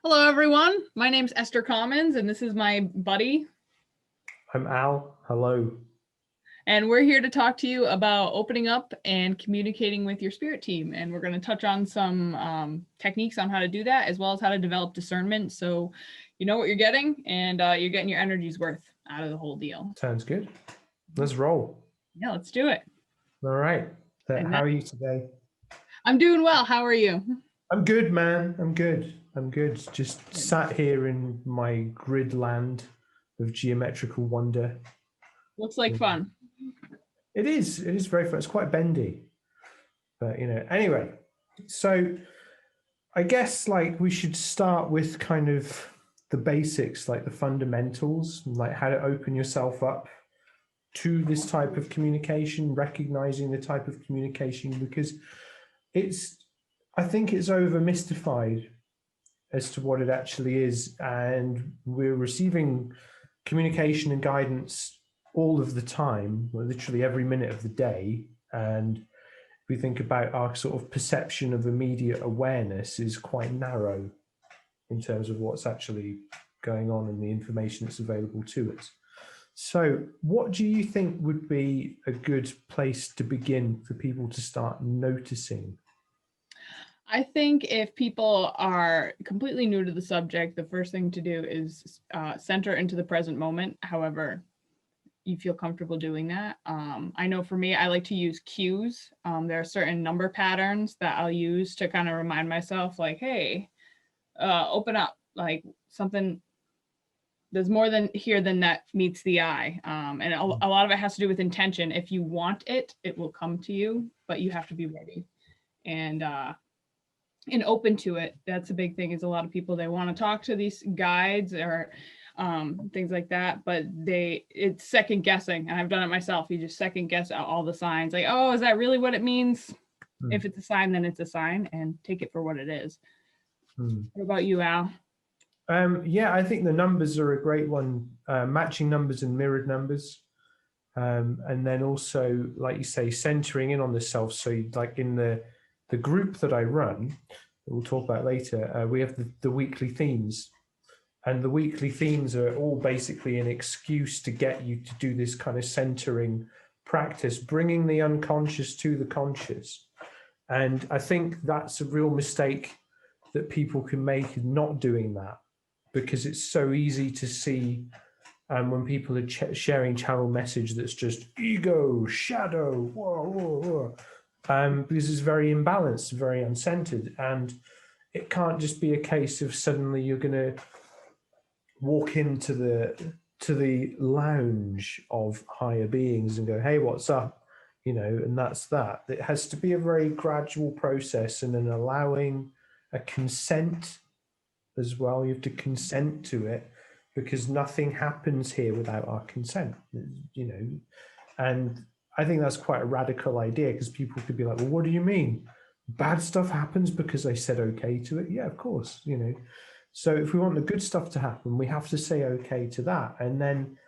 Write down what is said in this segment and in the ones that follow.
Hello, everyone. My name's Esther Commans, and this is my buddy. I'm Al. Hello. And we're here to talk to you about opening up and communicating with your spirit team. And we're going to touch on some techniques on how to do that, as well as how to develop discernment. So you know what you're getting, and you're getting your energy's worth out of the whole deal. Sounds good. Let's roll. Yeah, let's do it. All right. How are you today? I'm doing well. How are you? I'm good, man. I'm good. Just sat here in my grid land of geometrical wonder. Looks like fun. It is very fun. It's quite bendy. But, anyway, so I guess like we should start with kind of the basics, like the fundamentals, like how to open yourself up to this type of communication, recognizing the type of communication, because I think it's over mystified as to what it actually is. And we're receiving communication and guidance all of the time, literally every minute of the day. And if we think about our sort of perception of immediate awareness is quite narrow in terms of what's actually going on and the information that's available to us. So what do you think would be a good place to begin for people to start noticing? I think if people are completely new to the subject, the first thing to do is center into the present moment. However, you feel comfortable doing that. I know for me, I like to use cues. There are certain number patterns that I'll use to kind of remind myself like, hey, open up, like something. There's more than here than that meets the eye. And a lot of it has to do with intention. If you want it, it will come to you, but you have to be ready and open to it. That's a big thing, is a lot of people, they want to talk to these guides or things like that, but it's second guessing. And I've done it myself. You just second guess all the signs, like, oh, is that really what it means? If it's a sign, then it's a sign, and take it for what it is. What about you, Al? Yeah, I think the numbers are a great one. Matching numbers and mirrored numbers. And then also, like you say, centering in on the self. So like in the group that I run, we'll talk about later, we have the weekly themes. And the weekly themes are all basically an excuse to get you to do this kind of centering practice, bringing the unconscious to the conscious. And I think that's a real mistake that people can make, not doing that, because it's so easy to see when people are sharing channel message that's just ego, shadow, whoa, whoa, whoa. Because it's very imbalanced, very uncentered. And it can't just be a case of suddenly you're going to walk into the lounge of higher beings and go, hey, what's up? And that's that. It has to be a very gradual process, and an allowing, a consent as well. You have to consent to it, because nothing happens here without our consent, and I think that's quite a radical idea, because people could be like, well, what do you mean? Bad stuff happens because I said okay to it? Yeah, of course, So if we want the good stuff to happen, we have to say okay to that. And then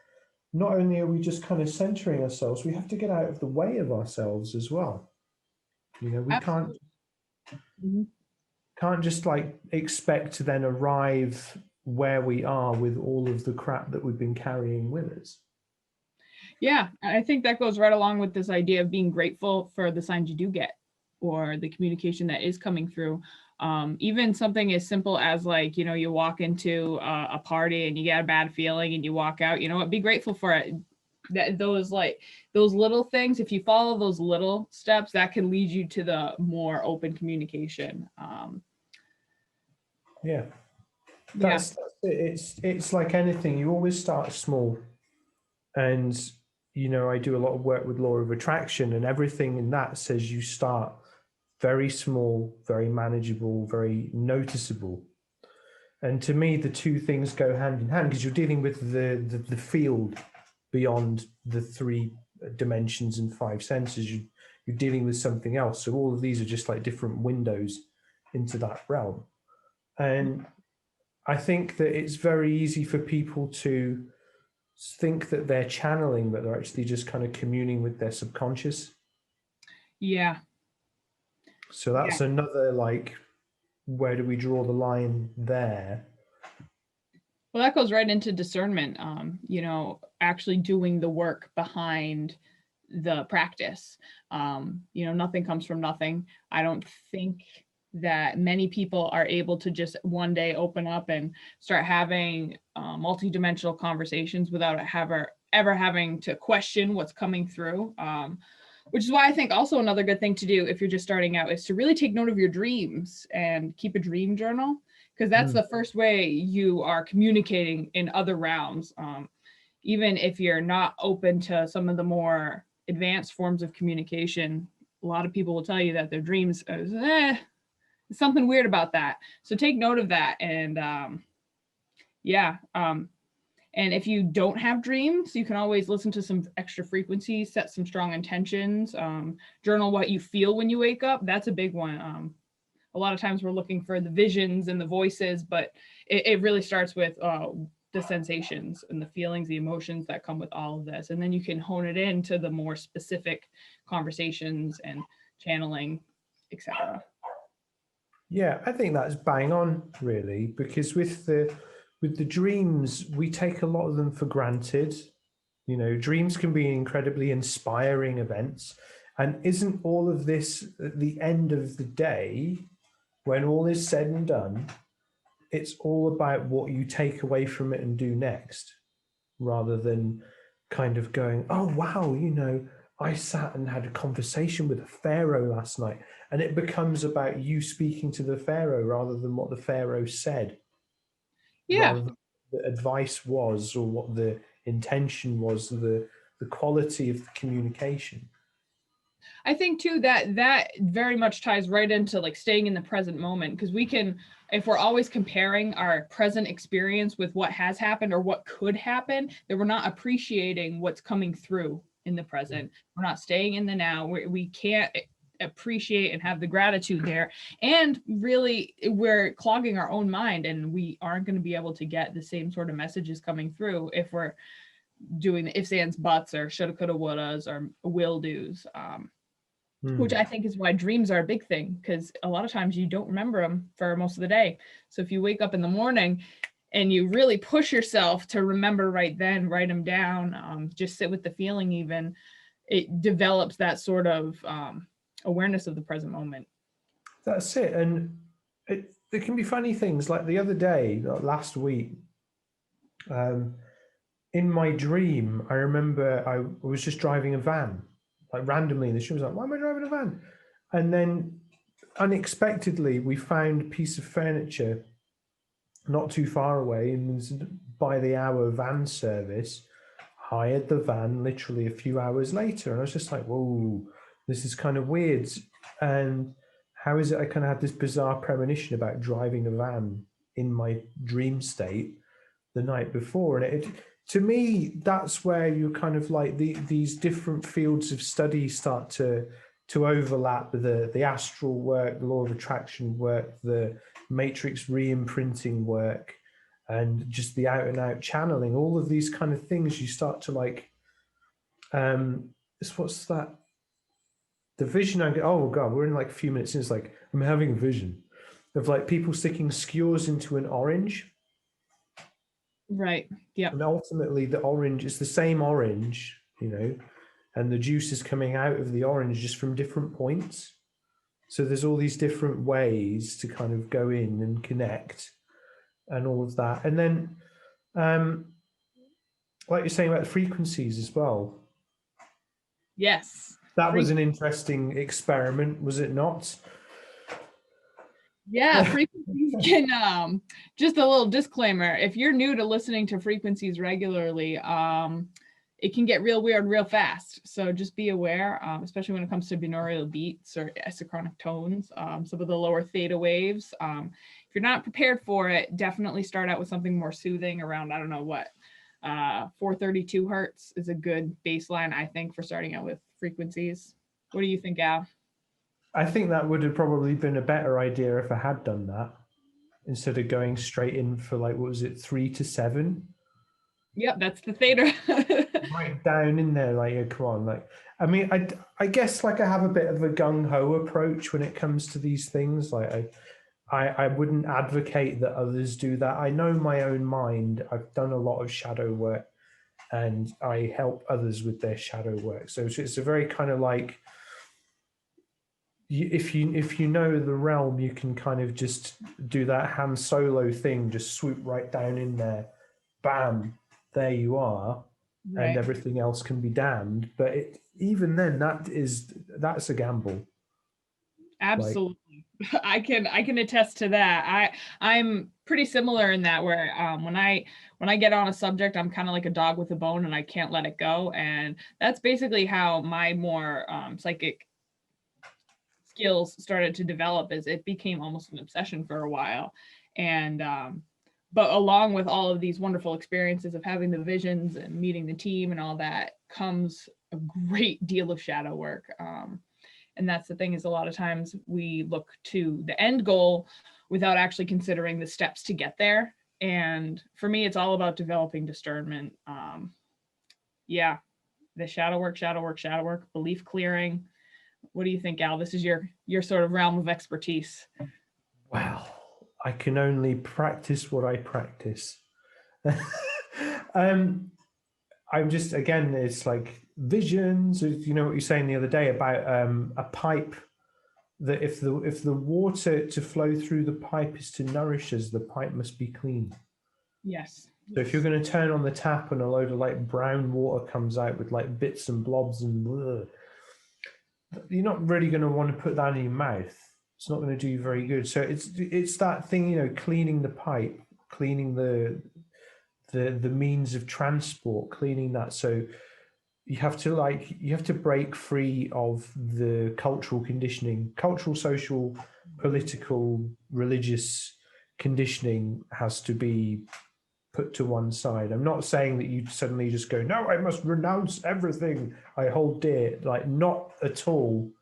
not only are we just kind of centering ourselves, we have to get out of the way of ourselves as well. We can't just like expect to then arrive where we are with all of the crap that we've been carrying with us. Yeah, I think that goes right along with this idea of being grateful for the signs you do get, or the communication that is coming through. Even something as simple as like, you walk into a party and you get a bad feeling and you walk out, be grateful for it. Those little things, if you follow those little steps, that can lead you to the more open communication. That's it. It's like anything. You always start small. And, I do a lot of work with law of attraction, and everything in that says you start very small, very manageable, very noticeable. And to me, the two things go hand in hand, because you're dealing with the field beyond the 3 dimensions and 5 senses. You're dealing with something else. So all of these are just like different windows into that realm. And I think that it's very easy for people to think that they're channeling, but they're actually just kind of communing with their subconscious. Yeah. So that's another like where do we draw the line there? Well, that goes right into discernment, actually doing the work behind the practice. Nothing comes from nothing. I don't think that many people are able to just one day open up and start having multidimensional conversations without ever having to question what's coming through. Which is why I think also another good thing to do if you're just starting out is to really take note of your dreams and keep a dream journal, because that's the first way you are communicating in other realms. Even if you're not open to some of the more advanced forms of communication, a lot of people will tell you that their dreams is, there's something weird about that. So take note of that. And and if you don't have dreams, you can always listen to some extra frequencies, set some strong intentions, journal what you feel when you wake up. That's a big one. A lot of times we're looking for the visions and the voices, but it really starts with the sensations and the feelings, the emotions that come with all of this. And then you can hone it into the more specific conversations and channeling, etc. Yeah, I think that's bang on, really, because with the dreams, we take a lot of them for granted. Dreams can be incredibly inspiring events. And isn't all of this at the end of the day, when all is said and done, it's all about what you take away from it and do next, rather than kind of going, oh, wow, I sat and had a conversation with a pharaoh last night. And it becomes about you speaking to the pharaoh rather than what the pharaoh said, Yeah. rather than what the advice was or what the intention was, the quality of the communication. I think too that very much ties right into like staying in the present moment, because we can, if we're always comparing our present experience with what has happened or what could happen, then we're not appreciating what's coming through in the present. We're not staying in the now. We can't appreciate and have the gratitude there. And really, we're clogging our own mind, and we aren't going to be able to get the same sort of messages coming through if we're doing the ifs, ands, buts, or shoulda, coulda, wouldas, or will do's. Which I think is why dreams are a big thing, because a lot of times you don't remember them for most of the day. So if you wake up in the morning and you really push yourself to remember right then, write them down, just sit with the feeling, even, it develops that sort of awareness of the present moment. That's it. And there can be funny things. Like the other day, last week, in my dream, I remember I was just driving a van, like randomly in the street. I was like, why am I driving a van? And then unexpectedly, we found a piece of furniture not too far away, and by the hour van service, hired the van literally a few hours later. And I was just like, whoa, this is kind of weird. And how is it I kind of had this bizarre premonition about driving a van in my dream state the night before? And it to me, that's where you kind of like these different fields of study start to overlap: the astral work, the law of attraction work, the matrix re-imprinting work, and just the out and out channeling. All of these kind of things you start to like. What's that? The vision I get. Oh god, we're in like a few minutes in. It's like I'm having a vision of like people sticking skewers into an orange. Right. Yeah. And ultimately, the orange is the same orange, and the juice is coming out of the orange just from different points. So there's all these different ways to kind of go in and connect and all of that. And then, like you're saying about the frequencies as well. Yes. That was an interesting experiment, was it not? Yeah, frequencies can, just a little disclaimer, if you're new to listening to frequencies regularly, it can get real weird real fast. So just be aware, especially when it comes to binaural beats or isochronic tones, some of the lower theta waves. If you're not prepared for it, definitely start out with something more soothing around, I don't know what, 432 hertz is a good baseline, I think, for starting out with frequencies. What do you think, Al? I think that would have probably been a better idea if I had done that instead of going straight in for like, what was it, 3 to 7? Yep, that's the theta. Right down in there, like, yeah, come on. Like, I mean, I guess like I have a bit of a gung-ho approach when it comes to these things. Like I wouldn't advocate that others do that. I know my own mind. I've done a lot of shadow work, and I help others with their shadow work. So it's a very kind of like, if you know the realm, you can kind of just do that Han Solo thing, just swoop right down in there, bam, there you are, and Right. everything else can be damned. But even then, that's a gamble. Like, Absolutely. I can attest to that. I'm pretty similar in that, where when I get on a subject, I'm kind of like a dog with a bone and I can't let it go. And that's basically how my more psychic skills started to develop, as it became almost an obsession for a while. And but along with all of these wonderful experiences of having the visions and meeting the team and all that, comes a great deal of shadow work. And that's the thing, is a lot of times we look to the end goal without actually considering the steps to get there. And for me, it's all about developing discernment. Yeah, the shadow work, shadow work, shadow work, belief clearing. What do you think, Al? This is your sort of realm of expertise. wow, I can only practice what I practice. um, I'm just, again, it's like visions. You know what you're saying the other day about a pipe, that if the water to flow through the pipe is to nourish us, the pipe must be clean. Yes. So if you're going to turn on the tap and a load of like brown water comes out with like bits and blobs and bleh, you're not really going to want to put that in your mouth. It's not going to do you very good. So it's that thing, you know, cleaning the pipe, cleaning the means of transport, cleaning that. So you have to break free of the cultural conditioning, cultural, social, political, religious conditioning has to be put to one side. I'm not saying that you suddenly just go, no, I must renounce everything I hold dear. Like, not at all.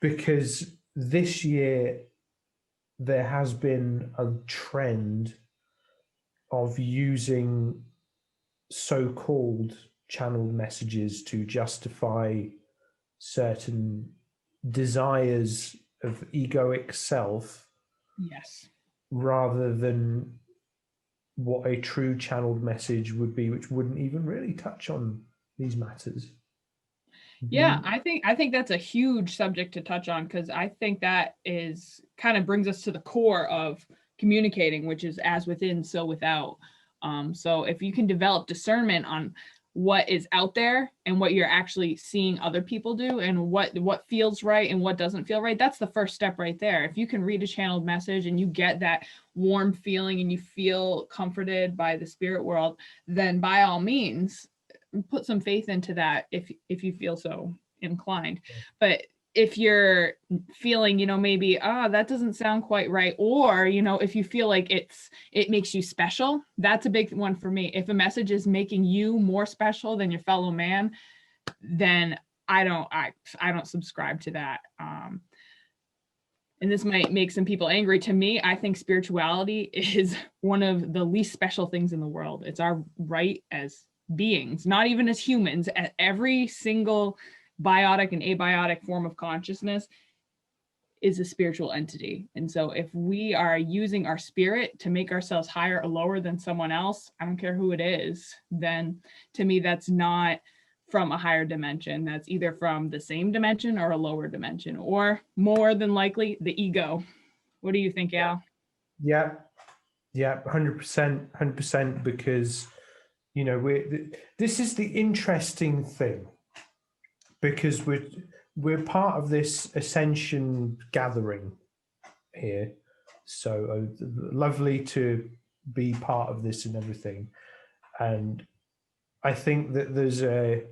Because this year there has been a trend of using so-called channeled messages to justify certain desires of egoic self, Yes. rather than what a true channeled message would be, which wouldn't even really touch on these matters. Yeah, I think that's a huge subject to touch on, because I think that is kind of brings us to the core of communicating, which is as within, so without. So if you can develop discernment on what is out there and what you're actually seeing other people do, and what feels right and what doesn't feel right, that's the first step right there. If you can read a channeled message and you get that warm feeling and you feel comforted by the spirit world, then by all means put some faith into that, if you feel so inclined. But if you're feeling, maybe that doesn't sound quite right, or if you feel like it makes you special, that's a big one for me. If a message is making you more special than your fellow man, then I don't subscribe to that. And this might make some people angry. To me, I think spirituality is one of the least special things in the world. It's our right as beings, not even as humans. Every single biotic and abiotic form of consciousness is a spiritual entity. And so if we are using our spirit to make ourselves higher or lower than someone else, I don't care who it is, then to me, that's not from a higher dimension. That's either from the same dimension or a lower dimension, or more than likely the ego. What do you think, Al? Yeah, yeah, 100%, 100%. Because this is the interesting thing, because we're part of this Ascension gathering here. So lovely to be part of this and everything. And I think that there's a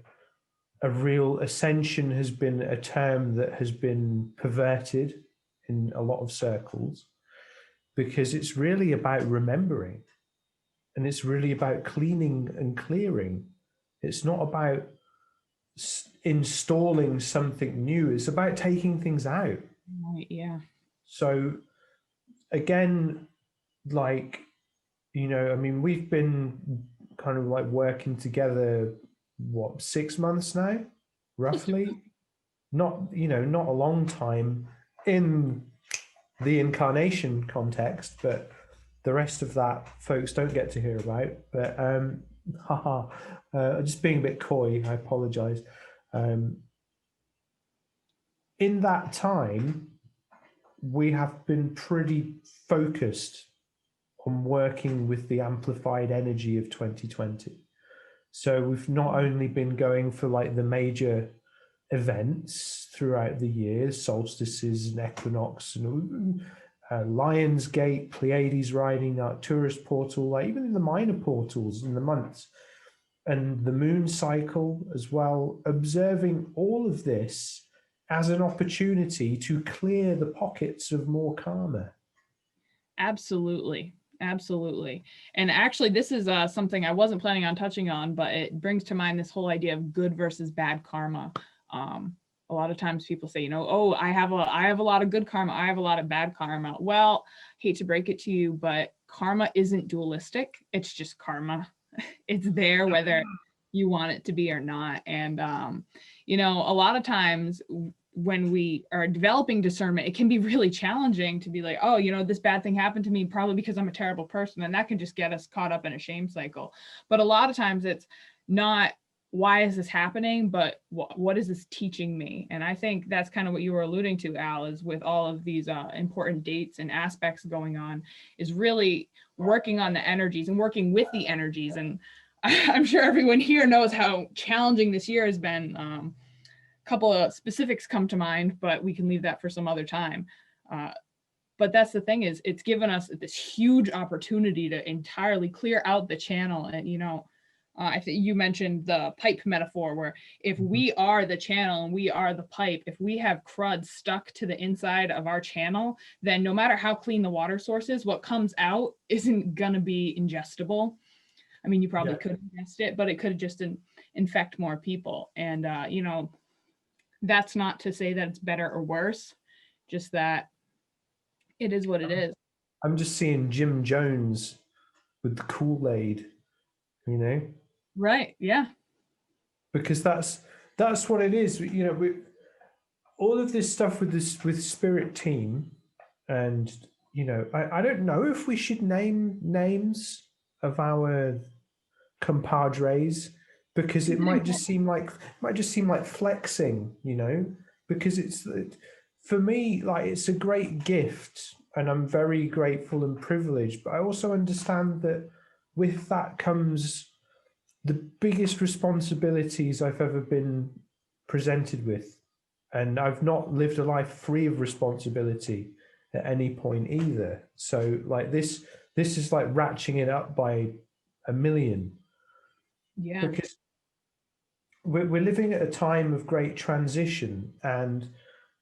real ascension has been a term that has been perverted in a lot of circles, because it's really about remembering, and it's really about cleaning and clearing. It's not about installing something new, it's about taking things out. Right, yeah. So again, like, I mean, we've been kind of like working together, what, 6 months now, roughly? Not, not a long time in the incarnation context, but the rest of that folks don't get to hear about. But haha, just being a bit coy, I apologize. In that time, we have been pretty focused on working with the amplified energy of 2020. So we've not only been going for like the major events throughout the years, solstices and equinox and Lion's Gate, Pleiades riding, Arcturus portal, like even in the minor portals in the months, and the moon cycle as well, observing all of this as an opportunity to clear the pockets of more karma. Absolutely. Absolutely. And actually, this is something I wasn't planning on touching on, but it brings to mind this whole idea of good versus bad karma. A lot of times people say, oh, I have a lot of good karma, I have a lot of bad karma. Well, hate to break it to you, but karma isn't dualistic. It's just karma. It's there whether you want it to be or not. And a lot of times when we are developing discernment, it can be really challenging to be like, oh, this bad thing happened to me probably because I'm a terrible person. And that can just get us caught up in a shame cycle. But a lot of times it's not, why is this happening, but what is this teaching me? And I think that's kind of what you were alluding to, Al, is with all of these important dates and aspects going on, is really working on the energies and working with the energies. And I'm sure everyone here knows how challenging this year has been. A couple of specifics come to mind, but we can leave that for some other time. But that's the thing, is it's given us this huge opportunity to entirely clear out the channel. And, I think you mentioned the pipe metaphor, where if we are the channel and we are the pipe, if we have crud stuck to the inside of our channel, then no matter how clean the water source is, what comes out isn't going to be ingestible. I mean, you probably could ingest it, but it could just infect more people. And, that's not to say that it's better or worse, just that it is what it is. I'm just seeing Jim Jones with the Kool-Aid, Right. Yeah. Because that's what it is. All of this stuff with Spirit Team, and I don't know if we should name names of our compadres, because it might just seem like flexing, because it's, for me, like, it's a great gift and I'm very grateful and privileged, but I also understand that with that comes the biggest responsibilities I've ever been presented with. And I've not lived a life free of responsibility at any point either. So like this is like ratcheting it up by a million. Yeah. Because we're living at a time of great transition, and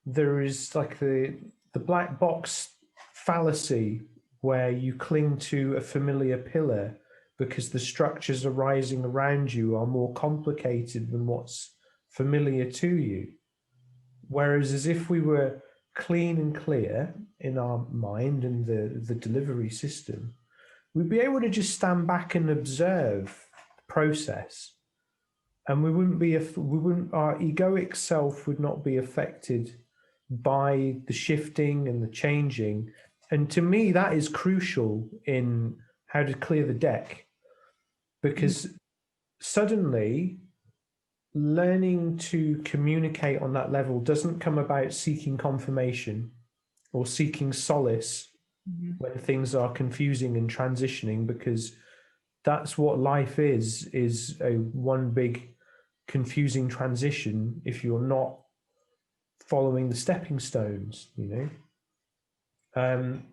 there is like the black box fallacy, where you cling to a familiar pillar because the structures arising around you are more complicated than what's familiar to you. Whereas as if we were clean and clear in our mind and the delivery system, we'd be able to just stand back and observe the process. And our egoic self would not be affected by the shifting and the changing. And to me, that is crucial in how to clear the deck, because suddenly learning to communicate on that level doesn't come about seeking confirmation or seeking solace when things are confusing and transitioning, because that's what life is a one big confusing transition if you're not following the stepping stones, and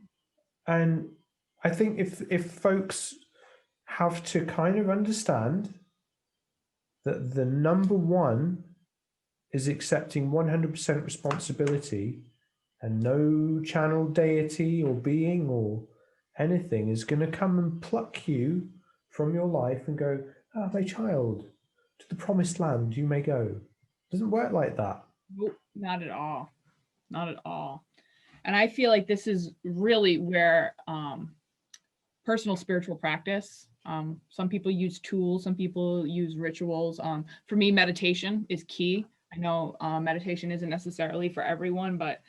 I think if folks have to kind of understand that the number one is accepting 100% responsibility, and no channel deity or being or anything is going to come and pluck you from your life and go, "Ah, my child, to the promised land you may go." It doesn't work like that. Nope, not at all. Not at all. And I feel like this is really where personal spiritual practice, some people use tools, some people use rituals. For me, meditation is key. I know meditation isn't necessarily for everyone, but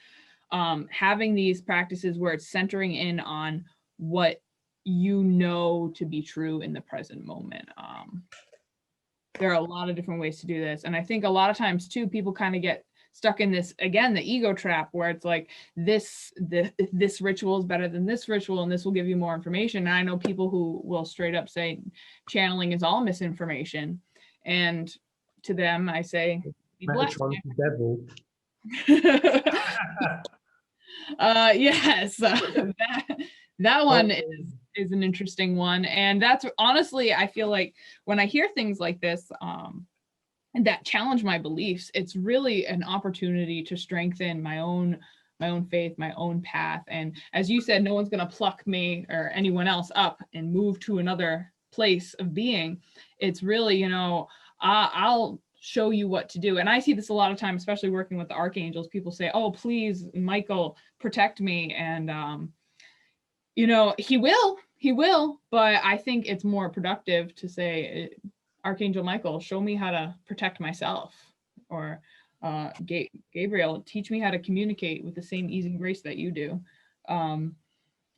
having these practices where it's centering in on what you know to be true in the present moment. There are a lot of different ways to do this. And I think a lot of times too, people kind of get stuck in this, again, the ego trap, where it's like this ritual is better than this ritual, and this will give you more information. And I know people who will straight up say channeling is all misinformation. And to them, I say, be blessed. Metatron's the devil. Yes, that one is an interesting one. And that's honestly, I feel like when I hear things like this, that challenge my beliefs, it's really an opportunity to strengthen my own faith, my own path. And as you said, no one's going to pluck me or anyone else up and move to another place of being. It's really, I'll show you what to do. And I see this a lot of times, especially working with the archangels. People say, oh, please, Michael, protect me. And, he will, but I think it's more productive to say, Archangel Michael, show me how to protect myself, or Gabriel, teach me how to communicate with the same ease and grace that you do. And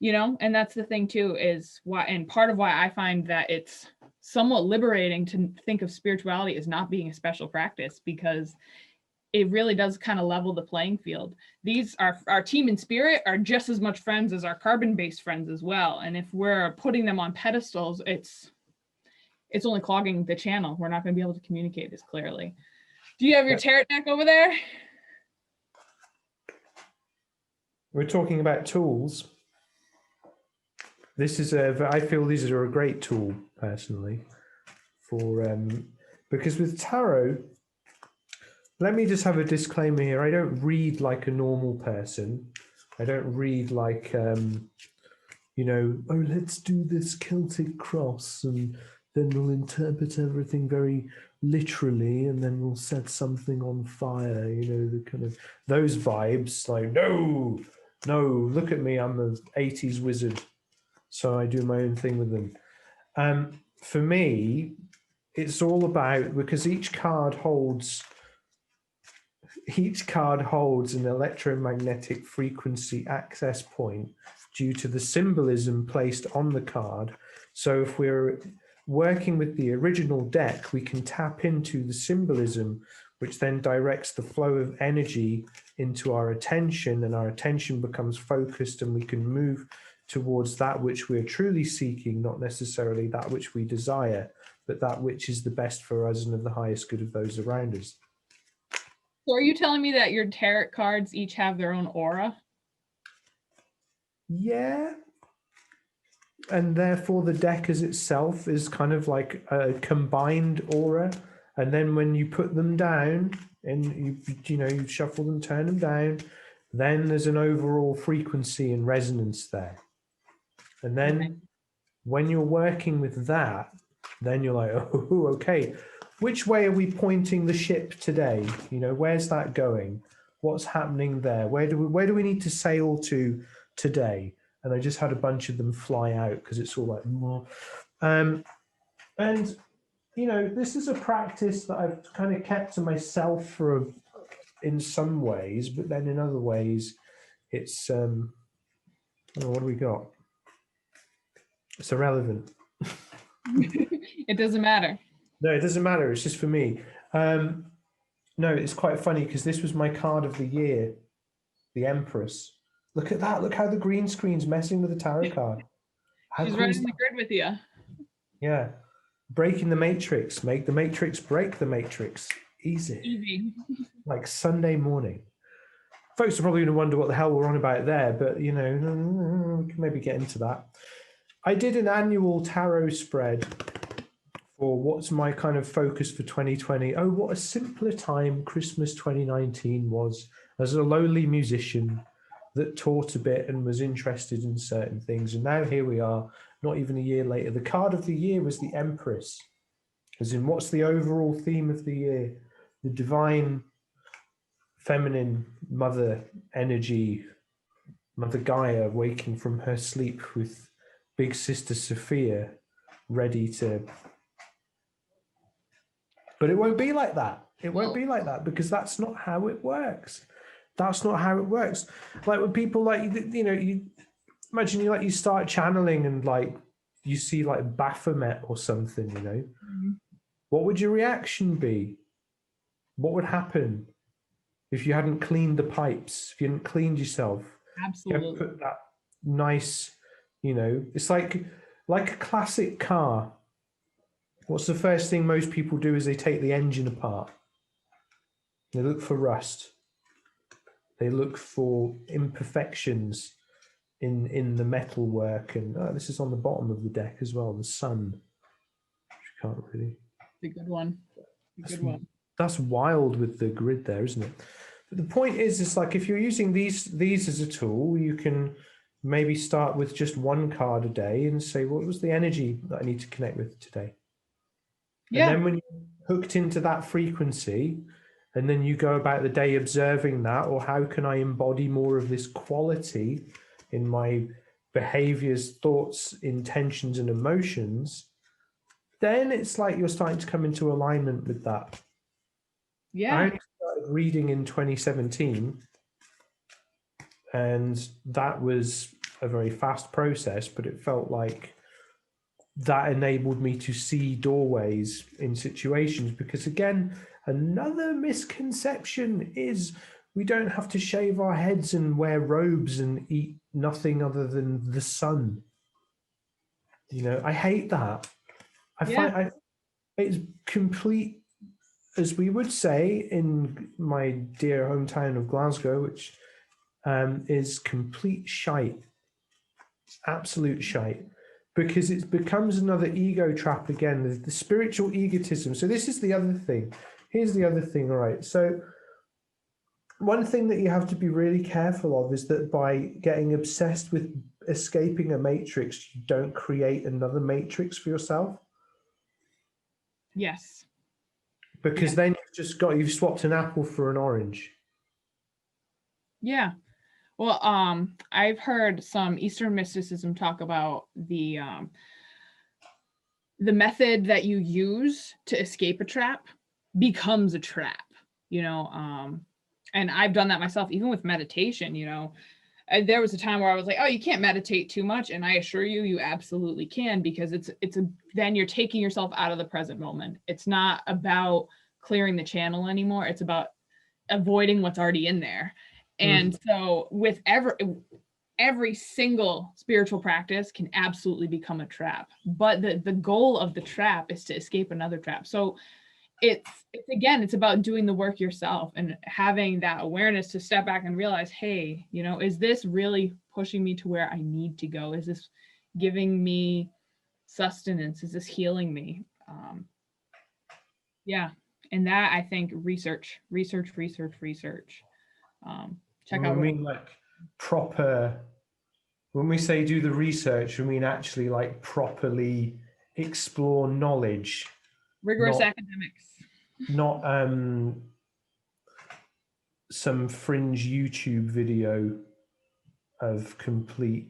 that's the thing too, is why, and part of why I find that it's somewhat liberating to think of spirituality as not being a special practice, because it really does kind of level the playing field. These are our team in spirit are just as much friends as our carbon-based friends as well. And if we're putting them on pedestals, it's only clogging the channel. We're not going to be able to communicate as clearly. Do you have your tarot deck over there? We're talking about tools. I feel these are a great tool personally for, because with tarot, let me just have a disclaimer here. I don't read like a normal person. I don't read like, oh, let's do this Celtic cross and then we'll interpret everything very literally and then we'll set something on fire, the kind of those vibes, like, no, look at me, I'm an 80s wizard, so I do my own thing with them. For me, it's all about, because each card holds an electromagnetic frequency access point due to the symbolism placed on the card. So if we're working with the original deck, we can tap into the symbolism, which then directs the flow of energy into our attention, and our attention becomes focused and we can move towards that which we're truly seeking, not necessarily that which we desire, but that which is the best for us and of the highest good of those around us. So are you telling me that your tarot cards each have their own aura? Yeah. And therefore the deck as itself is kind of like a combined aura. And then when you put them down and you shuffle them, turn them down, then there's an overall frequency and resonance there. And then when you're working with that, then you're like, oh, okay, which way are we pointing the ship today? Where's that going? What's happening there? Where do we need to sail to today? And I just had a bunch of them fly out because it's all like, and this is a practice that I've kind of kept to myself in some ways, but then in other ways, it's what do we got? It's irrelevant. It doesn't matter. No, it doesn't matter. It's just for me. No, it's quite funny because this was my card of the year, the Empress. Look at that. Look how the green screen's messing with the tarot card. She's right in the grid with you. Yeah. Breaking the matrix. Make the matrix break the matrix. Easy. Like Sunday morning. Folks are probably going to wonder what the hell we're on about there, but, we can maybe get into that. I did an annual tarot spread for what's my kind of focus for 2020. Oh, what a simpler time Christmas 2019 was as a lowly musician that taught a bit and was interested in certain things. And now here we are, not even a year later. The card of the year was the Empress. As in, what's the overall theme of the year? The divine feminine mother energy, Mother Gaia waking from her sleep with big sister Sophia ready to... But it won't be like that. It won't be like that because that's not how it works. That's not how it works. Like when people like, you know, you imagine you start channeling and like you see like Baphomet or something, you know, Mhm. what would your reaction be? What would happen if you hadn't cleaned the pipes, if you hadn't cleaned yourself, you hadn't Absolutely. put that nice, you know, it's like a classic car. What's the first thing most people do is they take the engine apart. They look for rust. They look for imperfections in the metalwork, and this is on the bottom of the deck as well. The sun, which you can't really. It's a good one. A That's good one. that's wild with the grid there, isn't it? But the point is, it's like if you're using these as a tool, you can maybe start with just one card a day and say, what was the energy that I need to connect with today? And Yeah. then when you're hooked into that frequency, and then you go about the day observing that, or how can I embody more of this quality in my behaviors, thoughts, intentions, and emotions, then it's like you're starting to come into alignment with that. I Yeah. only started reading in 2017, and that was a very fast process, but it felt like that enabled me to see doorways in situations. Because again, another misconception is we don't have to shave our heads and wear robes and eat nothing other than the sun. You know, I hate that. I Yeah. find it's complete, as we would say in my dear hometown of Glasgow, which is complete shite, absolute shite, because it becomes another ego trap again, the spiritual egotism. So this is the other thing. Here's the other thing. All right. So one thing that you have to be really careful of is that by getting obsessed with escaping a matrix, you don't create another matrix for yourself, Yes. because Yeah. then you've swapped an apple for an orange. Yeah. Well, I've heard some Eastern mysticism talk about the method that you use to escape a trap becomes a trap, you know. And I've done that myself, even with meditation, you know. There was a time where I was like, oh, you can't meditate too much. And I assure you, you absolutely can, because then you're taking yourself out of the present moment. It's not about clearing the channel anymore. It's about avoiding what's already in there. And so with every single spiritual practice can absolutely become a trap. But the goal of the trap is to escape another trap. So it's about doing the work yourself and having that awareness to step back and realize, hey, you know, is this really pushing me to where I need to go? Is this giving me sustenance? Is this healing me? Yeah. And that, I think, research. Check When out we what mean like proper, when we say do the research, we mean actually like properly explore knowledge, rigorous not academics. not some fringe YouTube video of complete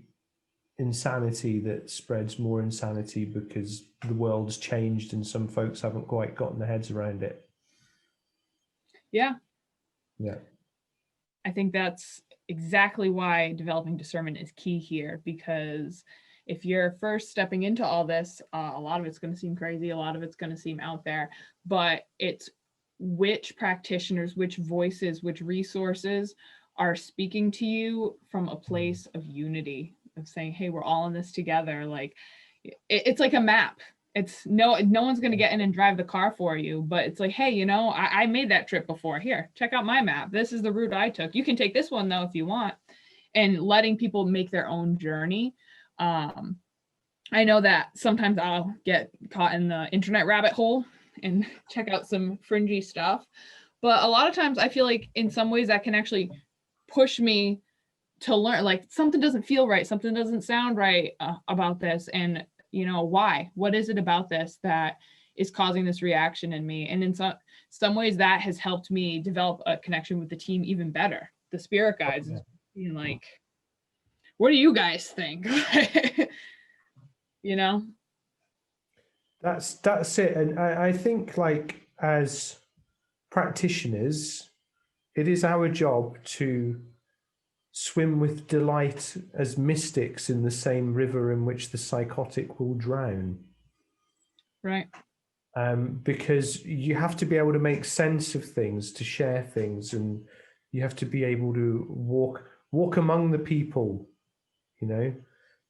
insanity that spreads more insanity because the world's changed and some folks haven't quite gotten their heads around it. Yeah. Yeah. I think that's exactly why developing discernment is key here, because if you're first stepping into all this, a lot of it's going to seem crazy, a lot of it's going to seem out there, but it's which practitioners, which voices, which resources are speaking to you from a place of unity, of saying, hey, we're all in this together. Like it's like a map. It's no one's going to get in and drive the car for you, but it's like, hey, you know, I made that trip before. Here, check out my map. This is the route I took. You can take this one though if you want. And letting people make their own journey. I know that sometimes I'll get caught in the internet rabbit hole and check out some fringy stuff, but a lot of times I feel like in some ways that can actually push me to learn. Like something doesn't feel right, something doesn't sound right about this, and you know, why? What is it about this that is causing this reaction in me? And in some ways that has helped me develop a connection with the team even better. The spirit guides is being like, what do you guys think? You know? That's it. And I think like as practitioners, it is our job to swim with delight as mystics in the same river in which the psychotic will drown. Right. Because you have to be able to make sense of things, to share things, and you have to be able to walk among the people, you know.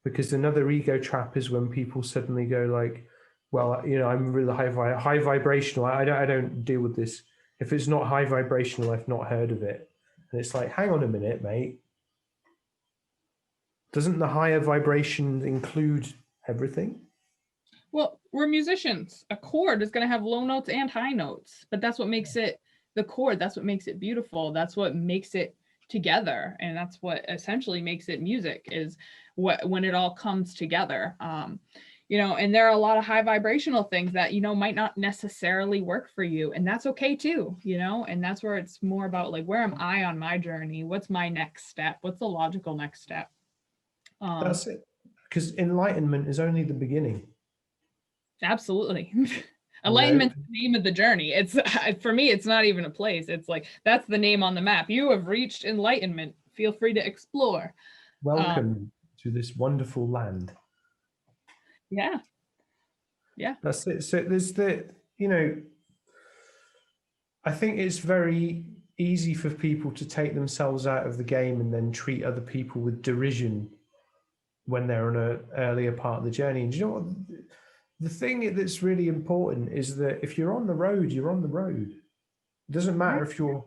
Because another ego trap is when people suddenly go like, "Well, you know, I'm really high vibrational. I don't deal with this. If it's not high vibrational, I've not heard of it." And it's like, hang on a minute, mate. Doesn't the higher vibration include everything? Well, we're musicians. A chord is going to have low notes and high notes, but that's what makes it the chord. That's what makes it beautiful. That's what makes it together. And that's what essentially makes it music, is what when it all comes together. And there are a lot of high vibrational things that, might not necessarily work for you. And that's okay too, and that's where it's more about like, where am I on my journey? What's my next step? What's the logical next step? That's it. Because enlightenment is only the beginning. Absolutely. You know, Alignment's the name of the journey. It's for me, it's not even a place. It's like, that's the name on the map. You have reached enlightenment. Feel free to explore. welcome to this wonderful land. Yeah. Yeah. That's it. So there's I think it's very easy for people to take themselves out of the game and then treat other people with derision when they're on an earlier part of the journey. And you know what? The thing that's really important is that if you're on the road, you're on the road. It doesn't matter if you're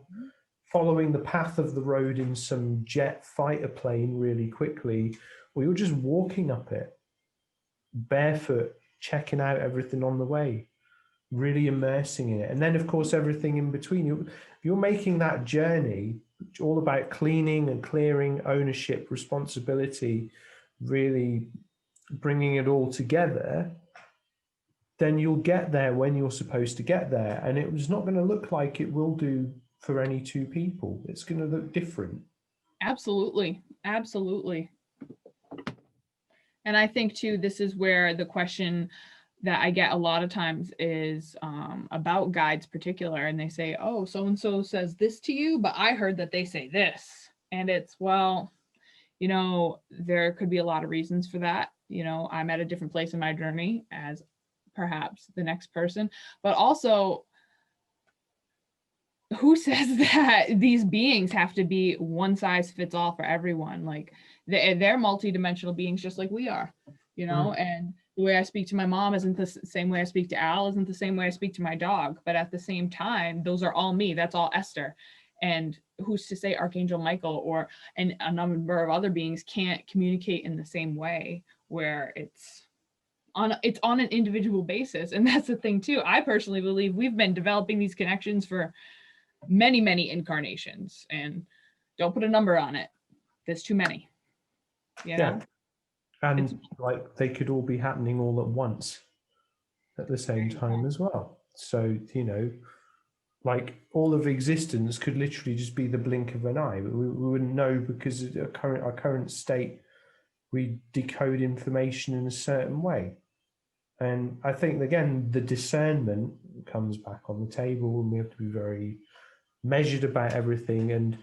following the path of the road in some jet fighter plane really quickly, or you're just walking up it barefoot, checking out everything on the way, really immersing in it. And then, of course, everything in between. You're making that journey all about cleaning and clearing, ownership, responsibility, really bringing it all together. Then you'll get there when you're supposed to get there. And it was not going to look like it will do for any two people. It's going to look different. Absolutely. Absolutely. And I think too, this is where the question that I get a lot of times is about guides particular. And they say, oh, so-and-so says this to you, but I heard that they say this. And it's, well, there could be a lot of reasons for that. I'm at a different place in my journey as perhaps the next person, but also, who says that these beings have to be one size fits all for everyone? Like they're multidimensional beings just like we are, and the way I speak to my mom isn't the same way I speak to Al, isn't the same way I speak to my dog. But at the same time, those are all me. That's all Esther. And who's to say Archangel Michael or a number of other beings can't communicate in the same way, where it's on an individual basis. And that's the thing too. I personally believe we've been developing these connections for many, many incarnations, and don't put a number on it. There's too many. Yeah. And like they could all be happening all at once at the same time as well. So, like all of existence could literally just be the blink of an eye. We wouldn't know because our current state, we decode information in a certain way. And I think, again, the discernment comes back on the table, and we have to be very measured about everything. And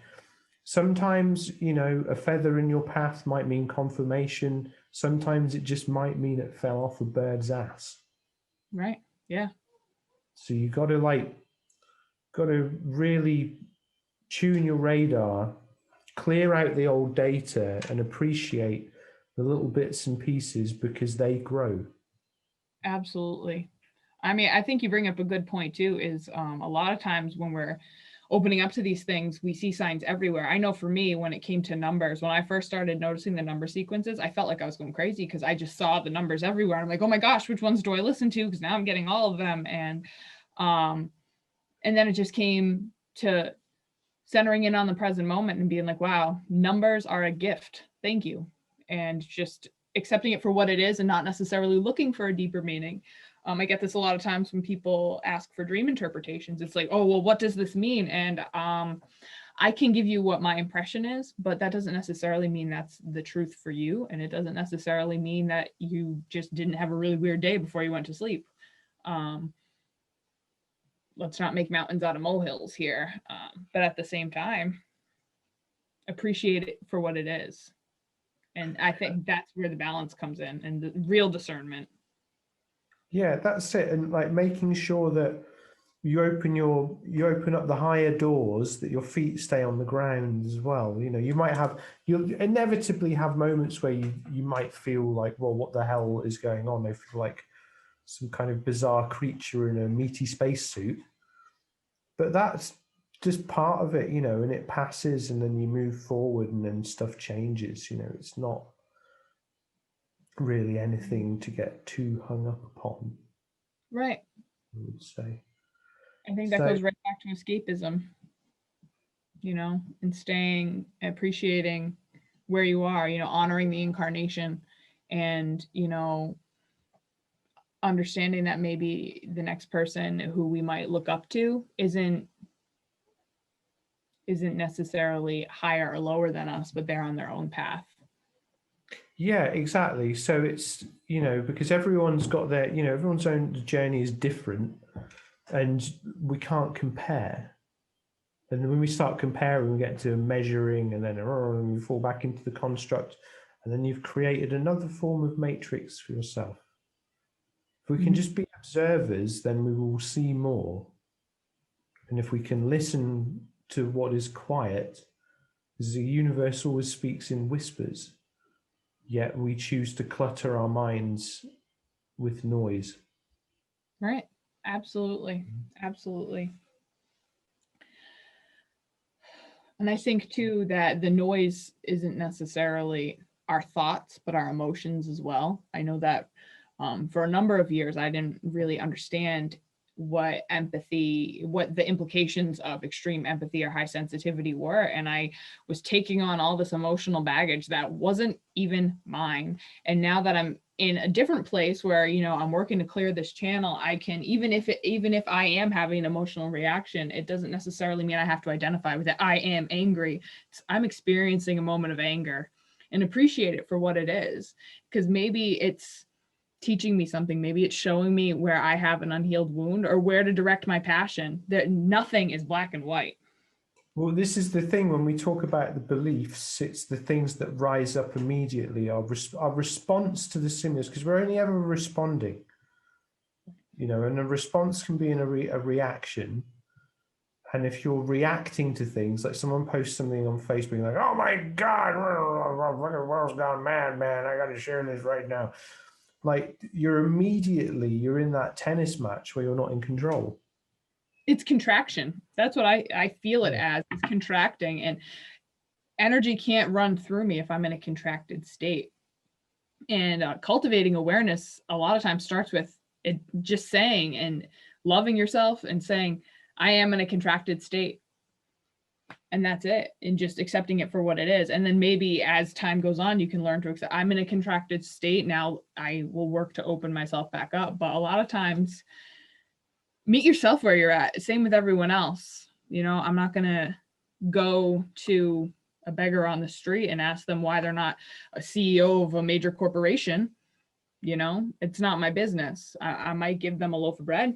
sometimes, a feather in your path might mean confirmation. Sometimes it just might mean it fell off a bird's ass. Right. Yeah. So you got to really tune your radar, clear out the old data, and appreciate the little bits and pieces because they grow. Absolutely. I mean, I think you bring up a good point too, is a lot of times when we're opening up to these things, we see signs everywhere. I know for me, when it came to numbers, when I first started noticing the number sequences, I felt like I was going crazy because I just saw the numbers everywhere. I'm like, oh my gosh, which ones do I listen to? Because now I'm getting all of them. And then it just came to centering in on the present moment and being like, wow, numbers are a gift. Thank you. And just accepting it for what it is and not necessarily looking for a deeper meaning. I get this a lot of times when people ask for dream interpretations. It's like, oh, well, what does this mean? And I can give you what my impression is, but that doesn't necessarily mean that's the truth for you. And it doesn't necessarily mean that you just didn't have a really weird day before you went to sleep. let's not make mountains out of molehills here. But at the same time, appreciate it for what it is. And I think that's where the balance comes in and the real discernment. Yeah, that's it. And like making sure that you open up the higher doors, that your feet stay on the ground as well. You know, you'll inevitably have moments where you might feel like, well, what the hell is going on? I feel like some kind of bizarre creature in a meaty spacesuit. But that's just part of it, you know, and it passes and then you move forward and then stuff changes, you know. It's not really anything to get too hung up upon, Right. I would say. I think that So goes right back to escapism, you know, and staying, appreciating where you are, you know, honoring the incarnation and, you know, understanding that maybe the next person who we might look up to isn't necessarily higher or lower than us, but they're on their own path. yeah, exactly. So it's, you know, because everyone's got their, you know, everyone's own journey is different and we can't compare. And when we start comparing, we get to measuring and then we fall back into the construct. And then you've created another form of matrix for yourself. If we can just be observers, then we will see more. And if we can listen to what is quiet, because the universe always speaks in whispers, yet we choose to clutter our minds with noise. Right. Absolutely. Absolutely. And I think too that the noise isn't necessarily our thoughts, but our emotions as well. I know that for a number of years, I didn't really understand what empathy, what the implications of extreme empathy or high sensitivity were. And I was taking on all this emotional baggage that wasn't even mine. And now that I'm in a different place where, you know, I'm working to clear this channel, I can, even if I am having an emotional reaction, it doesn't necessarily mean I have to identify with it. I am angry. I'm experiencing a moment of anger and appreciate it for what it is. Because maybe it's teaching me something. Maybe it's showing me where I have an unhealed wound or where to direct my passion. That nothing is black and white. Well, this is the thing when we talk about the beliefs, it's the things that rise up immediately, our response to the stimulus, because we're only ever responding, you know, and a response can be in a reaction. And if you're reacting to things, like someone posts something on Facebook, like, oh my God, the world's gone mad, man, I got to share this right now. Like you're in that tennis match where you're not in control. It's contraction. That's what I feel it as. It's contracting, and energy can't run through me if I'm in a contracted state. And cultivating awareness a lot of times starts with it, just saying and loving yourself and saying, I am in a contracted state. And that's it. And just accepting it for what it is. And then maybe as time goes on, you can learn to accept, I'm in a contracted state. Now I will work to open myself back up. But a lot of times, meet yourself where you're at. Same with everyone else. You know, I'm not going to go to a beggar on the street and ask them why they're not a CEO of a major corporation. You know, it's not my business. I might give them a loaf of bread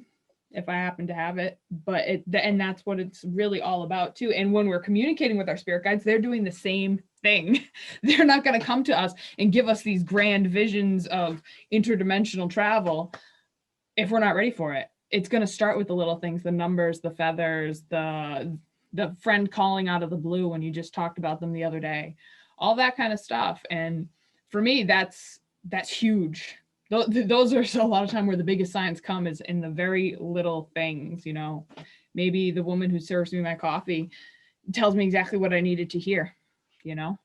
if I happen to have it, but and that's what it's really all about too. And when we're communicating with our spirit guides, they're doing the same thing. They're not going to come to us and give us these grand visions of interdimensional travel if we're not ready for it. It's going to start with the little things, the numbers, the feathers, the friend calling out of the blue when you just talked about them the other day, all that kind of stuff. And for me, that's huge. Those are a lot of time where the biggest signs come is in the very little things, you know. Maybe the woman who serves me my coffee tells me exactly what I needed to hear, you know.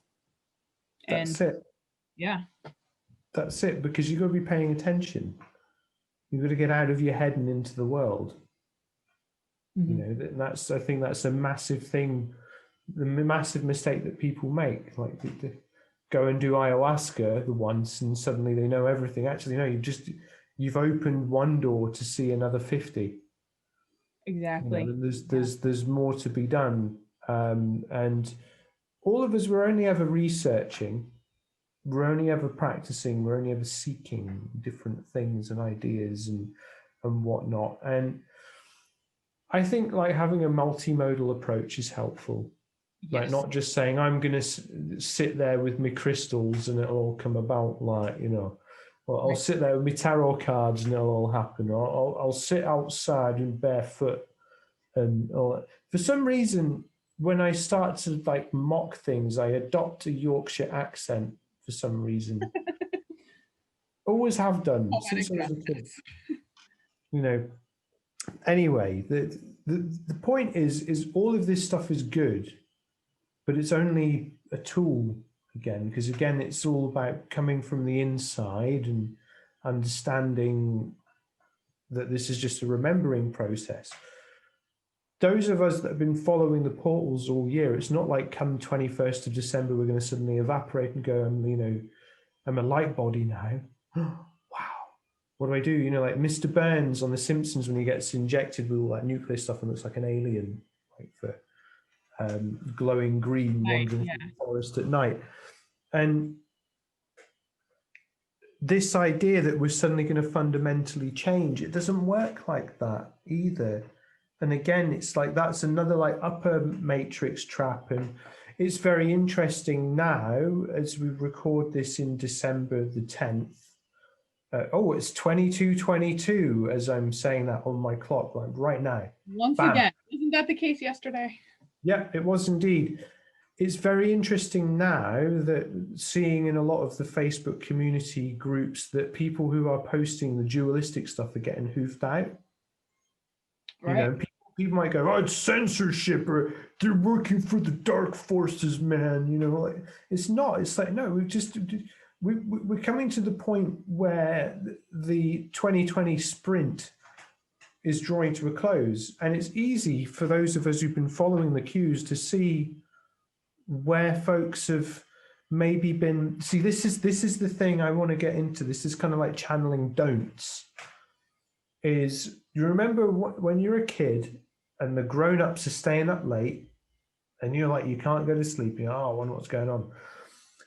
That's And it. yeah, That's it, because you've got to be paying attention. You've got to get out of your head and into the world. You know, I think that's a massive thing, the massive mistake that people make. Like they go and do ayahuasca the once and suddenly they know everything. Actually, no, you've opened one door to see another 50. exactly. You know, there's more to be done. And all of us, we're only ever researching, we're only ever practicing, we're only ever seeking different things and ideas and whatnot. And I think like having a multimodal approach is helpful. Like Yes. not just saying I'm going to sit there with my crystals and it'll all come about, like, you know, or I'll Right. sit there with my tarot cards and it'll all happen, or I'll sit outside and barefoot. And or for some reason, when I start to like mock things, I adopt a Yorkshire accent for some reason. Always have done Poetic since I was a kid. justice. You know. Anyway, the point is all of this stuff is good, but it's only a tool again, because again, it's all about coming from the inside and understanding that this is just a remembering process. Those of us that have been following the portals all year, it's not like come 21st of December, we're going to suddenly evaporate and go, I'm a light body now. Wow. What do I do? You know, like Mr. Burns on The Simpsons when he gets injected with all that nuclear stuff and looks like an alien, like for glowing green Right. wandering Yeah. through the forest at night. And this idea that we're suddenly going to fundamentally change, it doesn't work like that either. And again, it's like that's another like upper matrix trap. And it's very interesting now as we record this in December the 10th. It's 22:22 as I'm saying that on my clock, like right now. Once Bam. again, isn't that the case yesterday? Yeah, it was indeed. It's very interesting now that seeing in a lot of the Facebook community groups that people who are posting the dualistic stuff are getting hoofed out. You Right. know, people might go, "Oh, it's censorship," or "They're working for the dark forces, man." You know, like, it's not. It's like, no, we're coming to the point where the 2020 sprint is drawing to a close, and it's easy for those of us who've been following the cues to see where folks have maybe been. See, this is the thing I want to get into. This is kind of like channeling don'ts. Is you remember when you're a kid and the grown-ups are staying up late and you're like, you can't go to sleep, you know, oh, I wonder what's going on.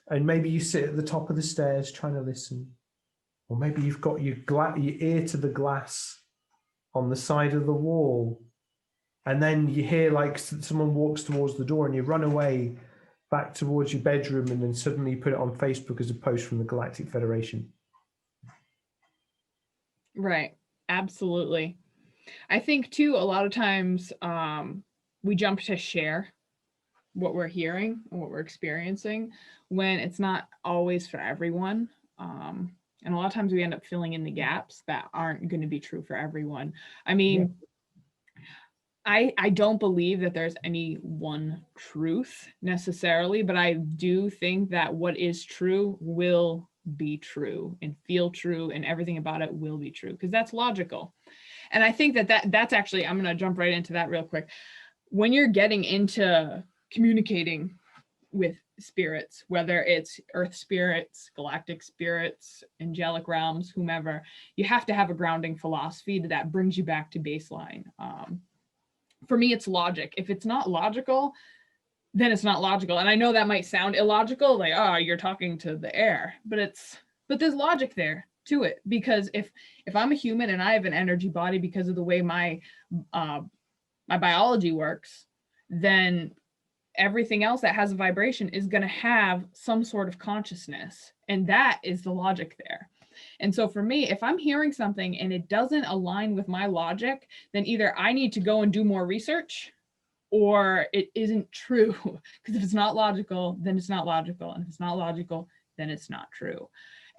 And maybe you sit at the top of the stairs trying to listen. Or maybe you've got your ear to the glass on the side of the wall. And then you hear like someone walks towards the door and you run away back towards your bedroom and then suddenly you put it on Facebook as a post from the Galactic Federation. Right. Absolutely. I think too, a lot of times we jump to share what we're hearing and what we're experiencing when it's not always for everyone. And a lot of times we end up filling in the gaps that aren't going to be true for everyone. I mean, I don't believe that there's any one truth necessarily, but I do think that what is true will be true and feel true and everything about it will be true because that's logical. And I think that's actually, I'm going to jump right into that real quick. When you're getting into communicating with spirits, whether it's earth spirits, galactic spirits, angelic realms, whomever, you have to have a grounding philosophy that brings you back to baseline. For me, it's logic. If it's not logical, then it's not logical. And I know that might sound illogical, like, oh, you're talking to the air, but there's logic there to it. Because if I'm a human and I have an energy body because of the way my biology works, then everything else that has a vibration is going to have some sort of consciousness. And that is the logic there. And so for me, if I'm hearing something and it doesn't align with my logic, then either I need to go and do more research or it isn't true. Because if it's not logical, then it's not logical. And if it's not logical, then it's not true.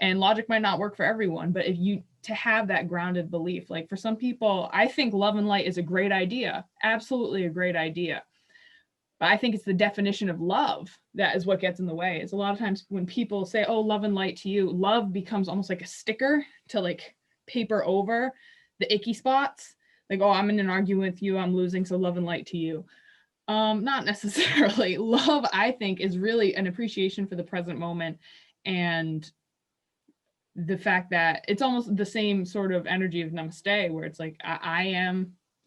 And logic might not work for everyone, but to have that grounded belief, like for some people, I think love and light is a great idea. Absolutely a great idea. But I think it's the definition of love that is what gets in the way. Is a lot of times when people say, oh, love and light to you, love becomes almost like a sticker to like paper over the icky spots. Like, oh, I'm in an argument with you, I'm losing, so love and light to you. Not necessarily. Love, I think, is really an appreciation for the present moment and the fact that it's almost the same sort of energy of namaste, where it's like,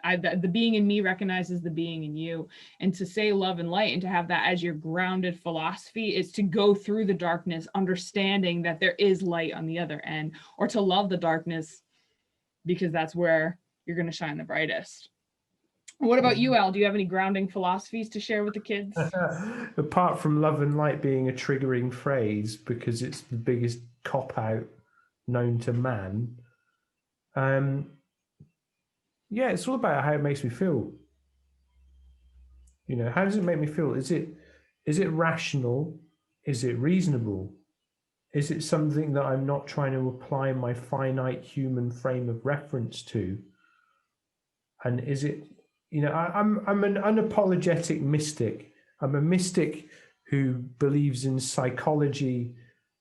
the being in me recognizes the being in you. And to say love and light and to have that as your grounded philosophy is to go through the darkness, understanding that there is light on the other end, or to love the darkness because that's where you're going to shine the brightest. What about you, Al? Do you have any grounding philosophies to share with the kids? Apart from love and light being a triggering phrase because it's the biggest cop out known to man, um, yeah, it's all about how it makes me feel. You know, how does it make me feel? Is it rational? Is it reasonable? Is it something that I'm not trying to apply my finite human frame of reference to? And is it, you know, I'm an unapologetic mystic. I'm a mystic who believes in psychology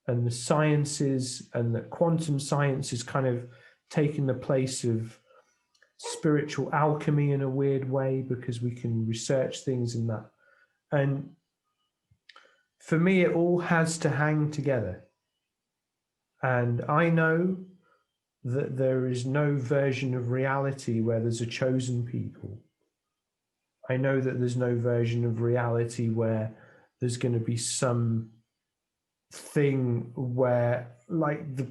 and the sciences, and that quantum science is kind of taking the place of spiritual alchemy in a weird way because we can research things in that. And for me, it all has to hang together. And I know that there is no version of reality where there's a chosen people. I know that there's no version of reality where there's going to be some thing where, like, the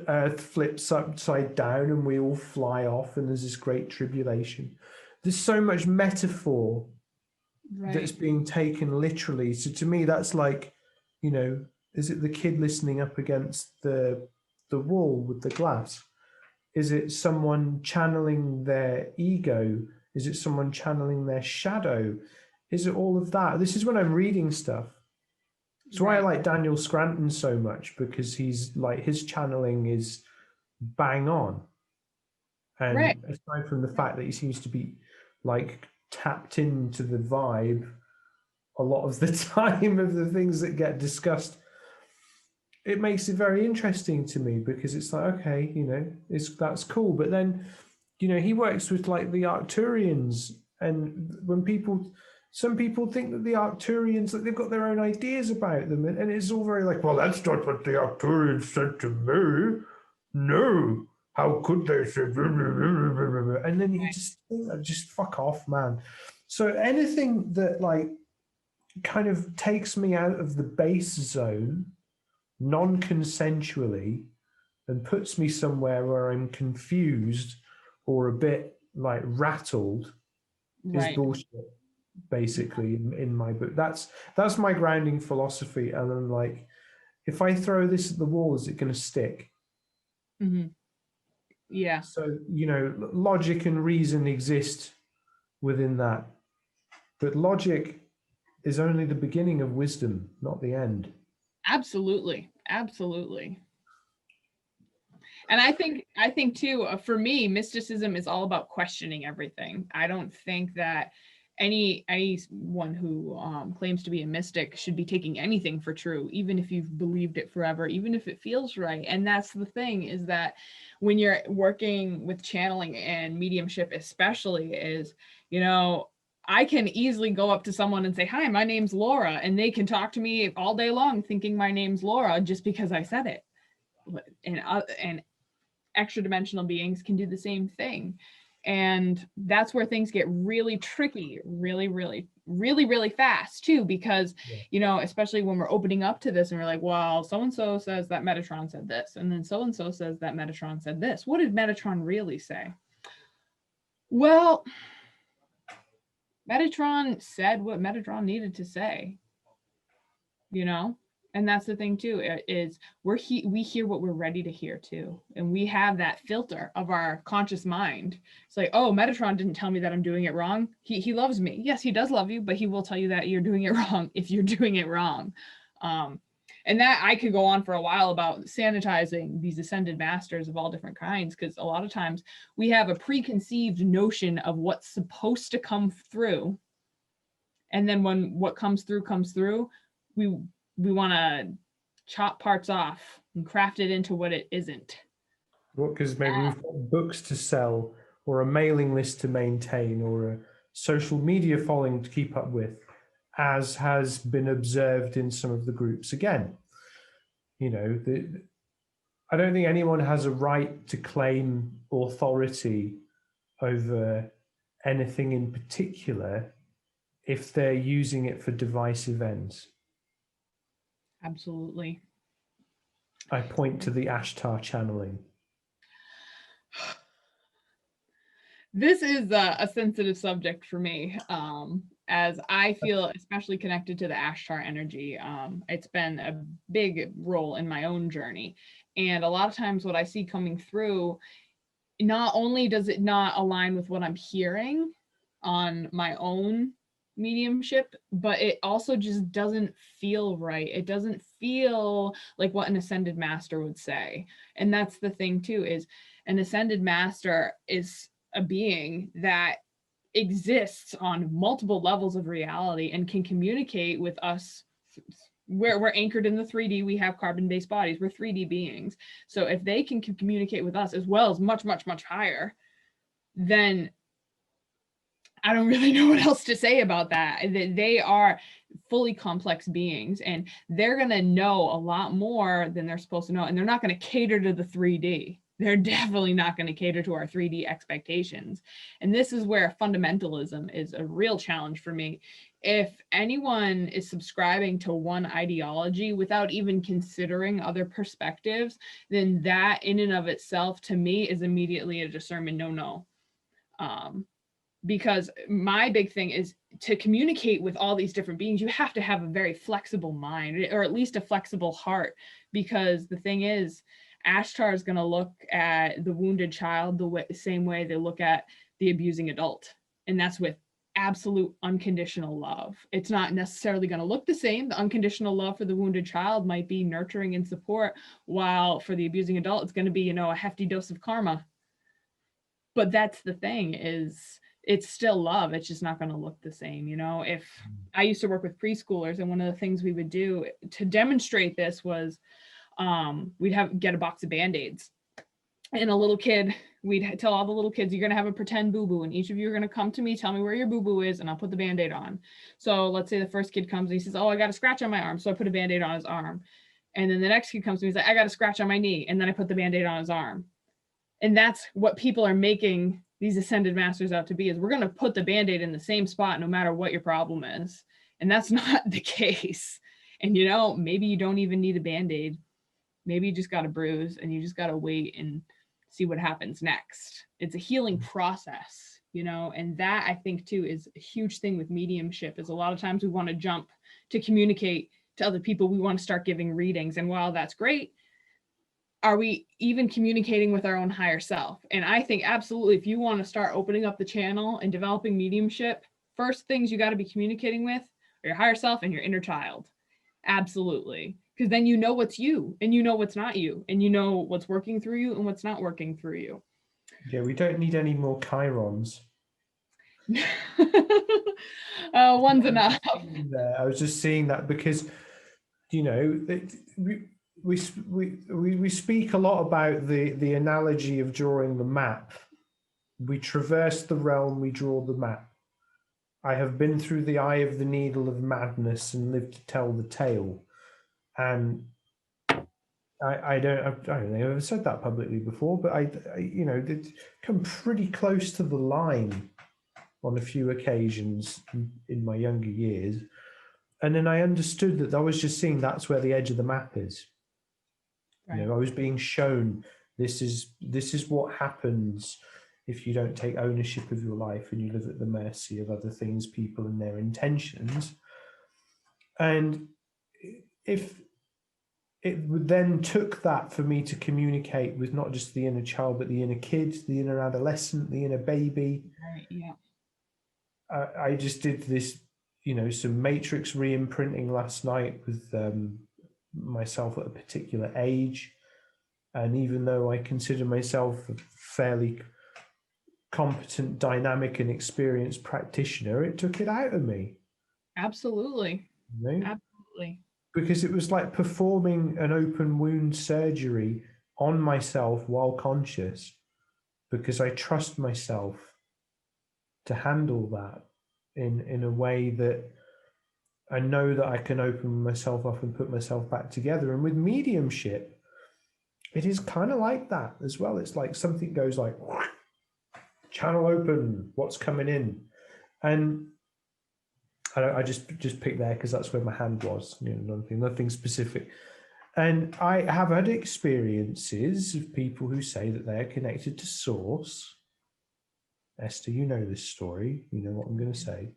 earth flips upside down and we all fly off and there's this great tribulation. There's so much metaphor that's Right. being taken literally. So to me, that's like, you know, is it the kid listening up against the wall with the glass? Is it someone channeling their ego? Is it someone channeling their shadow? Is it all of that? This is when I'm reading stuff. It's why I Right. like Daniel Scranton so much, because he's like, his channeling is bang on. Right. And aside from the fact that he seems to be like tapped into the vibe a lot of the time of the things that get discussed, it makes it very interesting to me because it's like, okay, you know, that's cool. But then, you know, he works with like the Arcturians, and when some people think that the Arcturians, that they've got their own ideas about them, and it's all very like, well, that's not what the Arcturians said to me. No, how could they say? And then you just fuck off, man. So anything that like kind of takes me out of the base zone non-consensually and puts me somewhere where I'm confused or a bit like rattled is Right. bullshit, basically, in my book. That's my grounding philosophy. And I'm like, if I throw this at the wall, is it going to stick? Hmm. Yeah. So, you know, logic and reason exist within that. But logic is only the beginning of wisdom, not the end. Absolutely. Absolutely. And I think too, for me, mysticism is all about questioning everything. I don't think that anyone who claims to be a mystic should be taking anything for true, even if you've believed it forever, even if it feels right. And that's the thing, is that when you're working with channeling and mediumship, especially, is, you know, I can easily go up to someone and say, "Hi, my name's Laura," and they can talk to me all day long thinking my name's Laura just because I said it. And extra dimensional beings can do the same thing. And that's where things get really tricky, really, really, really, really fast too, because, Yeah. you know, especially when we're opening up to this and we're like, well, so and so says that Metatron said this, and then so and so says that Metatron said this. What did Metatron really say? Well, Metatron said what Metatron needed to say, you know. And that's the thing too, is we hear what we're ready to hear too, and we have that filter of our conscious mind. It's like, oh, Metatron didn't tell me that I'm doing it wrong. He loves me. Yes, he does love you, but he will tell you that you're doing it wrong if you're doing it wrong. um and that, I could go on for a while about sanitizing these ascended masters of all different kinds, because a lot of times we have a preconceived notion of what's supposed to come through, and then when what comes through, we we want to chop parts off and craft it into what it isn't. What? Because maybe we've got books to sell, or a mailing list to maintain, or a social media following to keep up with, as has been observed in some of the groups. Again, you know, I don't think anyone has a right to claim authority over anything in particular if they're using it for divisive ends. Absolutely. I point to the Ashtar channeling. This is a sensitive subject for me, as I feel especially connected to the Ashtar energy. It's been a big role in my own journey. And a lot of times what I see coming through, not only does it not align with what I'm hearing on my own mediumship, but it also just doesn't feel right. It doesn't feel like what an ascended master would say. And that's the thing too, is an ascended master is a being that exists on multiple levels of reality and can communicate with us. We're anchored in the 3D. We have carbon-based bodies. We're 3D beings. So if they can communicate with us as well as much, much, much higher, then I don't really know what else to say about that. They are fully complex beings, and they're going to know a lot more than they're supposed to know. And they're not going to cater to the 3D. They're definitely not going to cater to our 3D expectations. And this is where fundamentalism is a real challenge for me. If anyone is subscribing to one ideology without even considering other perspectives, then that in and of itself, to me, is immediately a discernment no-no. Because my big thing is to communicate with all these different beings, you have to have a very flexible mind, or at least a flexible heart. Because the thing is, Ashtar is going to look at the wounded child the same way they look at the abusing adult. And that's with absolute unconditional love. It's not necessarily going to look the same. The unconditional love for the wounded child might be nurturing and support, while for the abusing adult, it's going to be, a hefty dose of karma. But that's the thing, is it's still love. It's just not going to look the same. If I used to work with preschoolers, and one of the things we would do to demonstrate this was we'd get a box of Band-Aids, and we'd tell all the little kids, you're going to have a pretend boo-boo, and each of you are going to come to me, tell me where your boo-boo is, and I'll put the Band-Aid on. So let's say the first kid comes and he says, oh, I got a scratch on my arm. So I put a Band-Aid on his arm. And then the next kid comes to me, he's like, I got a scratch on my knee. And then I put the Band-Aid on his arm. And that's what people are making these ascended masters out to be, is we're going to put the Band-Aid in the same spot no matter what your problem is. And that's not the case. And maybe you don't even need a Band-Aid. Maybe you just got a bruise and you just got to wait and see what happens next. It's a healing process, and that, I think too, is a huge thing with mediumship. Is a lot of times we want to jump to communicate to other people. We want to start giving readings. And while that's great, are we even communicating with our own higher self? And I think absolutely, if you want to start opening up the channel and developing mediumship, first things you got to be communicating with are your higher self and your inner child. Absolutely. Because then you know what's you, and you know what's not you, and you know what's working through you and what's not working through you. Yeah, we don't need any more chirons. One's enough. I was just seeing that because, we speak a lot about the analogy of drawing the map. We traverse the realm, we draw the map. I have been through the eye of the needle of madness and lived to tell the tale. And I don't think I've ever said that publicly before, but I come pretty close to the line on a few occasions in my younger years. And then I understood that I was just seeing that's where the edge of the map is. Right. I was being shown this is what happens if you don't take ownership of your life and you live at the mercy of other things, people, and their intentions. And if it then took that for me to communicate with not just the inner child, but the inner kid, the inner adolescent, the inner baby. Right, yeah. I just did this, some matrix re-imprinting last night with myself at a particular age. And even though I consider myself a fairly competent, dynamic, and experienced practitioner, it took it out of me. Absolutely. Absolutely. Because it was like performing an open wound surgery on myself while conscious, because I trust myself to handle that in a way that I know that I can open myself up and put myself back together. And with mediumship, it is kind of like that as well. It's like something goes like, channel open, what's coming in? And I just picked there because that's where my hand was, nothing specific. And I have had experiences of people who say that they're connected to source, Esther, you know this story, you know what I'm going to say.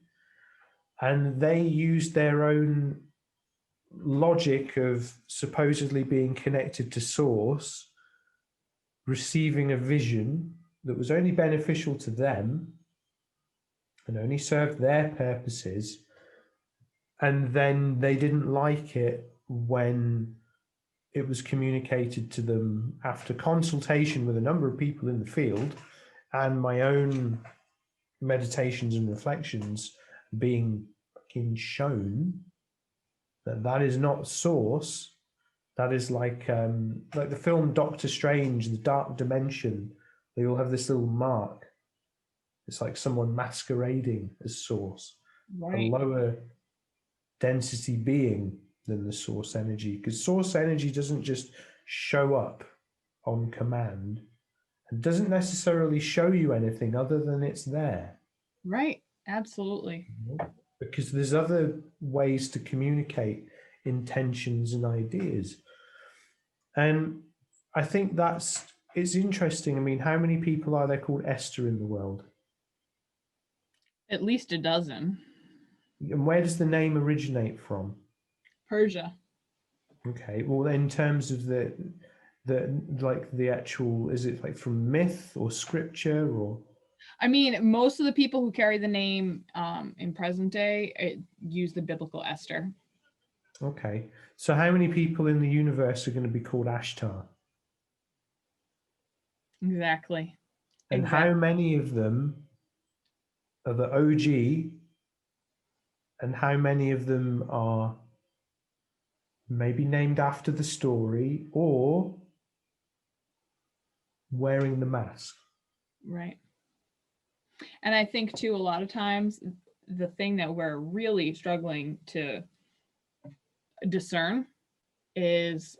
And they used their own logic of supposedly being connected to source, receiving a vision that was only beneficial to them and only served their purposes. And then they didn't like it when it was communicated to them after consultation with a number of people in the field and my own meditations and reflections being shown that that is not source. That is like the film Doctor Strange, the Dark Dimension. They all have this little mark. It's like someone masquerading as source, a Right. lower density being than the source energy, because source energy doesn't just show up on command and doesn't necessarily show you anything other than it's there. Right. Absolutely. Because there's other ways to communicate intentions and ideas. And I think it's interesting. I mean, how many people are there called Esther in the world? At least a dozen. And where does the name originate from? Persia. Okay, well, in terms of the like the actual, is it like from myth or scripture or? I mean, most of the people who carry the name in present day use the biblical Esther. Okay, so how many people in the universe are going to be called Ashtar? Exactly. And how many of them are the OG, and how many of them are maybe named after the story or wearing the mask? Right. And I think too, a lot of times the thing that we're really struggling to discern is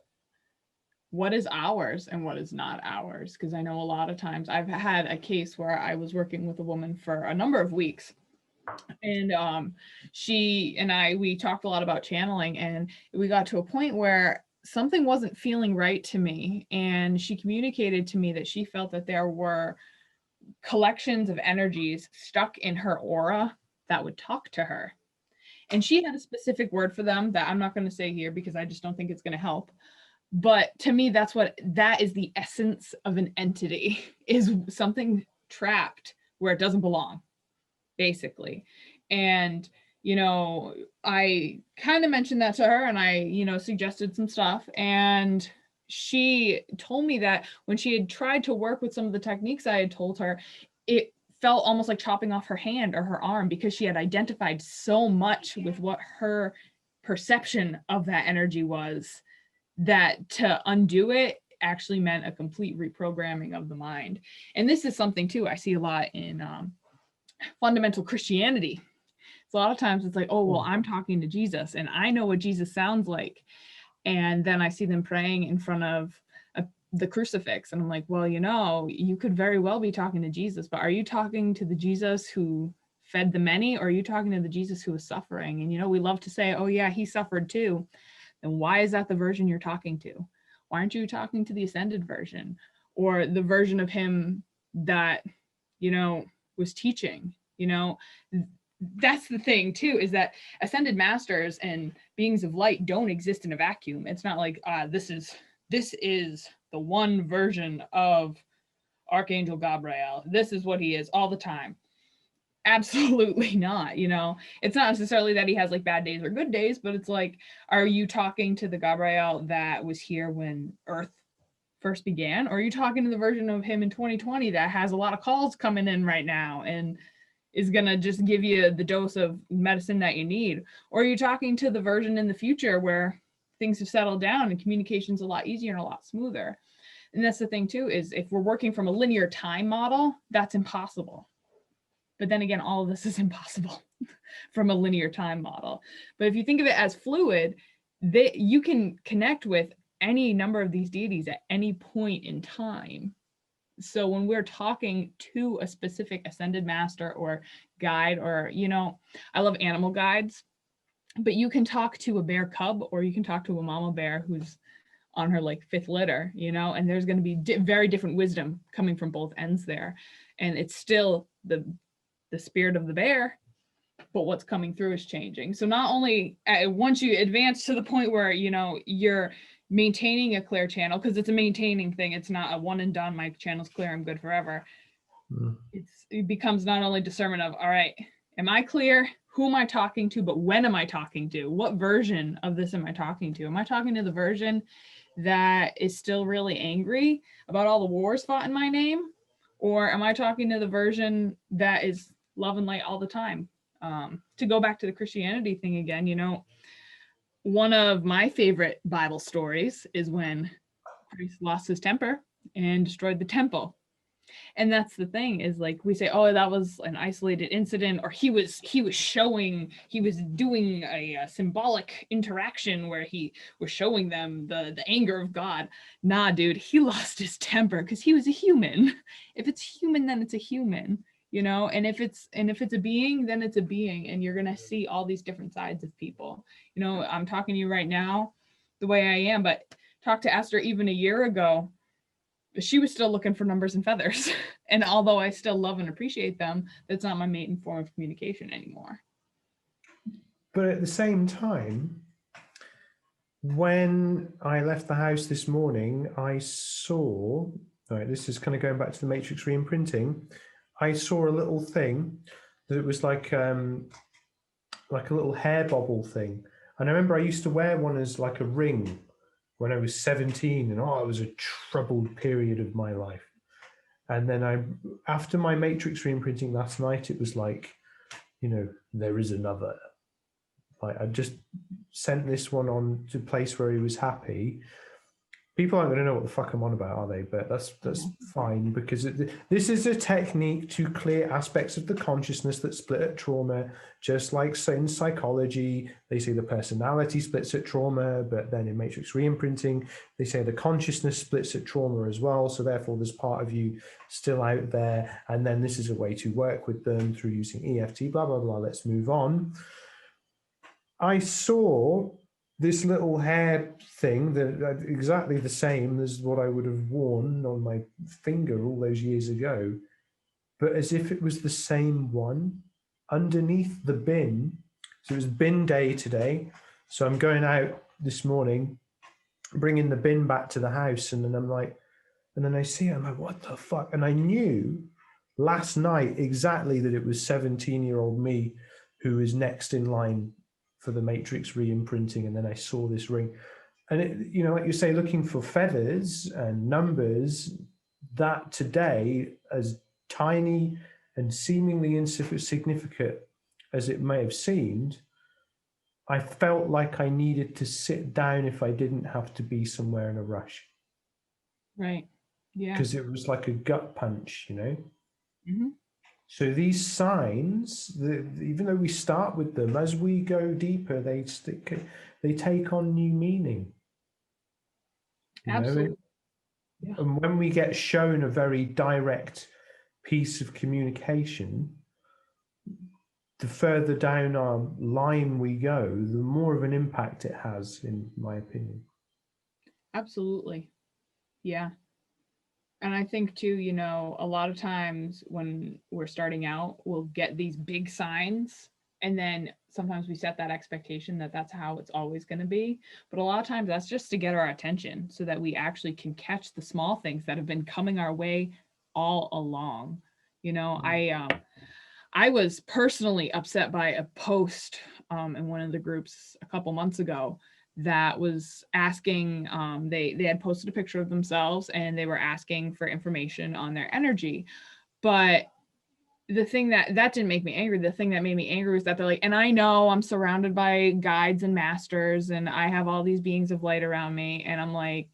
what is ours and what is not ours. Because I know a lot of times I've had a case where I was working with a woman for a number of weeks, and she and we talked a lot about channeling, and we got to a point where something wasn't feeling right to me, and she communicated to me that she felt that there were collections of energies stuck in her aura that would talk to her. And she had a specific word for them that I'm not going to say here because I just don't think it's going to help. But to me, that is the essence of an entity, is something trapped where it doesn't belong, basically. And, I kind of mentioned that to her, and I, suggested some stuff. And she told me that when she had tried to work with some of the techniques I had told her, it felt almost like chopping off her hand or her arm, because she had identified so much with what her perception of that energy was, that to undo it actually meant a complete reprogramming of the mind. And this is something too I see a lot in fundamental Christianity. So a lot of times it's like, oh, well, I'm talking to Jesus and I know what Jesus sounds like. And then I see them praying in front of the crucifix. And I'm like, well, you could very well be talking to Jesus, but are you talking to the Jesus who fed the many, or are you talking to the Jesus who was suffering? And, we love to say, oh, yeah, he suffered too. Then why is that the version you're talking to? Why aren't you talking to the ascended version, or the version of him that, was teaching? That's the thing too, is that ascended masters and beings of light don't exist in a vacuum. It's not like this is the one version of Archangel Gabriel. This is what he is all the time. Absolutely not. It's not necessarily that he has like bad days or good days, but it's like, are you talking to the Gabriel that was here when Earth first began, or are you talking to the version of him in 2020 that has a lot of calls coming in right now and is going to just give you the dose of medicine that you need? Or are you talking to the version in the future where things have settled down and communication's a lot easier and a lot smoother? And that's the thing too, is if we're working from a linear time model, that's impossible. But then again, all of this is impossible from a linear time model. But if you think of it as fluid, you can connect with any number of these deities at any point in time. So when we're talking to a specific ascended master or guide, or, I love animal guides, but you can talk to a bear cub, or you can talk to a mama bear who's on her like fifth litter, you know, and there's going to be very different wisdom coming from both ends there. And it's still the spirit of the bear, but what's coming through is changing. So not only once you advance to the point where, you know, you're maintaining a clear channel, because it's a maintaining thing, it's not a one and done, my channel's clear, I'm good forever. It becomes not only discernment of, all right, am I clear? Who am I talking to? But when am I talking to? What version of this am I talking to? Am I talking to the version that is still really angry about all the wars fought in my name? Or am I talking to the version that is love and light all the time? To go back to the Christianity thing again, you know, one of my favorite Bible stories is when Christ lost his temper and destroyed the temple. And that's the thing, is like we say, oh, that was an isolated incident, or he was doing a symbolic interaction where he was showing them the anger of God. Nah, dude, he lost his temper because he was a human. If it's human, then it's a human, you know. And if it's a being, then it's a being, and you're gonna see all these different sides of people. You know, I'm talking to you right now the way I am, but talk to Esther even a year ago, she was still looking for numbers and feathers. And although I still love and appreciate them, that's not my main form of communication anymore. But at the same time, when I left the house this morning, I saw, right, this is kind of going back to the matrix re-imprinting. I saw a little thing that was like a little hair bobble thing. And I remember I used to wear one as like a ring when I was 17, and it was a troubled period of my life. And then after my matrix re-imprinting last night, it was like, you know, there is another. Like, I just sent this one on to a place where he was happy. People aren't going to know what the fuck I'm on about, are they? But that's fine, because this is a technique to clear aspects of the consciousness that split at trauma. Just like in psychology, they say the personality splits at trauma, but then in matrix re-imprinting, they say the consciousness splits at trauma as well. So therefore, there's part of you still out there. And then this is a way to work with them through using EFT, blah, blah, blah. Let's move on. I saw this little hair thing that exactly the same as what I would have worn on my finger all those years ago, but as if it was the same one underneath the bin. So it was bin day today. So I'm going out this morning, bringing the bin back to the house, and then I'm like, and then I see it, I'm like, what the fuck? And I knew last night exactly that it was 17-year-old me who is next in line for the matrix re-imprinting. And then I saw this ring, and it, you know, like you say, looking for feathers and numbers, that today, as tiny and seemingly insignificant as it may have seemed, I felt like I needed to sit down if I didn't have to be somewhere in a rush. Right. Yeah. Because it was like a gut punch, you know. Mm-hmm. So these signs, even though we start with them, as we go deeper, they take on new meaning. Absolutely. Yeah. And when we get shown a very direct piece of communication, the further down our line we go, the more of an impact it has, in my opinion. Absolutely. Yeah. And I think too, you know, a lot of times when we're starting out, we'll get these big signs, and then sometimes we set that expectation that that's how it's always going to be. But a lot of times that's just to get our attention so that we actually can catch the small things that have been coming our way all along. You know, I was personally upset by a post in one of the groups a couple months ago that was asking, they had posted a picture of themselves and they were asking for information on their energy. But the thing that didn't make me angry, the thing that made me angry was that they're like, and I know I'm surrounded by guides and masters and I have all these beings of light around me. And I'm like,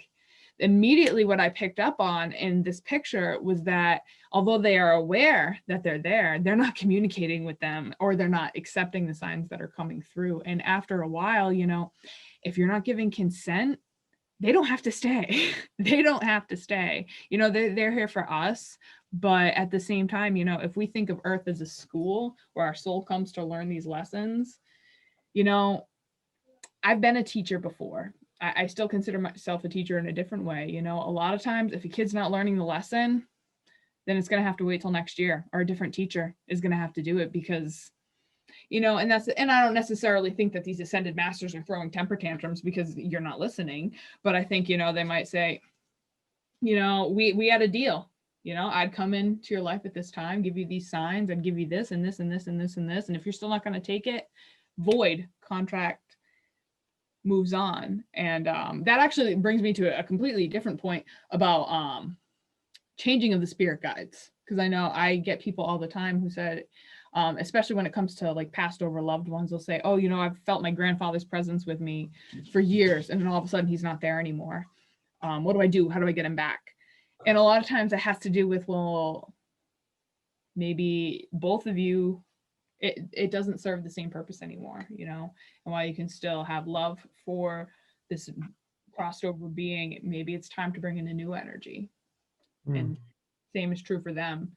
immediately what I picked up on in this picture was that although they are aware that they're there, they're not communicating with them, or they're not accepting the signs that are coming through. And after a while, you know, if you're not giving consent, they don't have to stay. They don't have to stay. You know, they're here for us. But at the same time, you know, if we think of Earth as a school where our soul comes to learn these lessons, you know, I've been a teacher before. I still consider myself a teacher in a different way. You know, a lot of times if a kid's not learning the lesson, then it's going to have to wait till next year, or a different teacher is going to have to do it, because, you know, and I don't necessarily think that these ascended masters are throwing temper tantrums because you're not listening, but I think, you know, they might say, you know, we had a deal. You know, I'd come into your life at this time, give you these signs, I'd give you this and this and this and this and this. And if you're still not going to take it, void contract, moves on. And that actually brings me to a completely different point about changing of the spirit guides. Because I know I get people all the time who said, especially when it comes to like passed over loved ones, they'll say, oh, you know, I've felt my grandfather's presence with me for years, and then all of a sudden he's not there anymore. What do I do? How do I get him back? And a lot of times it has to do with, well, maybe both of you, it doesn't serve the same purpose anymore, you know, and while you can still have love for this crossed over being, maybe it's time to bring in a new energy. And same is true for them.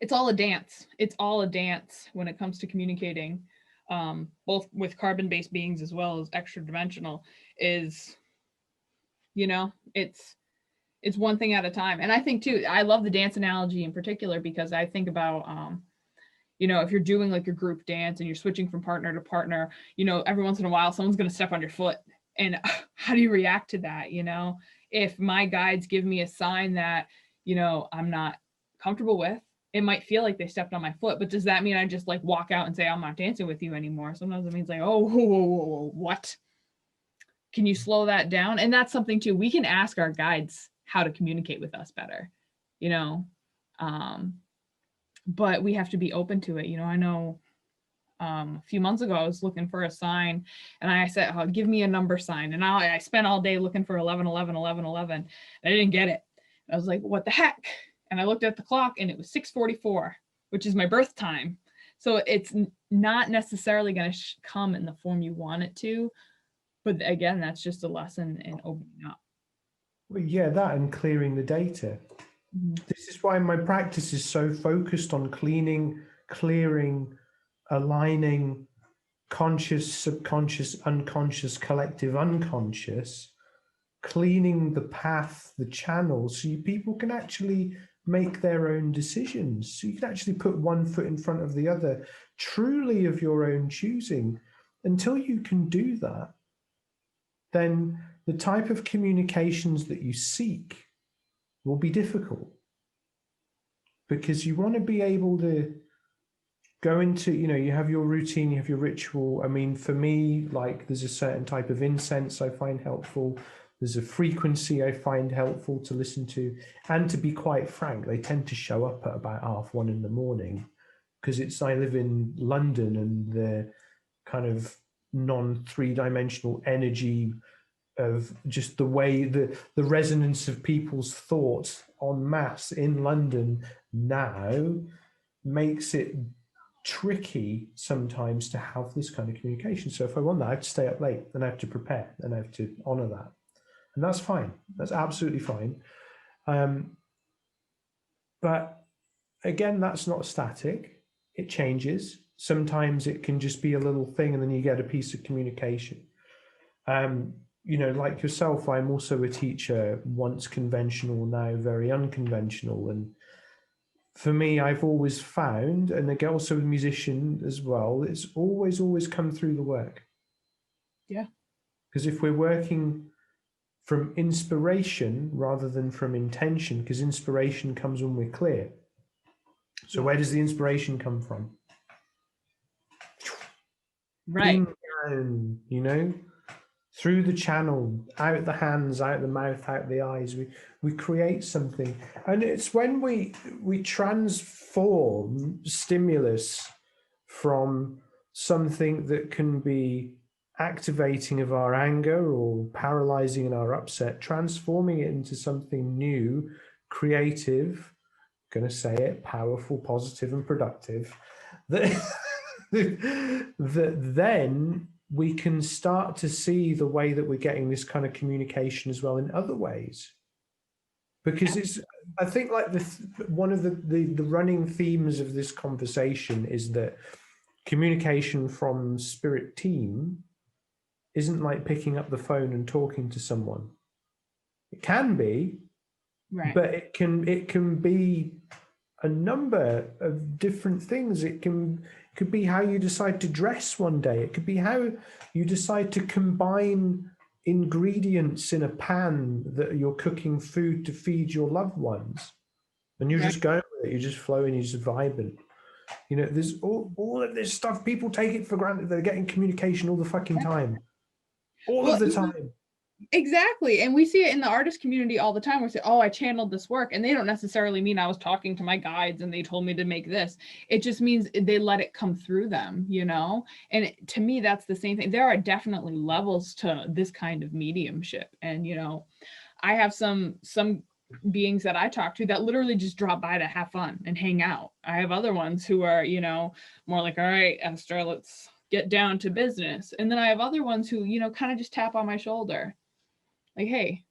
It's all a dance. It's all a dance when it comes to communicating, both with carbon-based beings as well as extra dimensional. Is, you know, it's one thing at a time. And I think too, I love the dance analogy in particular, because I think about you know, if you're doing like a group dance and you're switching from partner to partner, you know, every once in a while someone's going to step on your foot, and how do you react to that? You know, if my guides give me a sign that, you know, I'm not comfortable with, it might feel like they stepped on my foot, but does that mean I just like walk out and say, I'm not dancing with you anymore? Sometimes it means like, oh, whoa, whoa, whoa, whoa, what? Can you slow that down? And that's something too, we can ask our guides how to communicate with us better, you know, but we have to be open to it. You know, I know a few months ago, I was looking for a sign, and I said, oh, give me a number sign. And I spent all day looking for 11, 11, 11, 11. And I didn't get it. I was like, what the heck? And I looked at the clock, and it was 6:44, which is my birth time. So it's not necessarily going to come in the form you want it to. But again, that's just a lesson in opening up. Well, yeah, that and clearing the data. This is why my practice is so focused on cleaning, clearing, aligning conscious, subconscious, unconscious, collective unconscious, cleaning the path, the channels, so people can actually make their own decisions. So you can actually put one foot in front of the other, truly of your own choosing. Until you can do that, then the type of communications that you seek will be difficult, because you want to be able to go into, you know, you have your routine, you have your ritual. I mean, for me, like there's a certain type of incense I find helpful. There's a frequency I find helpful to listen to. And to be quite frank, they tend to show up at about 1:30 in the morning, because I live in London, and the kind of non-three-dimensional energy of just the way the resonance of people's thoughts en masse in London now makes it tricky sometimes to have this kind of communication. So if I want that, I have to stay up late, and I have to prepare, and I have to honor that. And that's fine. That's absolutely fine. But again, that's not static. It changes. Sometimes it can just be a little thing, and then you get a piece of communication. You know, like yourself, I'm also a teacher, once conventional, now very unconventional. And for me, I've always found, and again, also a musician as well, it's always come through the work. Yeah. Because if we're working from inspiration rather than from intention, because inspiration comes when we're clear. So where does the inspiration come from? Right. Down, you know, through the channel, out the hands, out the mouth, out the eyes. We create something. And it's when we transform stimulus from something that can be activating of our anger or paralyzing in our upset, transforming it into something new, creative, going to say it, powerful, positive, and productive, that, that then we can start to see the way that we're getting this kind of communication as well in other ways. Because it's, I think, like one of the running themes of this conversation is that communication from spirit team isn't like picking up the phone and talking to someone. It can be, Right. but it can be a number of different things. It could be how you decide to dress one day. It could be how you decide to combine ingredients in a pan that you're cooking food to feed your loved ones. And you're Right. just going with it, you're just flowing, you're just vibing. You know, there's all of this stuff. People take it for granted. They're getting communication all the fucking time. All Well, of the time. exactly. And we see it in the artist community all the time. We say, oh, I channeled this work. And they don't necessarily mean I was talking to my guides and they told me to make this. It just means they let it come through them, you know? And to me, that's the same thing. There are definitely levels to this kind of mediumship. And, you know, I have some beings that I talk to that literally just drop by to have fun and hang out. I have other ones who are, you know, more like, all right, Esther, let's get down to business. And then I have other ones who, you know, kind of just tap on my shoulder. Like, hey,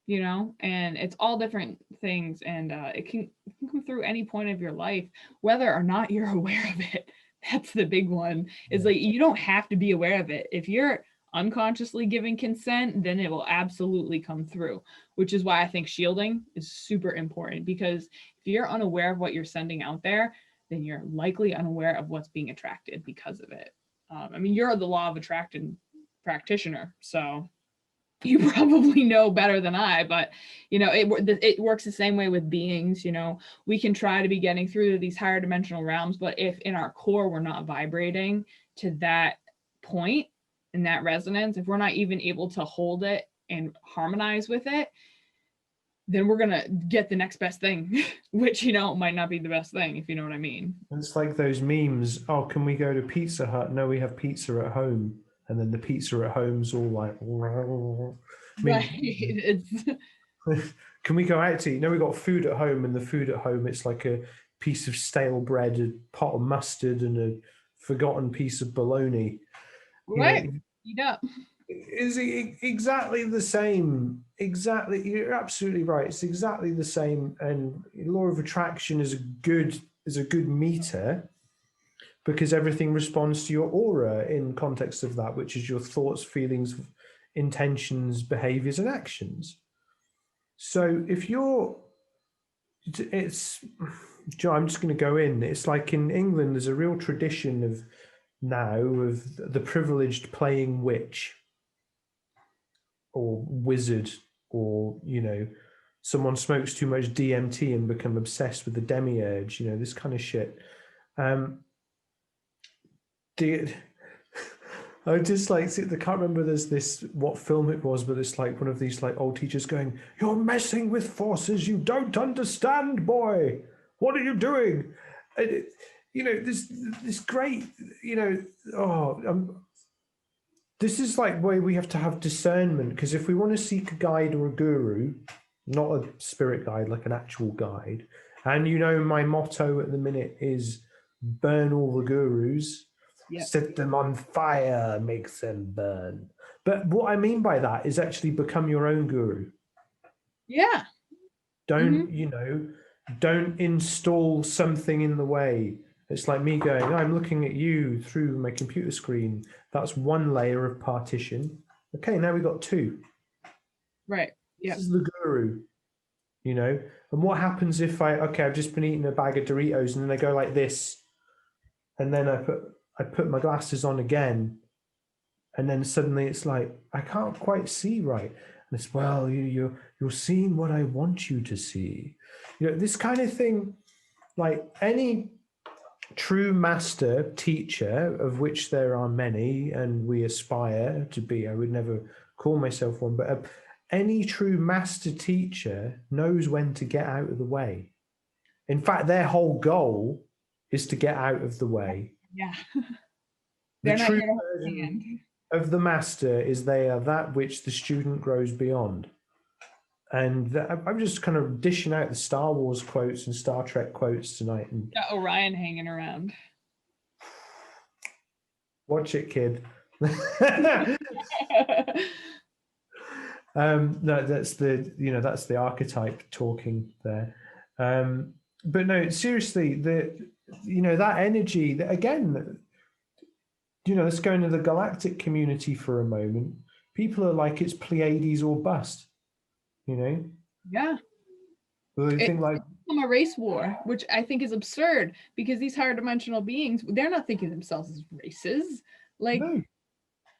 you know, and it's all different things. And it can come through any point of your life, whether or not you're aware of it. That's the big one. Is like, you don't have to be aware of it. If you're unconsciously giving consent, then it will absolutely come through, which is why I think shielding is super important, because if you're unaware of what you're sending out there, then you're likely unaware of what's being attracted because of it. I mean, you're the law of attraction practitioner, so you probably know better than I, but you know, it works the same way with beings. You know, we can try to be getting through to these higher dimensional realms, but if in our core we're not vibrating to that point, in that resonance, if we're not even able to hold it and harmonize with it, then we're gonna get the next best thing, which, you know, might not be the best thing, if you know what I mean. It's like those memes. Oh, can we go to Pizza Hut? No, we have pizza at home. And then the pizza at home's all like, I Right. mean, It's can we go out to eat? No, we got food at home, and the food at home, it's like a piece of stale bread, a pot of mustard, and a forgotten piece of bologna. You right. know, Eat up. is it exactly the same? Exactly, you're absolutely right. It's exactly the same. And law of attraction is a good meter, because everything responds to your aura in context of that, which is your thoughts, feelings, intentions, behaviors, and actions. So if you're, it's, Joe, I'm just going to go in. It's like in England, there's a real tradition of now of the privileged playing witch or wizard, or, you know, someone smokes too much DMT and become obsessed with the demiurge, you know, this kind of shit. Um, the, I just like, I can't remember there's this, what film it was, but it's like one of these like old teachers going, "You're messing with forces you don't understand, boy. What are you doing?" And you know, this great, you know, this is like where we have to have discernment, because if we want to seek a guide or a guru, not a spirit guide, like an actual guide, and you know, my motto at the minute is burn all the gurus. Yeah. Set them on fire, make them burn. But what I mean by that is actually become your own guru. Yeah. Don't, Hmm. you know, don't install something in the way. It's like me going, I'm looking at you through my computer screen. That's one layer of partition. Okay, now we've got two. Right. This Yep. is the guru, you know. And what happens if I've just been eating a bag of Doritos and then I go like this, and then I put my glasses on again, and then suddenly it's like I can't quite see right, and it's, well, you're seeing what I want you to see, you know, this kind of thing. Like any true master teacher, of which there are many and we aspire to be, I would never call myself one, but any true master teacher knows when to get out of the way. In fact, their whole goal is to get out of the way. Yeah. The They're not true here to hold your version hand. of the master is they are that which the student grows beyond. And I'm just kind of dishing out the Star Wars quotes and Star Trek quotes tonight. And Got Orion hanging around. watch it, kid. No, that's the archetype talking there. But no, seriously, that energy, that again, let's go into the galactic community for a moment. People are like, it's Pleiades or bust, you know? Yeah. Well, they think It's like, become a race war, which I think is absurd because these higher dimensional beings, they're not thinking of themselves as races. Like no,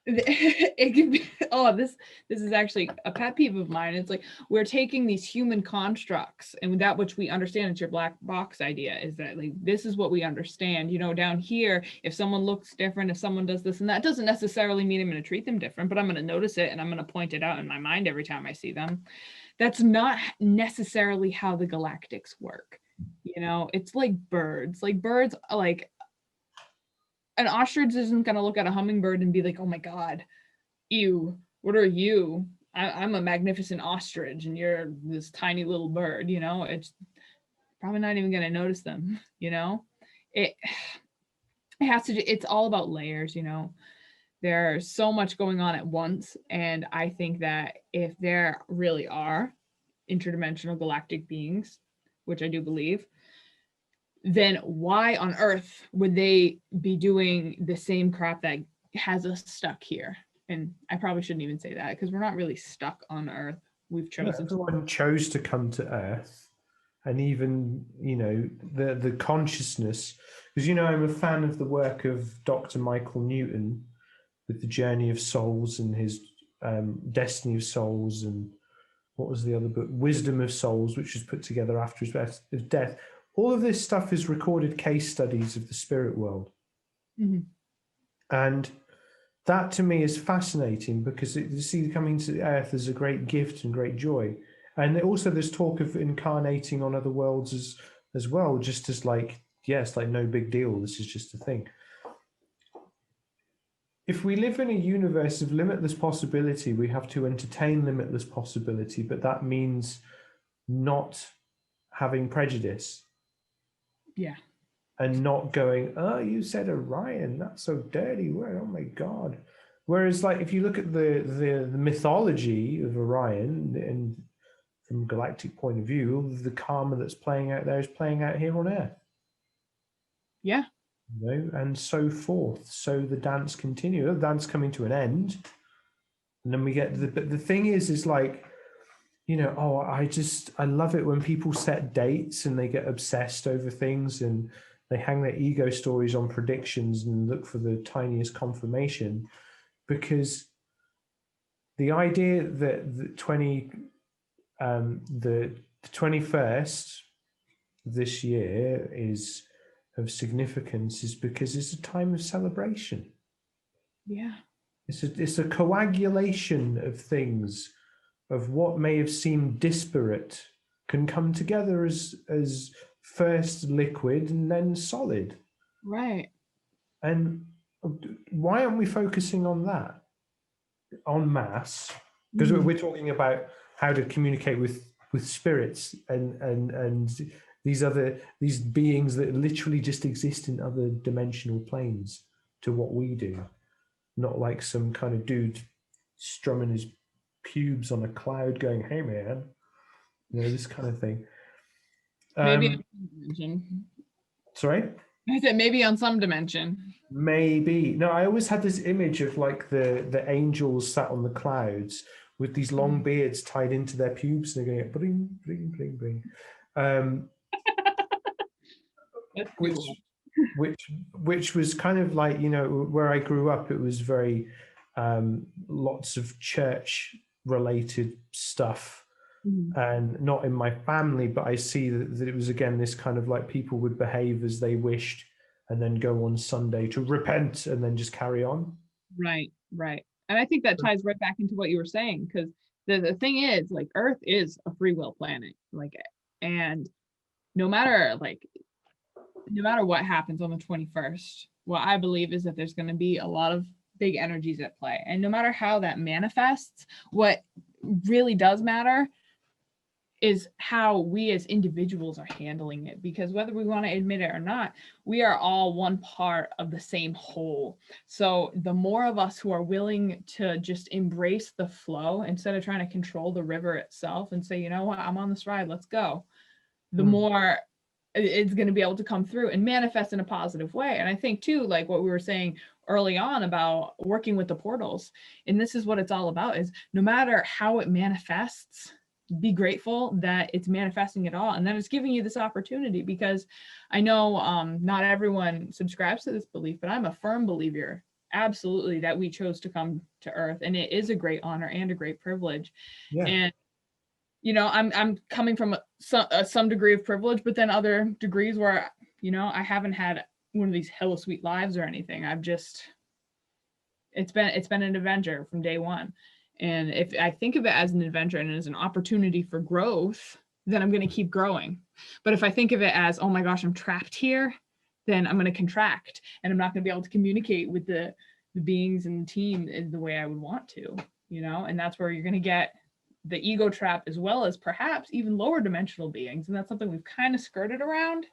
it could be, oh, this is actually a pet peeve of mine. It's like we're taking these human constructs and that which we understand, it's your black box idea, is that like this is what we understand, down here, if someone looks different, if someone does this and that, doesn't necessarily mean I'm going to treat them different, but I'm going to notice it and I'm going to point it out in my mind every time I see them. That's not necessarily how the galactics work. It's like birds, like an ostrich isn't going to look at a hummingbird and be like, oh my God, ew, what are you? I'm a magnificent ostrich and you're this tiny little bird, it's probably not even going to notice them, it has to, it's all about layers, there's so much going on at once. And I think that if there really are interdimensional galactic beings, which I do believe, then why on earth would they be doing the same crap that has us stuck here? And I probably shouldn't even say that because we're not really stuck on earth. We've chosen to. everyone chose to come to Earth, and even the consciousness, because I'm a fan of the work of Dr. Michael Newton with the Journey of Souls and his Destiny of Souls, and what was the other book, Wisdom of Souls, which was put together after his death. All of this stuff is recorded case studies of the spirit world. Mm-hmm. And that to me is fascinating because you see coming to Earth is a great gift and great joy. And also there's talk of incarnating on other worlds as well, just as like, yes, like no big deal. This is just a thing. If we live in a universe of limitless possibility, we have to entertain limitless possibility, but that means not having prejudice. Yeah. And not going, oh, you said Orion, that's so dirty word, oh my God. Whereas like if you look at the mythology of Orion and from a galactic point of view, the karma that's playing out there is playing out here on Earth. Yeah. And so forth. So the dance continues. The dance coming to an end. And then we get but the thing is like, I love it when people set dates and they get obsessed over things and they hang their ego stories on predictions and look for the tiniest confirmation, because the idea that the 21st this year is of significance is because it's a time of celebration. Yeah. It's a coagulation of things, of what may have seemed disparate can come together as first liquid and then solid. Right. And why aren't we focusing on that en masse? Because we're talking about how to communicate with spirits and these beings that literally just exist in other dimensional planes to what we do, not like some kind of dude strumming his pubes on a cloud going, hey man, this kind of thing. Maybe on some dimension. Sorry? I said maybe on some dimension. Maybe. No, I always had this image of like the angels sat on the clouds with these long beards tied into their pubes and they're going bling, bling, bling, bling. That's which cool. which was kind of like, where I grew up, it was very lots of church related stuff. And not in my family, but I see that it was again this kind of like people would behave as they wished and then go on Sunday to repent and then just carry on. Right. And I think that ties right back into what you were saying, because the thing is, like, Earth is a free will planet, like, and no matter what happens on the 21st, what I believe is that there's going to be a lot of big energies at play, and no matter how that manifests, what really does matter is how we as individuals are handling it, because whether we want to admit it or not, we are all one part of the same whole. So the more of us who are willing to just embrace the flow instead of trying to control the river itself and say, you know what, I'm on this ride, let's go, the more it's going to be able to come through and manifest in a positive way. And I think too, like what we were saying early on about working with the portals. And this is what it's all about, is no matter how it manifests, be grateful that it's manifesting at all. And then it's giving you this opportunity, because I know not everyone subscribes to this belief, but I'm a firm believer, absolutely, that we chose to come to Earth. And it is a great honor and a great privilege. Yeah. And I'm coming from some degree of privilege, but then other degrees where, I haven't had one of these hella sweet lives or anything. It's been an adventure from day one. And if I think of it as an adventure and as an opportunity for growth, then I'm going to keep growing. But if I think of it as, oh my gosh, I'm trapped here, then I'm going to contract, and I'm not going to be able to communicate with the beings and the team in the way I would want to, and that's where you're going to get the ego trap, as well as perhaps even lower dimensional beings. And that's something we've kind of skirted around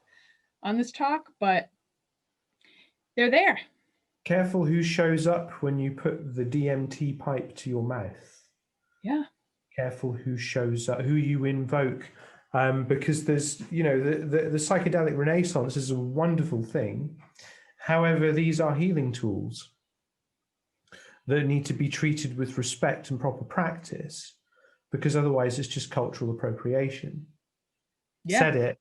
on this talk, but they're there. Careful who shows up when you put the DMT pipe to your mouth. Yeah. Careful who shows up, who you invoke, because there's, the psychedelic renaissance is a wonderful thing. However, these are healing tools that need to be treated with respect and proper practice, because otherwise it's just cultural appropriation. Yeah. Said it,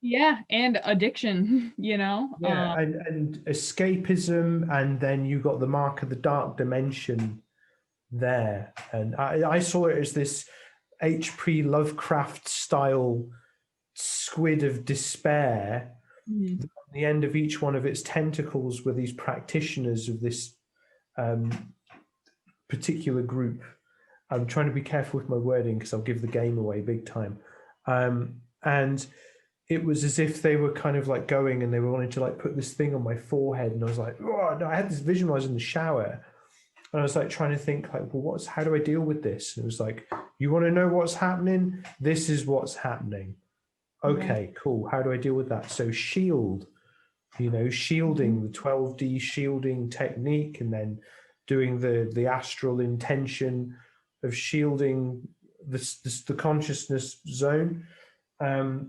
Yeah, and addiction, Yeah, and escapism, and then you got the mark of the dark dimension there. And I saw it as this H.P. Lovecraft style squid of despair. Mm-hmm. At the end of each one of its tentacles were these practitioners of this particular group. I'm trying to be careful with my wording because I'll give the game away big time. And it was as if they were kind of like going and they were wanting to like put this thing on my forehead. And I was like, oh, no, I had this vision when I was in the shower. And I was like trying to think like, well, how do I deal with this? And it was like, you want to know what's happening? This is what's happening. Okay, cool. How do I deal with that? So shielding, the 12D shielding technique, and then doing the astral intention of shielding the consciousness zone,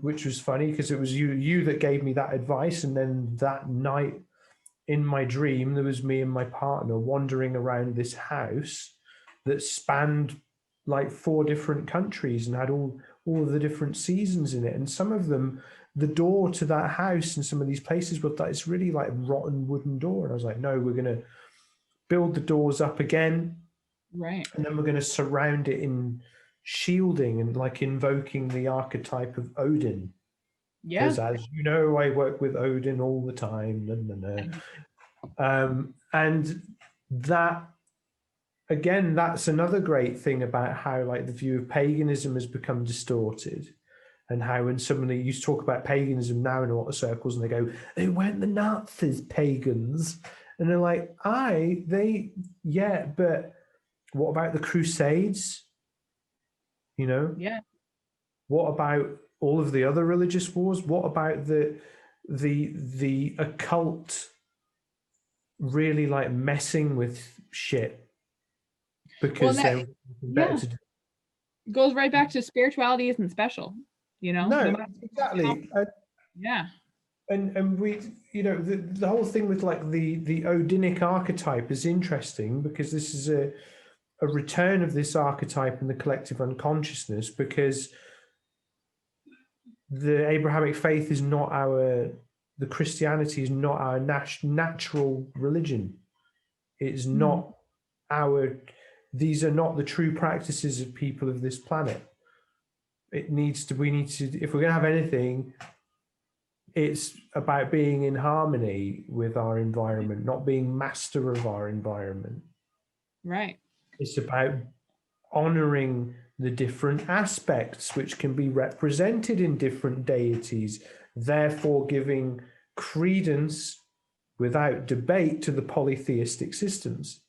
which was funny because it was you that gave me that advice. And then that night in my dream, there was me and my partner wandering around this house that spanned like 4 different countries and had all of the different seasons in it. And some of them, the door to that house and some of these places were like, it's really like rotten wooden door. And I was like, no, we're going to build the doors up again. Right. And then we're going to surround it in shielding and like invoking the archetype of Odin. Yeah. Because as you know, I work with Odin all the time. And that, again, that's another great thing about how like the view of paganism has become distorted, and how when somebody used to talk about paganism now in a lot of circles and they go, they weren't the Nazis pagans. And they're like, yeah, but what about the Crusades? Yeah. What about all of the other religious wars? What about the occult really like messing with shit because they're better to do? Goes right back to spirituality isn't special, No, exactly. Yeah. And we, the whole thing with like the Odinic archetype is interesting because this is a return of this archetype in the collective unconsciousness, because the Abrahamic faith is not the Christianity is not our natural religion. It's not these are not the true practices of people of this planet. We need to, if we're going to have anything, it's about being in harmony with our environment, not being master of our environment. Right. It's about honoring the different aspects which can be represented in different deities, therefore giving credence without debate to the polytheistic systems.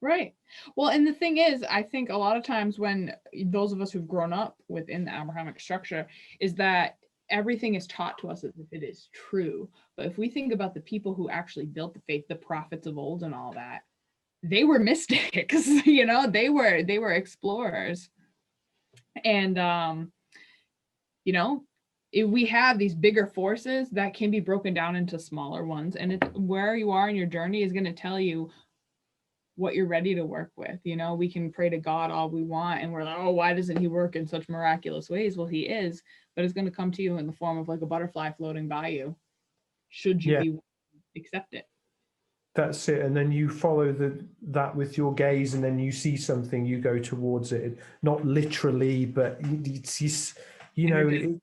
Right. Well, and the thing is, I think a lot of times when those of us who've grown up within the Abrahamic structure is that everything is taught to us as if it is true. But if we think about the people who actually built the faith, the prophets of old and all that, they were mystics, they were explorers. And, we have these bigger forces that can be broken down into smaller ones, and it's where you are in your journey is going to tell you what you're ready to work with. You know, we can pray to God all we want, and we're like, oh, why doesn't he work in such miraculous ways? Well, he is, but it's going to come to you in the form of like a butterfly floating by you, should you Yeah, be accept it. that's it. And then you follow that with your gaze, and then you see something, you go towards it. Not literally, but you know,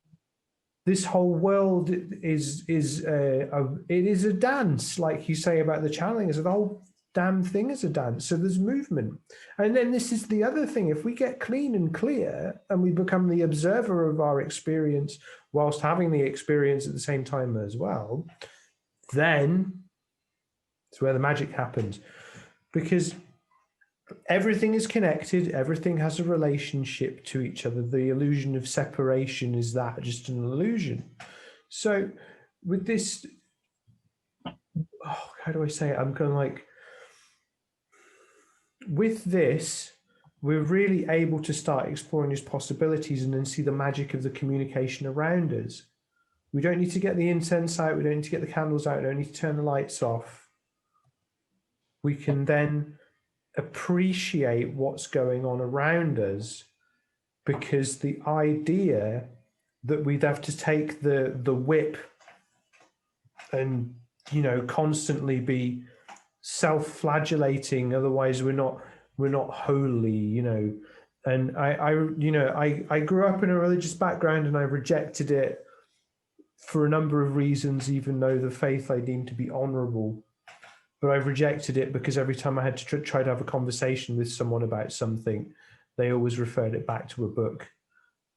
this whole world is it is a dance, like you say about the channeling. Is the whole damn thing is a dance. So there's movement, and then this is the other thing. If we get clean and clear, and we become the observer of our experience, whilst having the experience at the same time as well, then it's where the magic happens, because everything is connected, everything has a relationship to each other. The illusion of separation is that just an illusion. So with this, how do I say it? I'm kind of like, with this, we're really able to start exploring these possibilities and then see the magic of the communication around us. We don't need to get the incense out, we don't need to get the candles out, we don't need to turn the lights off. We can then appreciate what's going on around us, because the idea that we'd have to take the whip and constantly be self-flagellating, otherwise we're not holy. And I grew up in a religious background, and I rejected it for a number of reasons, even though the faith I deemed to be honorable. But I've rejected it because every time I had to try to have a conversation with someone about something, they always referred it back to a book.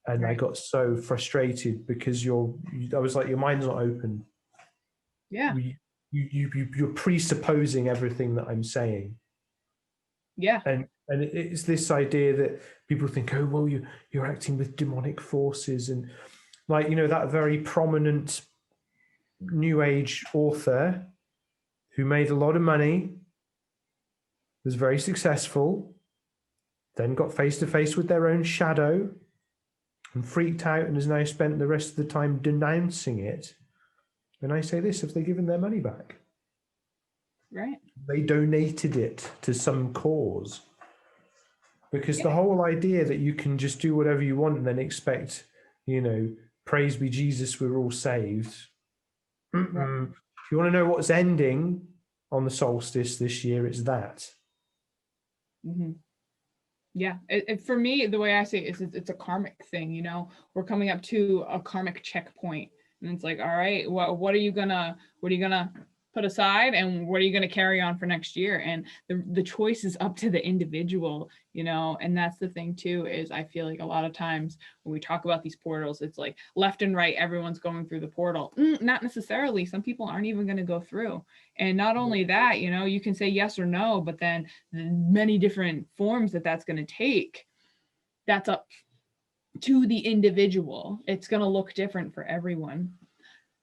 And right. I got so frustrated because I was like, your mind's not open. Yeah. You're presupposing everything that I'm saying. Yeah. And it's this idea that people think, oh, well, you're acting with demonic forces. And like, that very prominent New Age author who made a lot of money, was very successful, then got face to face with their own shadow and freaked out, and has now spent the rest of the time denouncing it. And I say this, have they given their money back? Right. They donated it to some cause. Because the whole idea that you can just do whatever you want and then expect, praise be Jesus, we're all saved. Right. If you want to know what's ending on the solstice this year, it's that. Mm-hmm. Yeah, for me, the way I see it is it's a karmic thing. We're coming up to a karmic checkpoint, and it's like, all right, what are you gonna put aside, and what are you gonna carry on for next year? And the choice is up to the individual, and that's the thing too, is I feel like a lot of times when we talk about these portals, it's like left and right, everyone's going through the portal. Not necessarily. Some people aren't even going to go through. And not only that, you can say yes or no, but then the many different forms that's going to take, that's up to the individual. It's going to look different for everyone.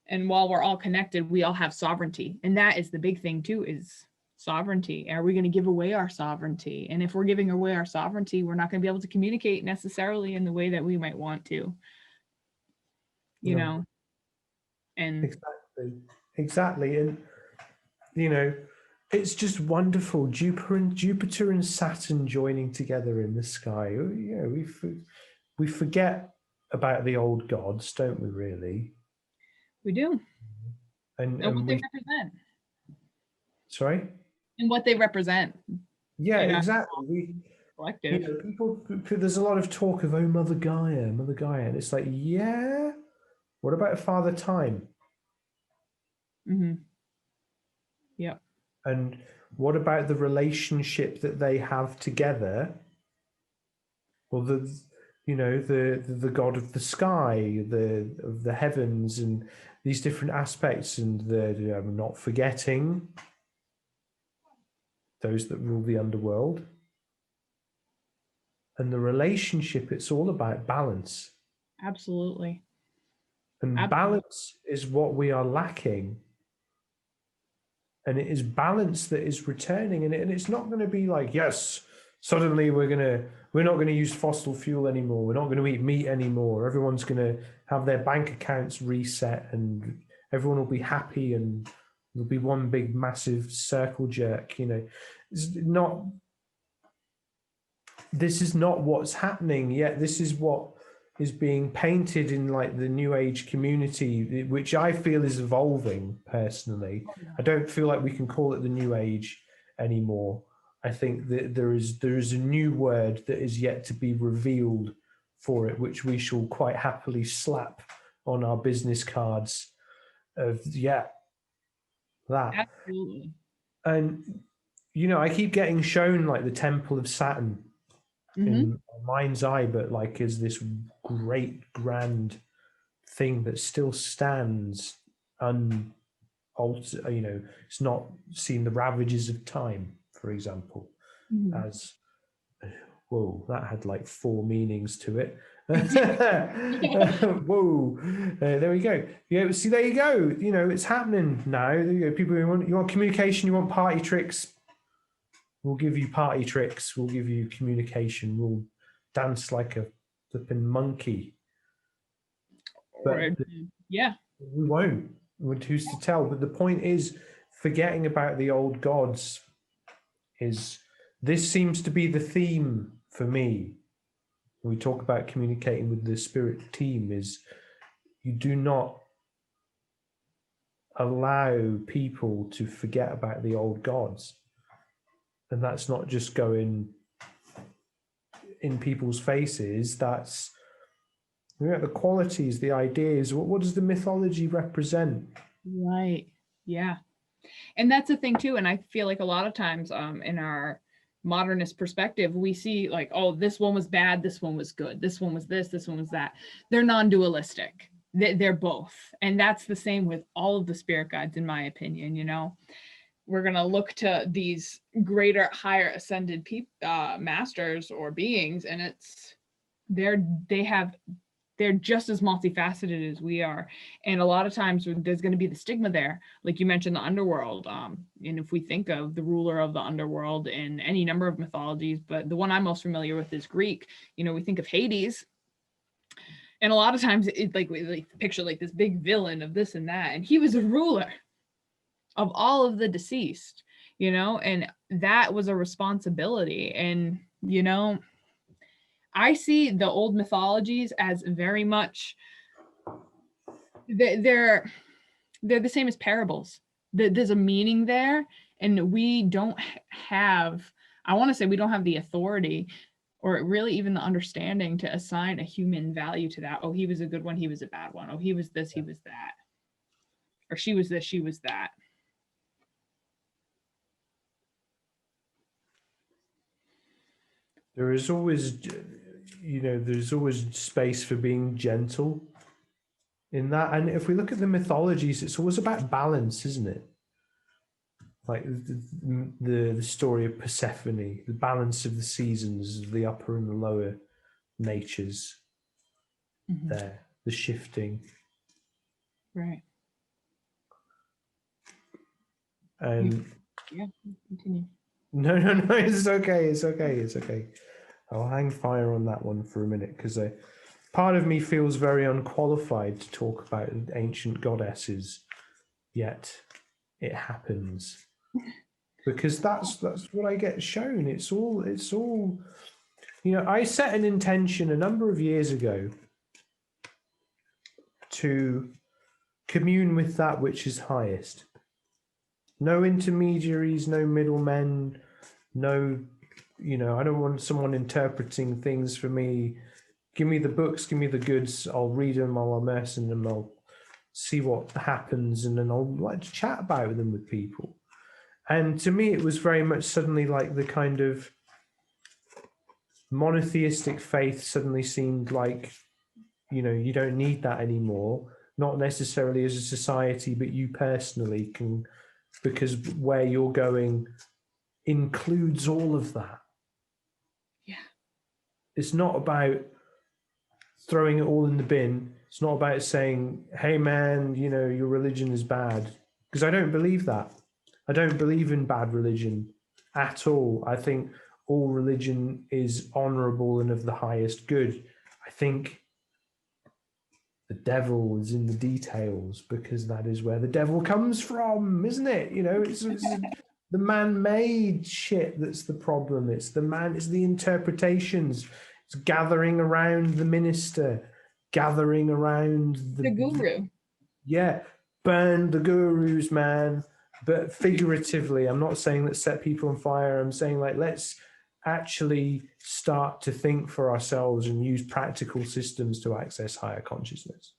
And while we're all connected, we all have sovereignty. And that is the big thing too, is sovereignty. Are we going to give away our sovereignty? And if we're giving away our sovereignty, we're not going to be able to communicate necessarily in the way that we might want to, know. And exactly. And it's just wonderful. Jupiter and Saturn joining together in the sky. We forget about the old gods, don't we, really? We do. And what they represent. Sorry? And what they represent. Yeah, exactly. Collective. People, there's a lot of talk of, Mother Gaia, and it's like, yeah, what about Father Time? Mm-hmm. Yeah. And what about the relationship that they have together? Well, the god of the sky, of the heavens, and these different aspects, and the not forgetting those that rule the underworld. And the relationship, it's all about balance. Absolutely. And balance is what we are lacking. And it is balance that is returning. And it's not going to be like, yes, Suddenly we're not going to use fossil fuel anymore. We're not going to eat meat anymore. Everyone's going to have their bank accounts reset, and everyone will be happy, and there'll be one big massive circle jerk. It's not. This is not what's happening yet. This is what is being painted in like the new age community, which I feel is evolving personally. I don't feel like we can call it the new age anymore. I think that there is a new word that is yet to be revealed for it, which we shall quite happily slap on our business cards of that. Absolutely. And I keep getting shown like the Temple of Saturn in my mind's eye, but like is this great grand thing that still stands unaltered. It's not seen the ravages of time, for example. As whoa, that had like 4 meanings to it. Whoa, there we go. See, there you go. It's happening now. There you go. People, you want communication, you want party tricks. We'll give you party tricks. We'll give you communication. We'll dance like a flipping monkey. But we won't. Who's to tell? But the point is, forgetting about the old gods this seems to be the theme for me. When we talk about communicating with the spirit team, is you do not allow people to forget about the old gods. And that's not just going in people's faces. That's the qualities, the ideas. What does the mythology represent? Right. Yeah. And that's the thing too. And I feel like a lot of times in our modernist perspective, we see like, oh, this one was bad, this one was good, this one was this one was that. They're non-dualistic. They're both. And that's the same with all of the spirit guides, in my opinion. We're going to look to these greater, higher ascended masters or beings, and they're just as multifaceted as we are. And a lot of times there's going to be the stigma there. Like you mentioned, the underworld. And if we think of the ruler of the underworld in any number of mythologies, but the one I'm most familiar with is Greek, we think of Hades. And a lot of times it's like we picture like this big villain of this and that. And he was a ruler of all of the deceased, and that was a responsibility. And, I see the old mythologies as very much, they're the same as parables. There's a meaning there, and we don't have, I want to say we don't have the authority or really even the understanding to assign a human value to that. Oh, he was a good one, he was a bad one. Oh, he was this, he was that. Or she was this, she was that. There is always, there's always space for being gentle in that. And if we look at the mythologies, it's always about balance, isn't it? Like the story of Persephone, the balance of the seasons, the upper and the lower natures there, the shifting. Right. And continue. No, it's okay. I'll hang fire on that one for a minute, because part of me feels very unqualified to talk about ancient goddesses, yet it happens. Because that's what I get shown. It's all I set an intention a number of years ago to commune with that which is highest. No intermediaries, no middlemen, no, I don't want someone interpreting things for me. Give me the books, give me the goods, I'll read them, I'll immerse in them, I'll see what happens, and then I'll like to chat about them with people. And to me, it was very much suddenly like the kind of monotheistic faith suddenly seemed like, you don't need that anymore. Not necessarily as a society, but you personally can, because where you're going includes all of that. Yeah. It's not about throwing it all in the bin. It's not about saying, hey man, your religion is bad. Because I don't believe that. I don't believe in bad religion at all. I think all religion is honorable and of the highest good. I think the devil is in the details, because that is where the devil comes from, isn't it? You know, it's the man-made shit that's the problem. It's the interpretations. It's gathering around the minister, gathering around The guru. yeah, burn the gurus, man. But figuratively, I'm not saying let's set people on fire. I'm saying, like, let's actually start to think for ourselves and use practical systems to access higher consciousness.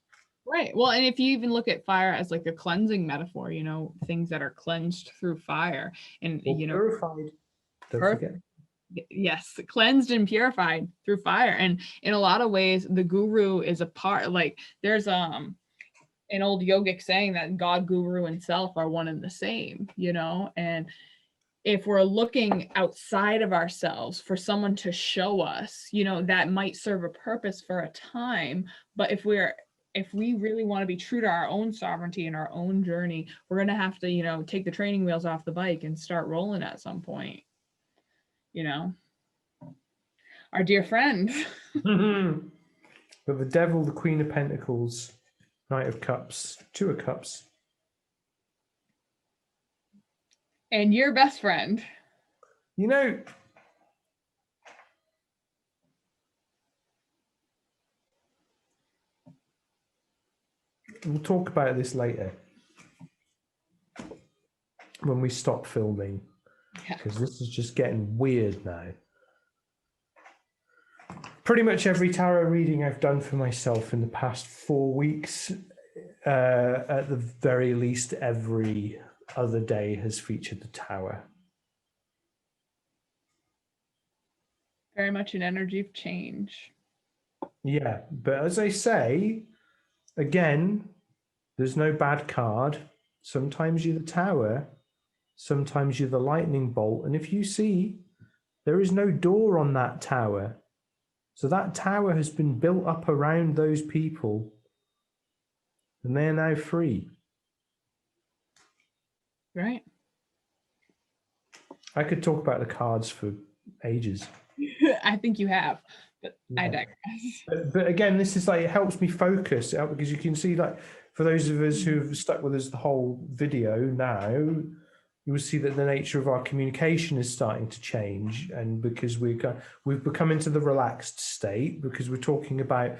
Right. Well, and if you even look at fire as like a cleansing metaphor, you know, things that are cleansed through fire, and Or you know, purified. Don't perfect. forget. Yes, cleansed and purified through fire. And in a lot of ways, the guru is a part, like there's an old yogic saying that God, guru, and self are one and the same, you know. And if we're looking outside of ourselves for someone to show us, you know, that might serve a purpose for a time. But if we really want to be true to our own sovereignty and our own journey, we're going to have to, you know, take the training wheels off the bike and start rolling at some point, you know. Our dear friend. But the devil, the Queen of Pentacles, Knight of Cups, Two of Cups. And your best friend. You know, we'll talk about this later when we stop filming, because this is just getting weird now. Pretty much every tarot reading I've done for myself in the past 4 weeks, at the very least every other day, has featured the Tower. Very much an energy of change. Yeah, but as I say, again, there's no bad card. Sometimes you're the Tower, sometimes you're the lightning bolt. And if you see, there is no door on that tower. So that tower has been built up around those people, and they're now free. Right. I could talk about the cards for ages. I think you have, but Yeah. I digress. But again, this is like, it helps me focus, because you can see, like, for those of us who've stuck with us the whole video now, you will see that the nature of our communication is starting to change, and because we've become into the relaxed state, because we're talking about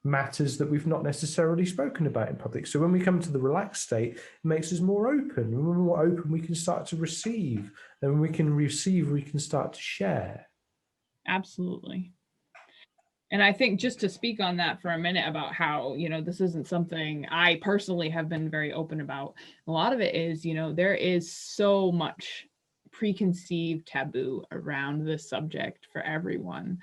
matters that we've not necessarily spoken about in public. So when we come to the relaxed state, it makes us more open. When we're more open, we can start to receive. And when we can receive, we can start to share. Absolutely. And I think, just to speak on that for a minute about how, you know, this isn't something I personally have been very open about. A lot of it is, you know, there is so much preconceived taboo around this subject for everyone.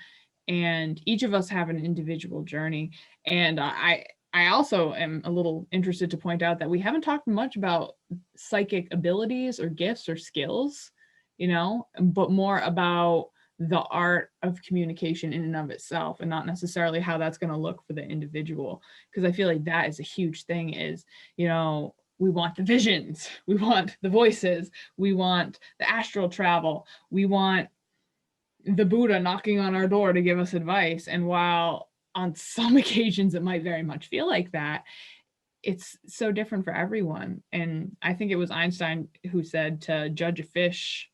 And each of us have an individual journey. And I also am a little interested to point out that we haven't talked much about psychic abilities or gifts or skills, you know, but more about the art of communication in and of itself, and not necessarily how that's going to look for the individual. Because I feel like that is a huge thing, is, you know, we want the visions, we want the voices, we want the astral travel, we want the Buddha knocking on our door to give us advice. And while on some occasions it might very much feel like that, it's so different for everyone. And I think it was Einstein who said to judge a fish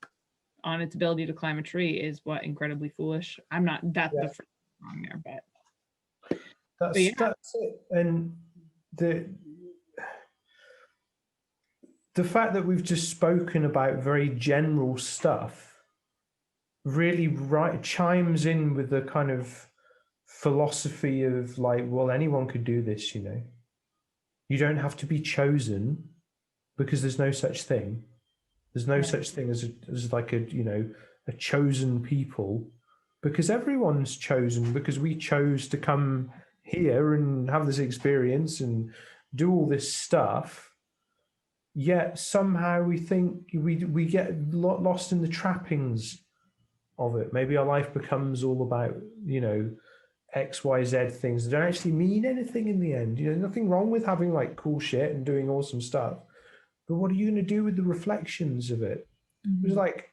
on its ability to climb a tree is what incredibly foolish. I'm not that the wrong there, but yeah. That's it. And the fact that we've just spoken about very general stuff really chimes in with the kind of philosophy of, like, well, anyone could do this, you know. You don't have to be chosen, because there's no such thing. There's no such thing as like a, you know, a chosen people, because everyone's chosen, because we chose to come here and have this experience and do all this stuff. Yet somehow we think we get lost in the trappings of it. Maybe our life becomes all about, you know, XYZ things that don't actually mean anything in the end. You know, nothing wrong with having, like, cool shit and doing awesome stuff, but what are you going to do with the reflections of it? It was like,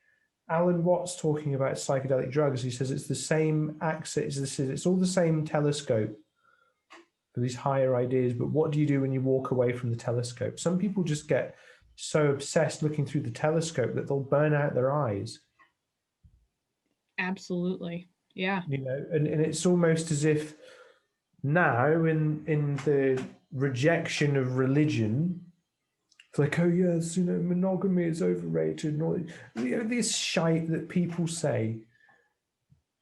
Alan Watts talking about psychedelic drugs. He says it's the same axis. It's all the same telescope for these higher ideas. But what do you do when you walk away from the telescope? Some people just get so obsessed looking through the telescope that they'll burn out their eyes. Absolutely. Yeah. You know, and it's almost as if now in the rejection of religion, it's like, oh yes, you know, monogamy is overrated, and all, you know, this shite that people say.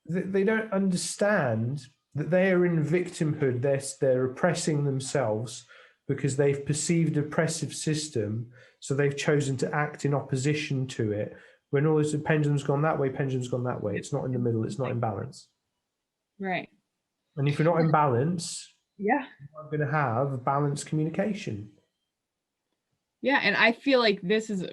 They don't understand that they are in victimhood. They're oppressing themselves because they've perceived oppressive system, so they've chosen to act in opposition to it. When all this pendulum's gone that way, pendulum's gone that way. It's not in the middle. It's not in balance. Right. And if you're not in balance, Yeah. you're not going to have balanced communication. Yeah, and I feel like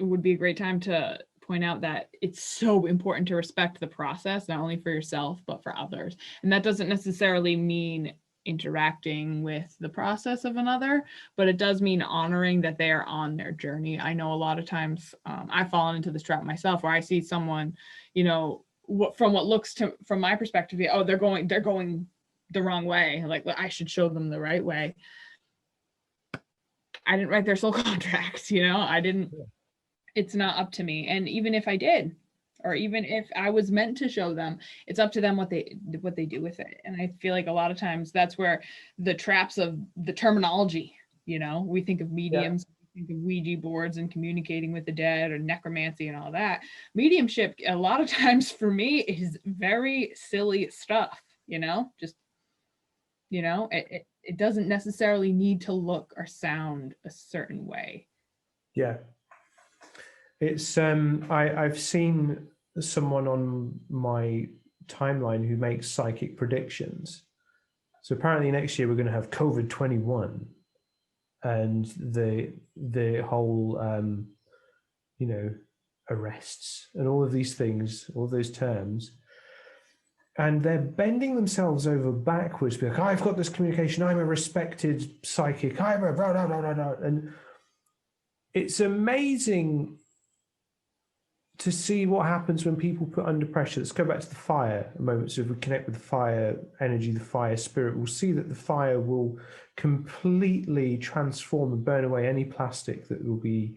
would be a great time to point out that it's so important to respect the process, not only for yourself, but for others. And that doesn't necessarily mean interacting with the process of another, but it does mean honoring that they are on their journey. I know a lot of times I've fallen into this trap myself where I see someone, you know, from what looks to, from my perspective, oh, they're going the wrong way. Like I should show them the right way. I didn't write their soul contracts, you know, I didn't, it's not up to me. And even if I did, or even if I was meant to show them, it's up to them what they do with it. And I feel like a lot of times that's where the traps of the terminology, you know, we think of mediums, we think of Ouija boards and communicating with the dead or necromancy and all that. Mediumship, a lot of times for me, is very silly stuff, you know, just, you know, it doesn't necessarily need to look or sound a certain way. Yeah. It's I've seen someone on my timeline who makes psychic predictions. So apparently next year we're going to have COVID-21, and the whole you know, arrests and all of these things, all those terms. And they're bending themselves over backwards, be like, I've got this communication, I'm a respected psychic, I'm a blah, blah, blah, blah, blah. And it's amazing to see what happens when people put under pressure. Let's go back to the fire a moment. So if we connect with the fire energy, the fire spirit, we'll see that the fire will completely transform and burn away any plastic that will be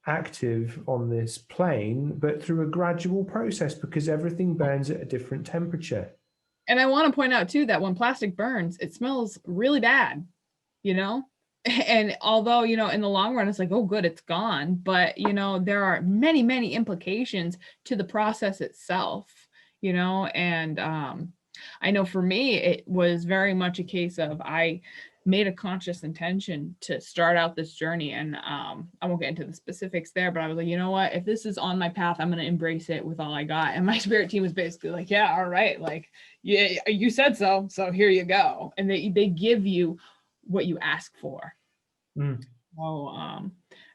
active on this plane, but through a gradual process, because everything burns at a different temperature. And I want to point out too that when plastic burns, it smells really bad, you know? And although, you know, in the long run, it's like, oh, good, it's gone. But, you know, there are many, many implications to the process itself, you know? And I know for me, it was very much a case of I made a conscious intention to start out this journey. And I won't get into the specifics there, but I was like, you know what, if this is on my path, I'm going to embrace it with all I got. And my spirit team was basically like, yeah, all right. Like, yeah, you said so. So here you go. And they give you what you ask for. So I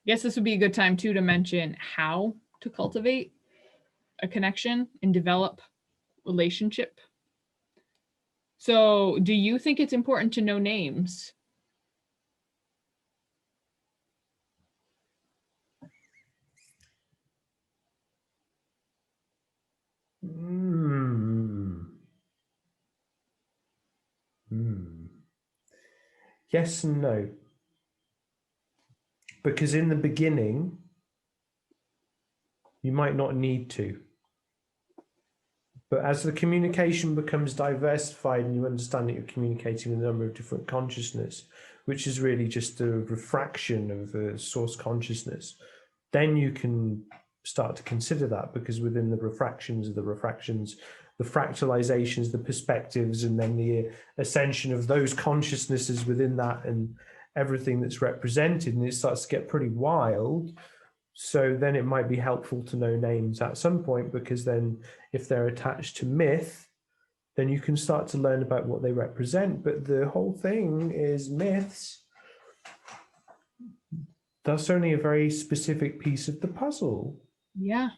guess this would be a good time too to mention how to cultivate a connection and develop relationship. So do you think it's important to know names? Yes and no. Because in the beginning, you might not need to. But as the communication becomes diversified and you understand that you're communicating with a number of different consciousness, which is really just a refraction of the source consciousness, then you can start to consider that, because within the refractions of the refractions, the fractalizations, the perspectives, and then the ascension of those consciousnesses within that and everything that's represented, and it starts to get pretty wild. So then it might be helpful to know names at some point, because then if they're attached to myth, then you can start to learn about what they represent. But the whole thing is myths. That's only a very specific piece of the puzzle. Yeah.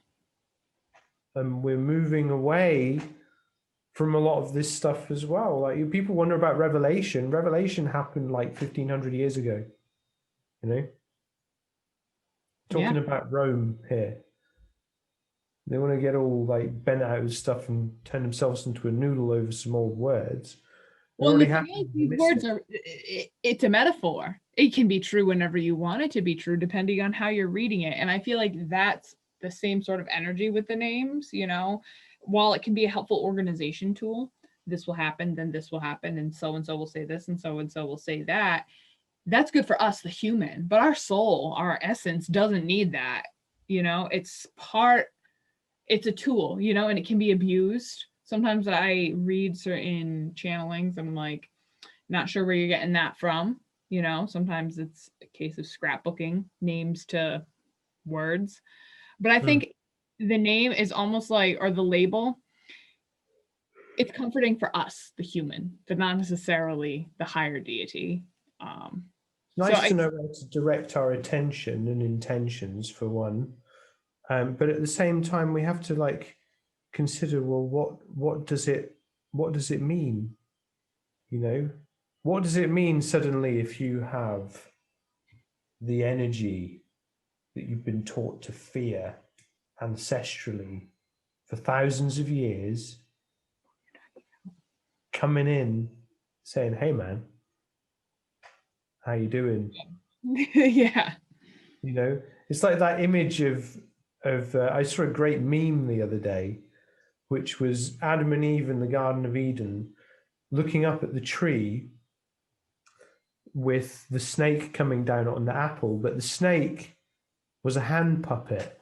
And we're moving away from a lot of this stuff as well. Like, people wonder about Revelation. Revelation happened like 1500 years ago, you know? Talking about Rome here. They want to get all like bent out of stuff and turn themselves into a noodle over some old words. They're Well, and the already thing happy is, they these missed words it. are, it's a metaphor. It can be true whenever you want it to be true, depending on how you're reading it. And I feel like that's the same sort of energy with the names, you know, while it can be a helpful organization tool, this will happen, then this will happen, and so will say this, and so will say that. That's good for us, the human, but our soul, our essence doesn't need that. You know, it's a tool, you know, and it can be abused. Sometimes I read certain channelings, I'm like, not sure where you're getting that from. You know, sometimes it's a case of scrapbooking names to words. But I Hmm. think the name is almost like, or the label, it's comforting for us, the human, but not necessarily the higher deity. So Nice I, to know where to direct our attention and intentions for one. But at the same time, we have to like consider, well, what does it mean? You know, what does it mean suddenly if you have the energy that you've been taught to fear ancestrally for thousands of years coming in saying, "Hey, man, how you doing?" yeah. You know, it's like that image of I saw a great meme the other day, which was Adam and Eve in the Garden of Eden looking up at the tree with the snake coming down on the apple, but the snake was a hand puppet,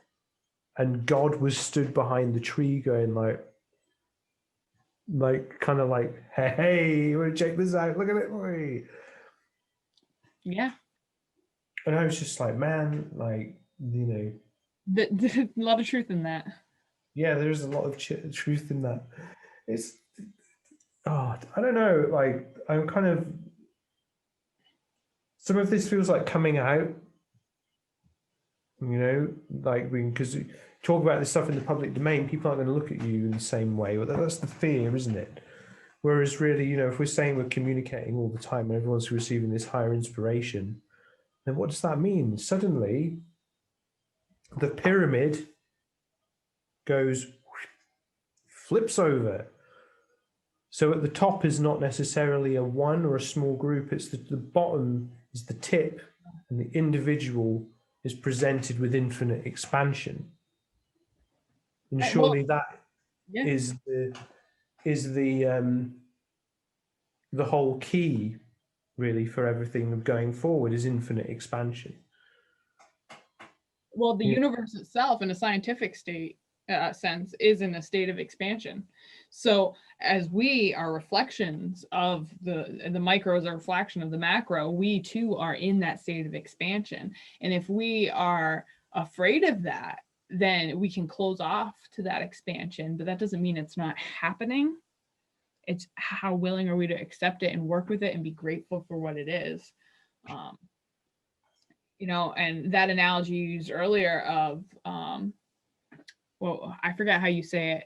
and God was stood behind the tree, going like kind of like, "Hey, you want to check this out? Look at it, boy!" Yeah. And I was just like, man, like A lot of truth in that. yeah, there's a lot of truth in that. It's I don't know, like I'm kind of some of this feels like coming out, like because you talk about this stuff in the public domain, people aren't going to look at you in the same way. Well, that's the fear, isn't it? Whereas really, if we're saying we're communicating all the time and everyone's receiving this higher inspiration, then what does that mean? Suddenly, the pyramid goes flips over. So at the top is not necessarily a one or a small group, it's the bottom is the tip, and the individual is presented with infinite expansion. And Well, surely that yeah. is the whole key really for everything going forward is infinite expansion. Well, the Yeah. universe itself, in a scientific sense, is in a state of expansion. So, as we are reflections of the micro is a reflection of the macro, we too are in that state of expansion. And if we are afraid of that, then we can close off to that expansion. But that doesn't mean it's not happening. It's how willing are we to accept it and work with it and be grateful for what it is. Um, and that analogy you used earlier of well, I forgot how you say it,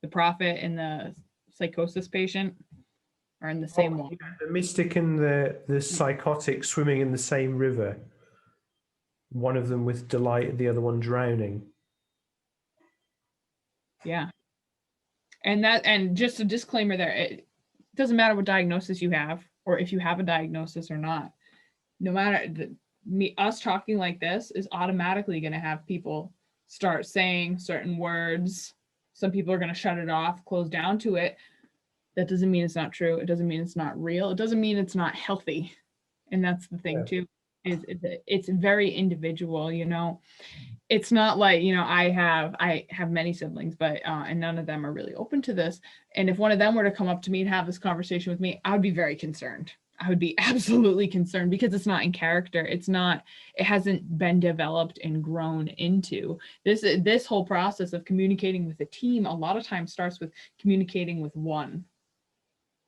the prophet and the psychosis patient are in the Oh, same water. yeah, the mystic and the psychotic swimming in the same river. One of them with delight, the other one drowning. Yeah. And just a disclaimer there, it doesn't matter what diagnosis you have or if you have a diagnosis or not. No matter us talking like this is automatically going to have people start saying certain words. Some people are going to shut it off, close down to it. That doesn't mean it's not true. It doesn't mean it's not real. It doesn't mean it's not healthy. And that's the thing Yeah. too, is it's very individual. It's not like, I have many siblings, but and none of them are really open to this. And if one of them were to come up to me and have this conversation with me, I would be very concerned. I would be absolutely concerned because it's not in character. It hasn't been developed and grown into this whole process of communicating with a team. A lot of times starts with communicating with one,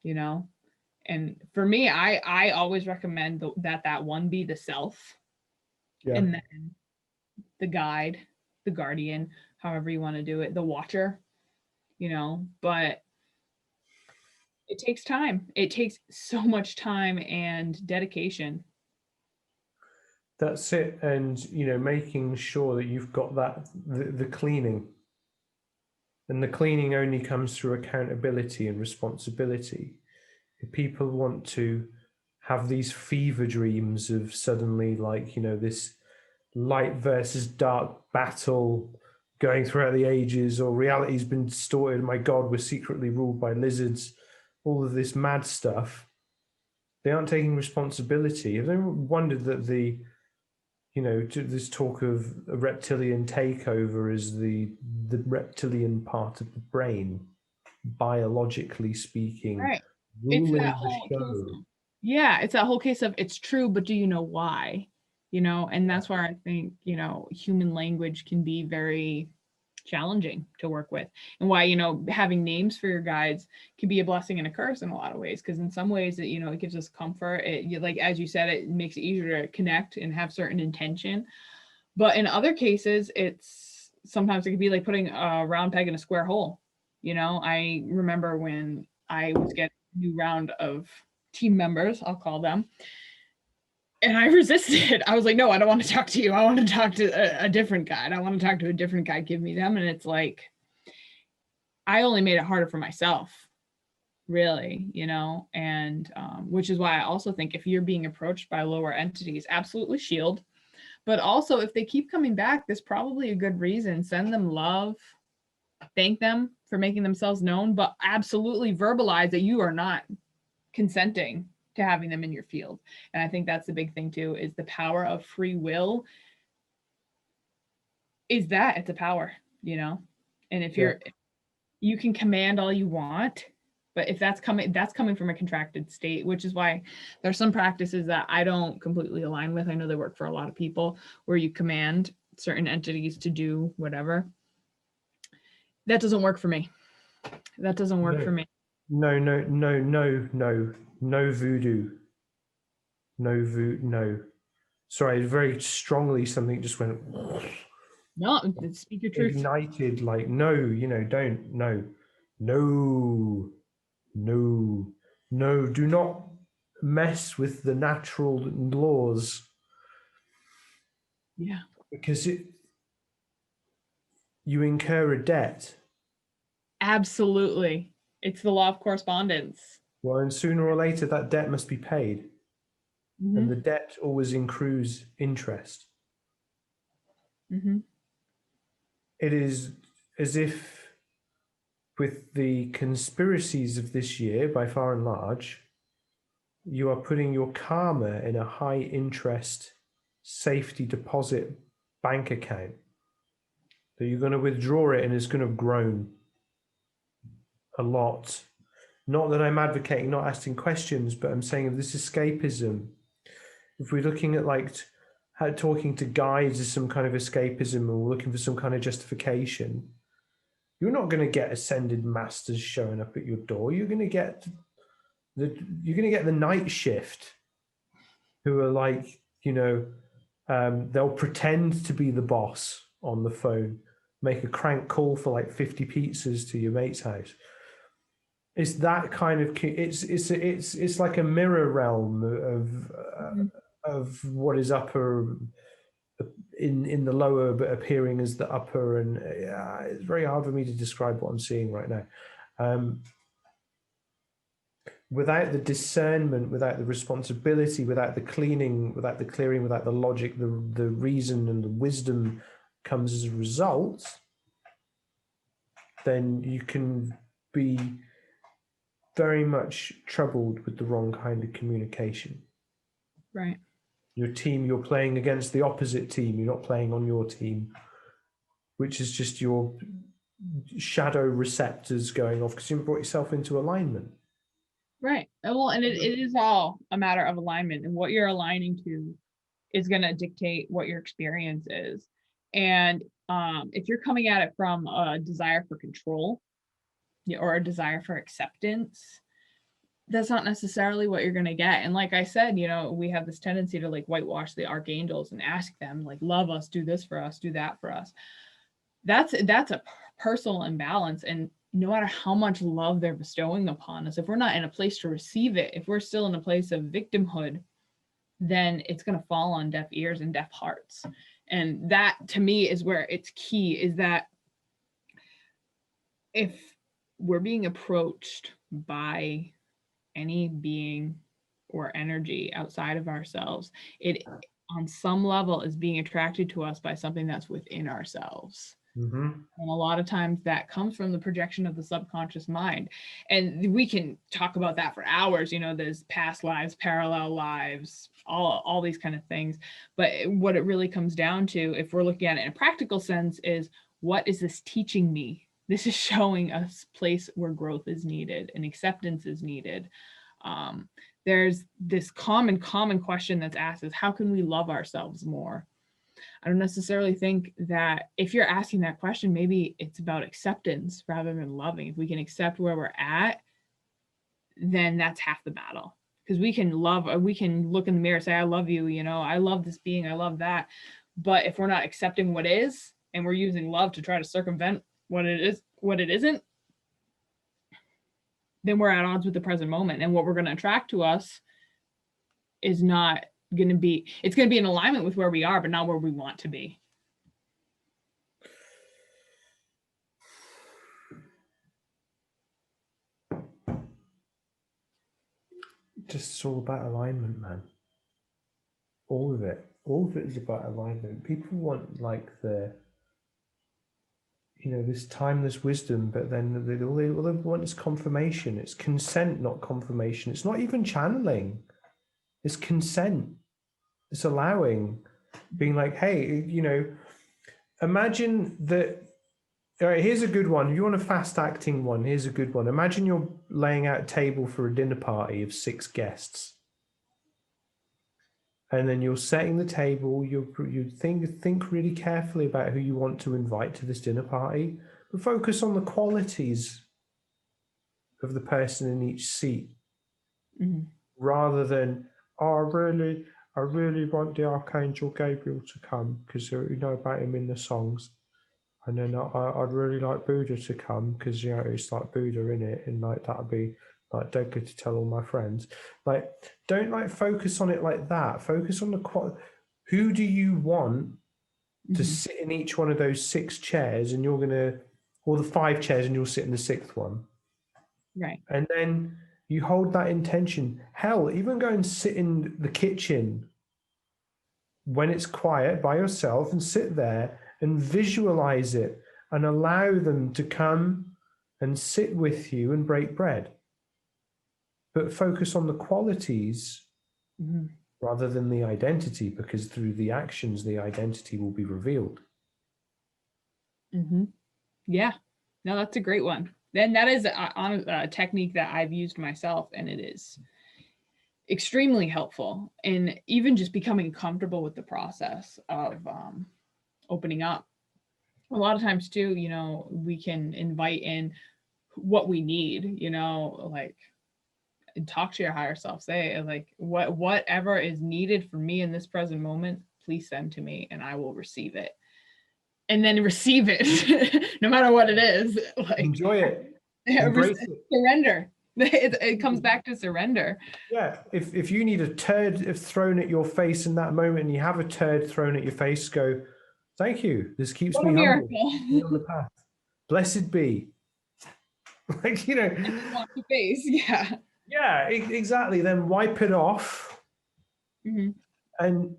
you know. And for me, I always recommend that one be the self, Yeah. and then the guide, the guardian, however you want to do it, the watcher, but it takes time. It takes so much time and dedication. That's it. And, you know, making sure that you've got that, the cleaning. And the cleaning only comes through accountability and responsibility. If people want to have these fever dreams of suddenly, like, you know, this light versus dark battle going throughout the ages, or reality's been distorted, my God, we're secretly ruled by lizards, all of this mad stuff, they aren't taking responsibility. Have they wondered that you know, this talk of a reptilian takeover is the reptilian part of the brain, biologically speaking, Right. It's that ruling the whole case show. of, yeah, it's that whole case of it's true, but do you know why? You know, and Yeah. that's where I think, you know, human language can be very challenging to work with, and why, you know, having names for your guides can be a blessing and a curse in a lot of ways, because in some ways it, you know, it gives us comfort. Like as you said, it makes it easier to connect and have certain intention. But in other cases, it's sometimes it can be like putting a round peg in a square hole. You know, I remember when I was getting a new round of team members, I'll call them, and I resisted. I was like, no, I don't want to talk to you. I want to talk to a different guide. I want to talk to a different guide. Give me them. And it's like, I only made it harder for myself, really, you know, and which is why I also think if you're being approached by lower entities, absolutely shield. But also, if they keep coming back, there's probably a good reason. Send them love, thank them for making themselves known, but absolutely verbalize that you are not consenting to having them in your field. And I think that's the big thing too, is the power of free will is that it's a power, you know? And if Yeah. you can command all you want, but if that's coming from a contracted state, which is why there's some practices that I don't completely align with. I know they work for a lot of people where you command certain entities to do whatever. That doesn't work for me. That doesn't work No, for me. no voodoo. No. Sorry, very strongly something just went No, speak your truth. ignited, like, no, you know, don't, no, no, no, no, do not mess with the natural laws, Yeah, because you incur a debt. absolutely. It's the law of correspondence. Well, and sooner or later that debt must be paid. And Mm-hmm. the debt always accrues interest. Mm-hmm. It is as if with the conspiracies of this year, by far and large, you are putting your karma in a high interest safety deposit bank account that you're going to withdraw it and it's going to have grown a lot. Not that I'm advocating not asking questions, but I'm saying if this escapism, if we're looking at like talking to guides as some kind of escapism and we're looking for some kind of justification, you're not going to get ascended masters showing up at your door. You're going to get the night shift who are like, you know, they'll pretend to be the boss on the phone, make a crank call for like 50 pizzas to your mate's house. It's that kind of it's like a mirror realm Mm-hmm. of what is upper in the lower, but appearing as the upper, and it's very hard for me to describe what I'm seeing right now. Without the discernment, without the responsibility, without the cleaning, without the clearing, without the logic, the reason and the wisdom comes as a result, then you can be very much troubled with the wrong kind of communication. Right. Your team, you're playing against the opposite team, you're not playing on your team, which is just your shadow receptors going off because you brought yourself into alignment. Right. Well, and it is all a matter of alignment, and what you're aligning to is going to dictate what your experience is. And if you're coming at it from a desire for control, or a desire for acceptance, that's not necessarily what you're going to get. And like I said, you know, we have this tendency to like whitewash the archangels and ask them like, love us, do this for us, do that for us. That's a personal imbalance. And no matter how much love they're bestowing upon us, if we're not in a place to receive it, if we're still in a place of victimhood, then it's going to fall on deaf ears and deaf hearts. And that to me is where it's key, is that if we're being approached by any being or energy outside of ourselves, it on some level is being attracted to us by something that's within ourselves. Mm-hmm. And a lot of times that comes from the projection of the subconscious mind. And we can talk about that for hours. You know, there's past lives, parallel lives, all these kind of things. But what it really comes down to, if we're looking at it in a practical sense, is what is this teaching me? This is showing us a place where growth is needed and acceptance is needed. There's this common question that's asked is, how can we love ourselves more? I don't necessarily think that if you're asking that question, maybe it's about acceptance rather than loving. If we can accept where we're at, then that's half the battle. Because we can look in the mirror and say, I love you, you know, I love this being, I love that. But if we're not accepting what is, and we're using love to try to circumvent what it is, what it isn't, then we're at odds with the present moment. And what we're going to attract to us is not going to be, it's going to be in alignment with where we are, but not where we want to be. Just it's all about alignment, man. All of it is about alignment. People want like this timeless wisdom, but then all they want is confirmation. It's consent, not confirmation. It's not even channeling. It's consent. It's allowing, being like, hey, imagine that. All right, here's a good one. If you want a fast acting one, here's a good one. Imagine you're laying out a table for a dinner party of 6 guests. And then you're setting the table. You think really carefully about who you want to invite to this dinner party, but focus on the qualities of the person in each seat, rather than, oh, I really want the Archangel Gabriel to come because you know about him in the songs, and then I'd really like Buddha to come because it's like Buddha in it, and like that'd be like dead good to tell all my friends. Like, don't like focus on it like that. Focus on the who do you want to sit in each one of those 6 chairs, and you're gonna, or the 5 chairs, and you'll sit in the 6th one. Right. And then you hold that intention. Hell, even go and sit in the kitchen when it's quiet by yourself and sit there and visualize it and allow them to come and sit with you and break bread. But focus on the qualities rather than the identity, because through the actions, the identity will be revealed. Yeah, no, that's a great one. Then that is a technique that I've used myself, and it is extremely helpful in even just becoming comfortable with the process of opening up. A lot of times too, we can invite in what we need, like talk to your higher self, say like whatever is needed for me in this present moment, please send to me and I will receive it. And then receive it no matter what it is. Like, enjoy it. Embrace it. Surrender. It comes back to surrender. Yeah. If you need a turd thrown at your face in that moment, and you have a turd thrown at your face, go, thank you. This keeps me humble. On the path. Blessed be. Like, Wash the face. Yeah. Yeah, exactly. Then wipe it off and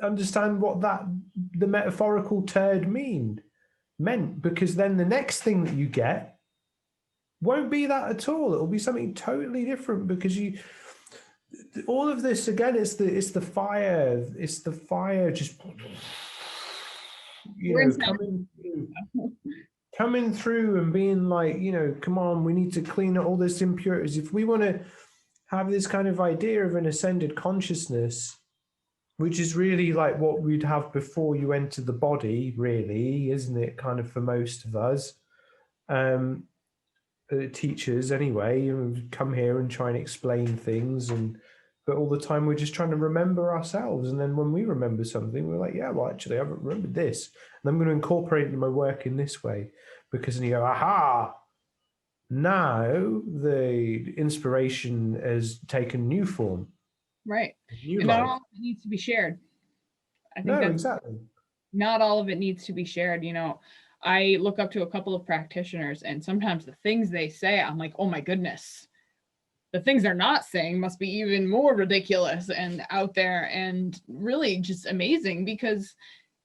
understand what the metaphorical turd meant, because then the next thing that you get won't be that at all. It'll be something totally different, because all of this again, it's the fire just coming through and being like, come on, we need to clean up all this impurities. If we want to have this kind of idea of an ascended consciousness, which is really like what we'd have before you enter the body, really, isn't it? Kind of for most of us, teachers anyway, come here and try and explain things, but all the time we're just trying to remember ourselves. And then when we remember something, we're like, yeah, well, actually, I haven't remembered this, and I'm going to incorporate it in my work in this way, because then you go, aha, now the inspiration has taken new form. Right. New And not life. all of it needs to be shared. I think No, that's exactly. not all of it needs to be shared. I look up to a couple of practitioners, and sometimes the things they say, I'm like, oh my goodness, the things they're not saying must be even more ridiculous and out there and really just amazing, because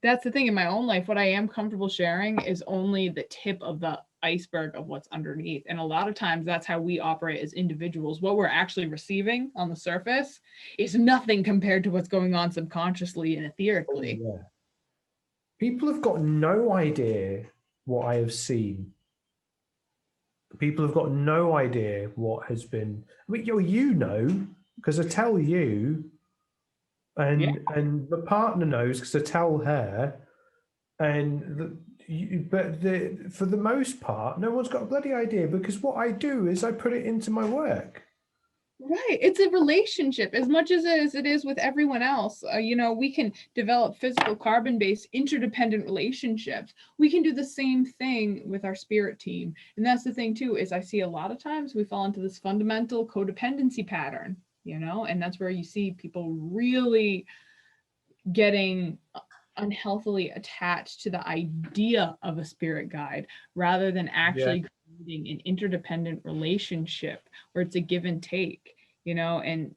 that's the thing in my own life. What I am comfortable sharing is only the tip of the iceberg of what's underneath. And a lot of times that's how we operate as individuals. What we're actually receiving on the surface is nothing compared to what's going on subconsciously and Oh, etherically. yeah. People have got no idea what I have seen. People have got no idea what has been. I mean, you know, because I tell you, Yeah. and the partner knows because I tell her, for the most part, no one's got a bloody idea because what I do is I put it into my work. Right. It's a relationship as much as it is with everyone else. We can develop physical carbon-based interdependent relationships. We can do the same thing with our spirit team. And that's the thing too, is I see a lot of times we fall into this fundamental codependency pattern, and that's where you see people really getting unhealthily attached to the idea of a spirit guide rather than Yeah. actually creating an interdependent relationship where it's a give and take, and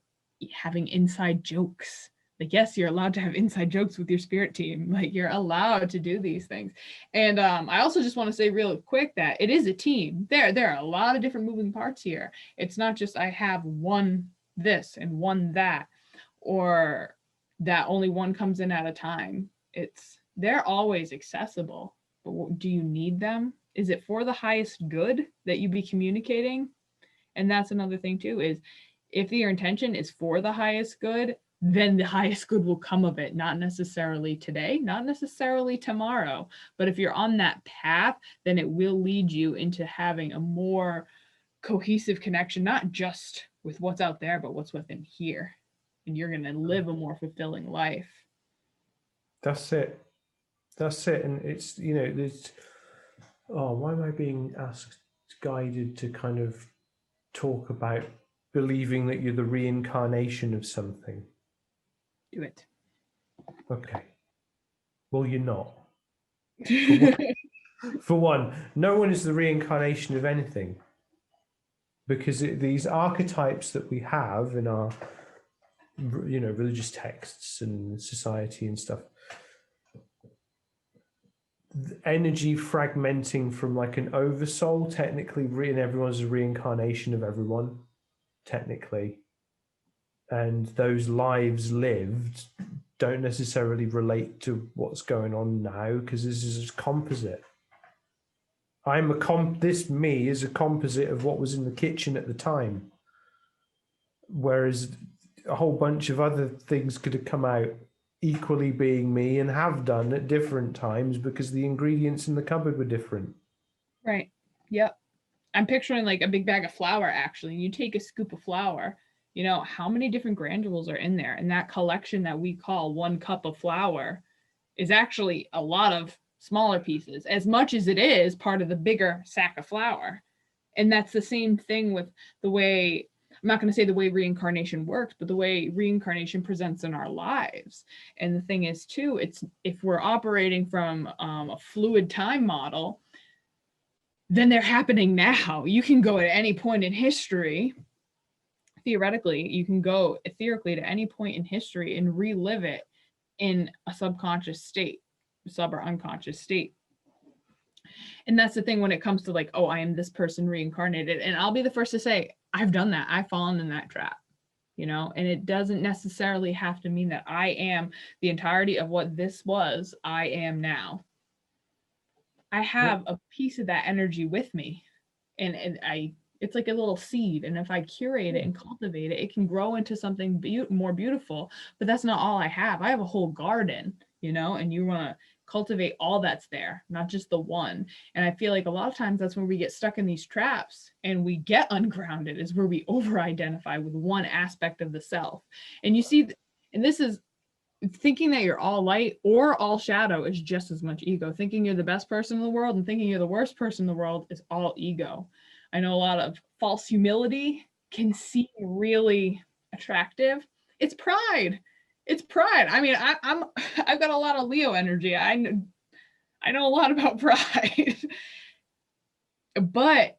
having inside jokes. Like, yes, you're allowed to have inside jokes with your spirit team. Like, you're allowed to do these things. And I also just want to say real quick that it is a team. There are a lot of different moving parts here. It's not just I have one this and one that, or that only one comes in at a time. They're always accessible, but do you need them? Is it for the highest good that you be communicating? And that's another thing too, is if your intention is for the highest good, then the highest good will come of it. Not necessarily today, not necessarily tomorrow, but if you're on that path, then it will lead you into having a more cohesive connection, not just with what's out there, but what's within here. And you're going to live a more fulfilling life. That's it. That's it. And it's, there's, oh, why am I being asked, guided to kind of talk about believing that you're the reincarnation of something? Do it. Okay. Well, you're not. For one, for one, no one is the reincarnation of anything because these archetypes that we have in our, religious texts and society and stuff, energy fragmenting from like an oversoul, technically, and everyone's a reincarnation of everyone, technically. And those lives lived don't necessarily relate to what's going on now because this is a composite. This me is a composite of what was in the kitchen at the time. Whereas a whole bunch of other things could have come out equally being me and have done at different times because the ingredients in the cupboard were different. Right. Yep. I'm picturing like a big bag of flour, actually. You take a scoop of flour, how many different granules are in there? And that collection that we call 1 cup of flour is actually a lot of smaller pieces, as much as it is part of the bigger sack of flour. And that's the same thing with the way, I'm not going to say the way reincarnation works, but the way reincarnation presents in our lives. And the thing is too, it's if we're operating from a fluid time model, then they're happening now. You can go at any point in history. Theoretically, you can go etherically to any point in history and relive it in a subconscious state, sub or unconscious state. And that's the thing when it comes to like, oh, I am this person reincarnated. And I'll be the first to say, I've done that. I've fallen in that trap, and it doesn't necessarily have to mean that I am the entirety of what this was, I am now. I have a piece of that energy with me. And it's like a little seed. And if I curate it and cultivate it, it can grow into something more beautiful. But that's not all I have. I have a whole garden, and you want to cultivate all that's there, not just the one. And I feel like a lot of times that's when we get stuck in these traps and we get ungrounded, is where we over-identify with one aspect of the self. And you see, and this is thinking that you're all light or all shadow is just as much ego. Thinking you're the best person in the world and thinking you're the worst person in the world is all ego. I know a lot of false humility can seem really attractive, It's pride. It's pride. I mean, I've got a lot of Leo energy. I know a lot about pride. But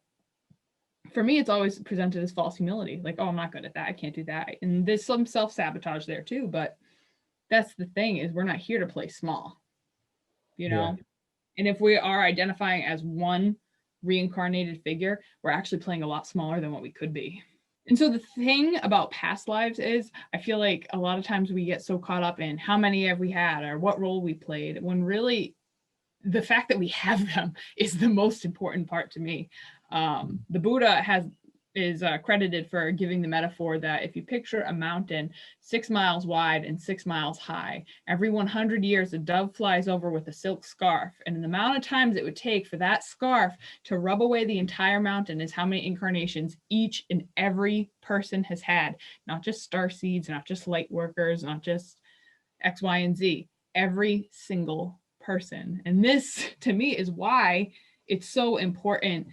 for me, it's always presented as false humility. Like, oh, I'm not good at that. I can't do that. And there's some self-sabotage there too. But that's the thing, is we're not here to play small, you know? Yeah. And if we are identifying as one reincarnated figure, we're actually playing a lot smaller than what we could be. And so the thing about past lives is, I feel like a lot of times we get so caught up in how many have we had or what role we played, when really the fact that we have them is the most important part to me. The Buddha is credited for giving the metaphor that if you picture a mountain 6 miles wide and 6 miles high, every 100 years a dove flies over with a silk scarf, and the amount of times it would take for that scarf to rub away the entire mountain is how many incarnations each and every person has had, not just star seeds, not just light workers, not just X, Y, and Z, every single person. And this to me is why it's so important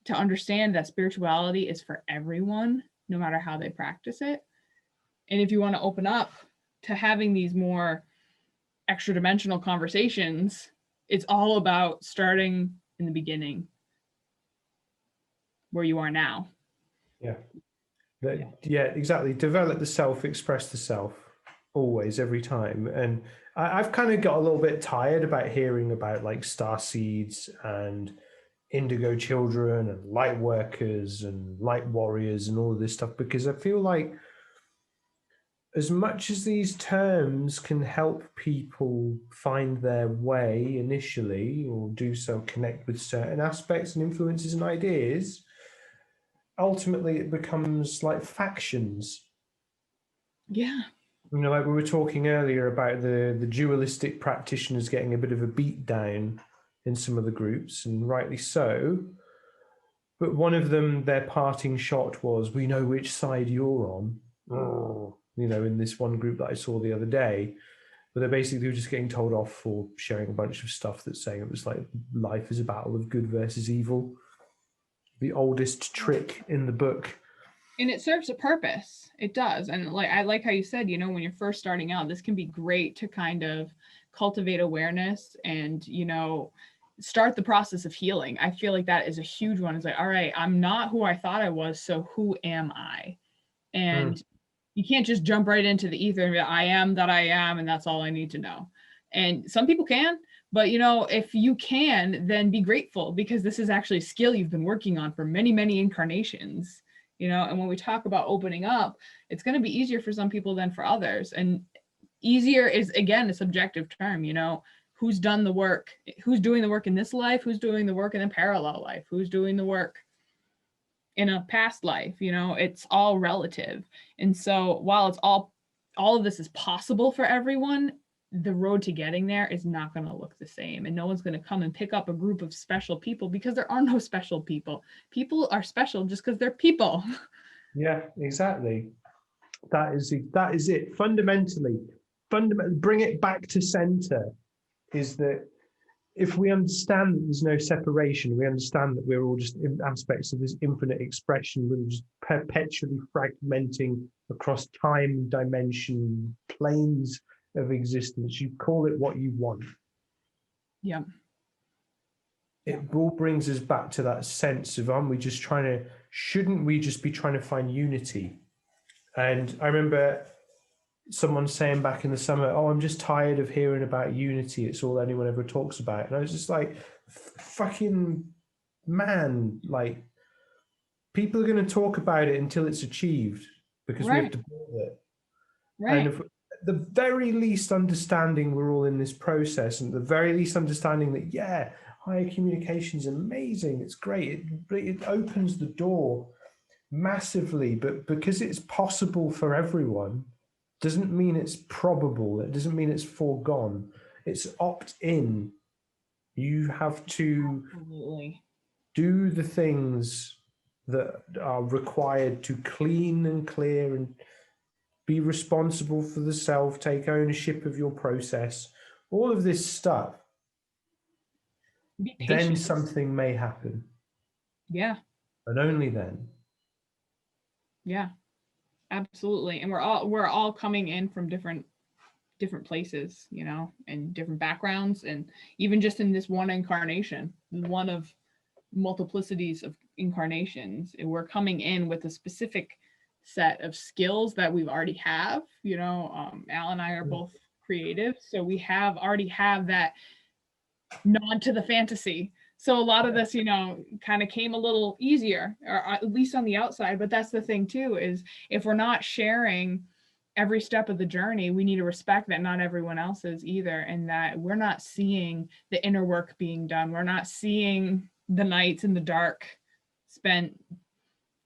to understand that spirituality is for everyone, no matter how they practice it. And if you want to open up to having these more extra dimensional conversations, it's all about starting in the beginning, where you are now. Yeah. Yeah, exactly. Develop the self, express the self, always, every time. And I've kind of got a little bit tired about hearing about like star seeds and indigo children and light workers and light warriors and all of this stuff, because I feel like as much as these terms can help people find their way initially, or do so, connect with certain aspects and influences and ideas, ultimately it becomes like factions. Yeah. You know, like we were talking earlier about the dualistic practitioners getting a bit of a beat down in some of the groups, and rightly so. But one of them, their parting shot was, "We know which side you're on." Oh, you know, in this one group that I saw the other day, but they're basically just getting told off for sharing a bunch of stuff that's saying it was like life is a battle of good versus evil, the oldest trick in the book. And it serves a purpose. It does. And like, I like how you said, when you're first starting out, this can be great to kind of cultivate awareness and, start the process of healing. I feel like that is a huge one. It's like, all right, I'm not who I thought I was, so who am I? And you can't just jump right into the ether and be like, I am that I am, and that's all I need to know. And some people can, but if you can, then be grateful, because this is actually a skill you've been working on for many, many incarnations. And when we talk about opening up, it's going to be easier for some people than for others. And easier is, again, a subjective term. Who's done the work, who's doing the work in this life, who's doing the work in a parallel life, who's doing the work in a past life. It's all relative. And so while it's all of this is possible for everyone, the road to getting there is not going to look the same, and no one's going to come and pick up a group of special people, because there are no special people. People are special just because they're people. Yeah, exactly. That is it. Fundamentally, bring it back to center. Is that if we understand that there's no separation, we understand that we're all just aspects of this infinite expression, we're just perpetually fragmenting across time, dimension, planes of existence. You call it what you want. Yeah. It all brings us back to that sense of, shouldn't we just be trying to find unity? And I remember someone saying back in the summer, "Oh, I'm just tired of hearing about unity. It's all anyone ever talks about." And I was just like, fucking man, like, people are going to talk about it until it's achieved, because we have to build it. And if the very least understanding we're all in this process, and the very least understanding that, yeah, higher communication is amazing, it's great, it opens the door massively, but because it's possible for everyone doesn't mean it's probable. It doesn't mean it's foregone. It's opt-in. You have to do the things that are required to clean and clear and be responsible for the self, take ownership of your process, all of this stuff. Then something may happen. Yeah. And only then. Yeah. Absolutely. And we're all coming in from different places, you know, and different backgrounds, and even just in this one incarnation, one of multiplicities of incarnations, and we're coming in with a specific set of skills that we already have, you know. Al and I are both creative, so we already have that nod to the fantasy. So a lot of this, you know, kind of came a little easier, or at least on the outside. But that's the thing too, is if we're not sharing every step of the journey, we need to respect that not everyone else is either, and that we're not seeing the inner work being done. We're not seeing the nights in the dark spent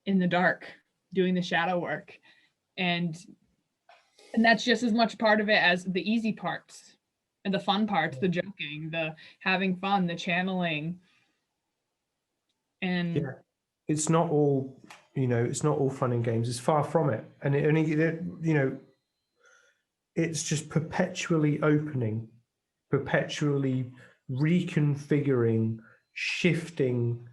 in the dark doing the shadow work. And that's just as much part of it as the easy parts and the fun parts, the joking, the having fun, the channeling. And Yeah, it's not all, you know, it's not all fun and games. It's far from it. And it only, you know, it's just perpetually opening, perpetually reconfiguring, shifting,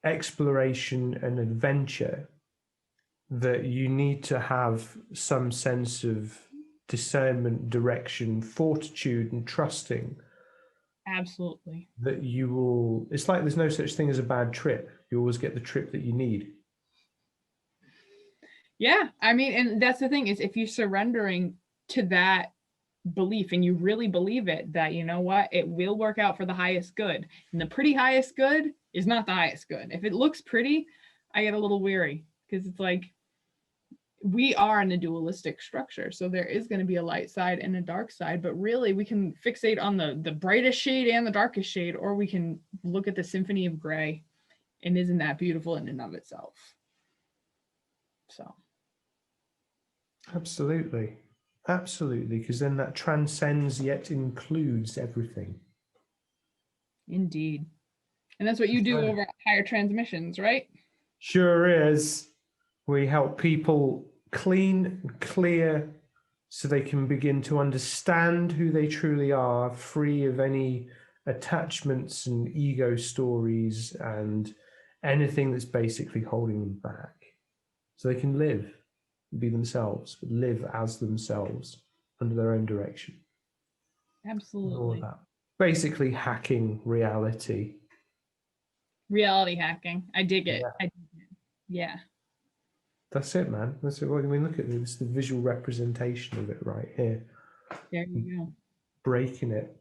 exploration and adventure, that you need to have some sense of discernment, direction, fortitude, and trusting absolutely. that you will. It's like there's no such thing as a bad trip. You always get the trip that you need. Yeah. I mean, and that's the thing, is if you're surrendering to that belief and you really believe it, that, you know what, it will work out for the highest good. And the pretty highest good is not the highest good. If it looks pretty, I get a little weary, because it's like, we are in a dualistic structure. So there is going to be a light side and a dark side, but really we can fixate on the brightest shade and the darkest shade, or we can look at the symphony of gray. And isn't that beautiful in and of itself? So. Absolutely. Absolutely. Because then that transcends yet includes everything. Indeed. And that's what you do over at Higher Transmissions, right? Sure is. We help people clean, clear, so they can begin to understand who they truly are, free of any attachments and ego stories and anything that's basically holding them back. So they can live, be themselves, but live as themselves under their own direction. Absolutely. All of that. Basically hacking reality. Reality hacking. I dig it. Yeah. I dig it. Yeah. That's it, man. That's it. I mean, look at this, the visual representation of it right here. There you go. Breaking it.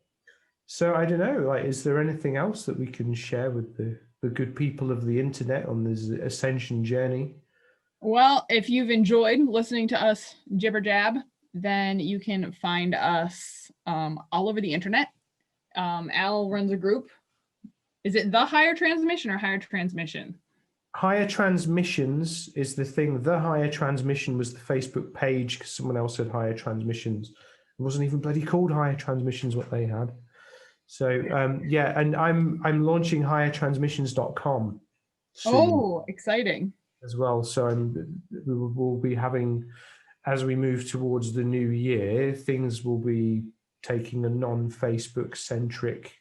So I don't know, like, is there anything else that we can share with the good people of the internet on this ascension journey? Well, if you've enjoyed listening to us jibber jab, then you can find us all over the internet. Al runs a group. Is it the Higher Transmission or Higher Transmission? Higher Transmissions is the thing. The Higher Transmission was the Facebook page, because someone else said Higher Transmissions. It wasn't even bloody called Higher Transmissions what they had. So yeah, and I'm launching highertransmissions.com soon. Oh, exciting. As well. So we'll be having, as we move towards the new year, things will be taking a non-Facebook centric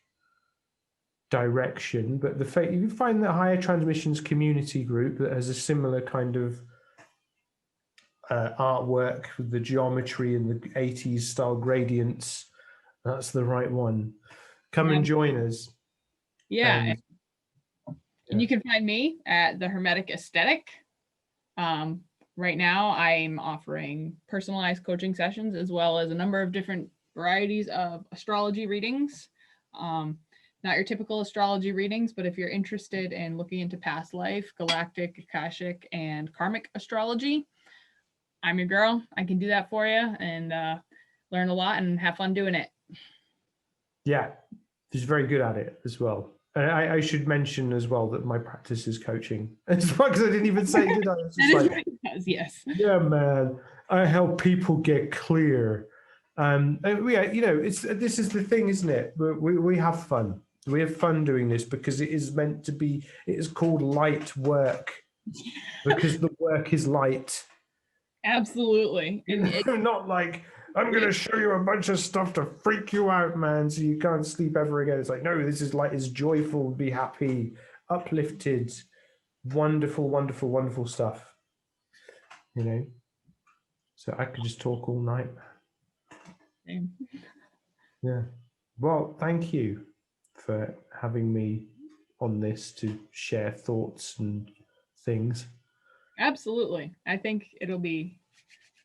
direction. But you find that Higher Transmissions community group that has a similar kind of artwork with the geometry and the 80s style gradients, that's the right one. Come and join us. Yeah. And you can find me at the Hermetic Aesthetic. Right now, I'm offering personalized coaching sessions, as well as a number of different varieties of astrology readings. Not your typical astrology readings, but if you're interested in looking into past life, galactic, akashic, and karmic astrology, I'm your girl. I can do that for you and learn a lot and have fun doing it. Yeah, she's very good at it as well. I should mention as well that my practice is coaching as well, because I didn't even say it, did I? It's just like, yes. Yeah, man. I help people get clear. And yeah, you know, this is the thing, isn't it? We have fun. We have fun doing this because it is meant to be. It is called light work because the work is light. Absolutely. And not like, I'm going to show you a bunch of stuff to freak you out, man, so you can't sleep ever again. It's like, no, this is light, is joyful, be happy, uplifted, wonderful, wonderful, wonderful stuff. you know. So I could just talk all night. Same. Yeah. Well, thank you for having me on this to share thoughts and things. Absolutely. I think it'll be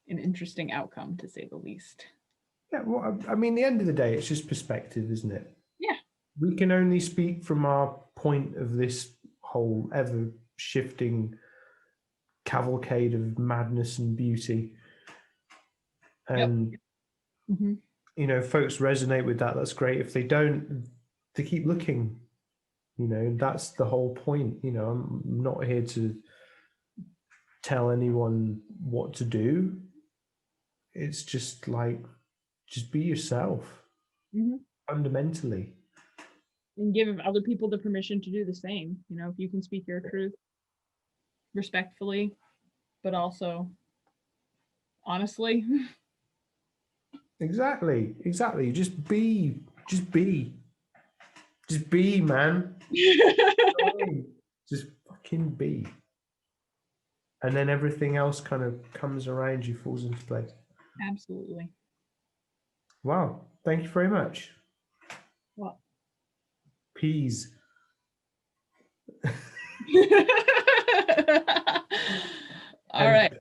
an interesting outcome, to say the least. Yeah, well, I mean, the end of the day, it's just perspective, isn't it? Yeah. We can only speak from our point of this whole ever shifting cavalcade of madness and beauty. Yep. And, Hmm. you know, folks resonate with that. That's great. If they don't, to keep looking, you know, that's the whole point. You know, I'm not here to tell anyone what to do. It's just like, just be yourself Hmm. fundamentally. And give other people the permission to do the same. You know, if you can speak your truth respectfully, but also honestly. Exactly. Exactly. Just be, just be, man. Just fucking be. And then everything else kind of comes around you, falls into place. Absolutely. Wow. Thank you very much. Well. Peas. All right.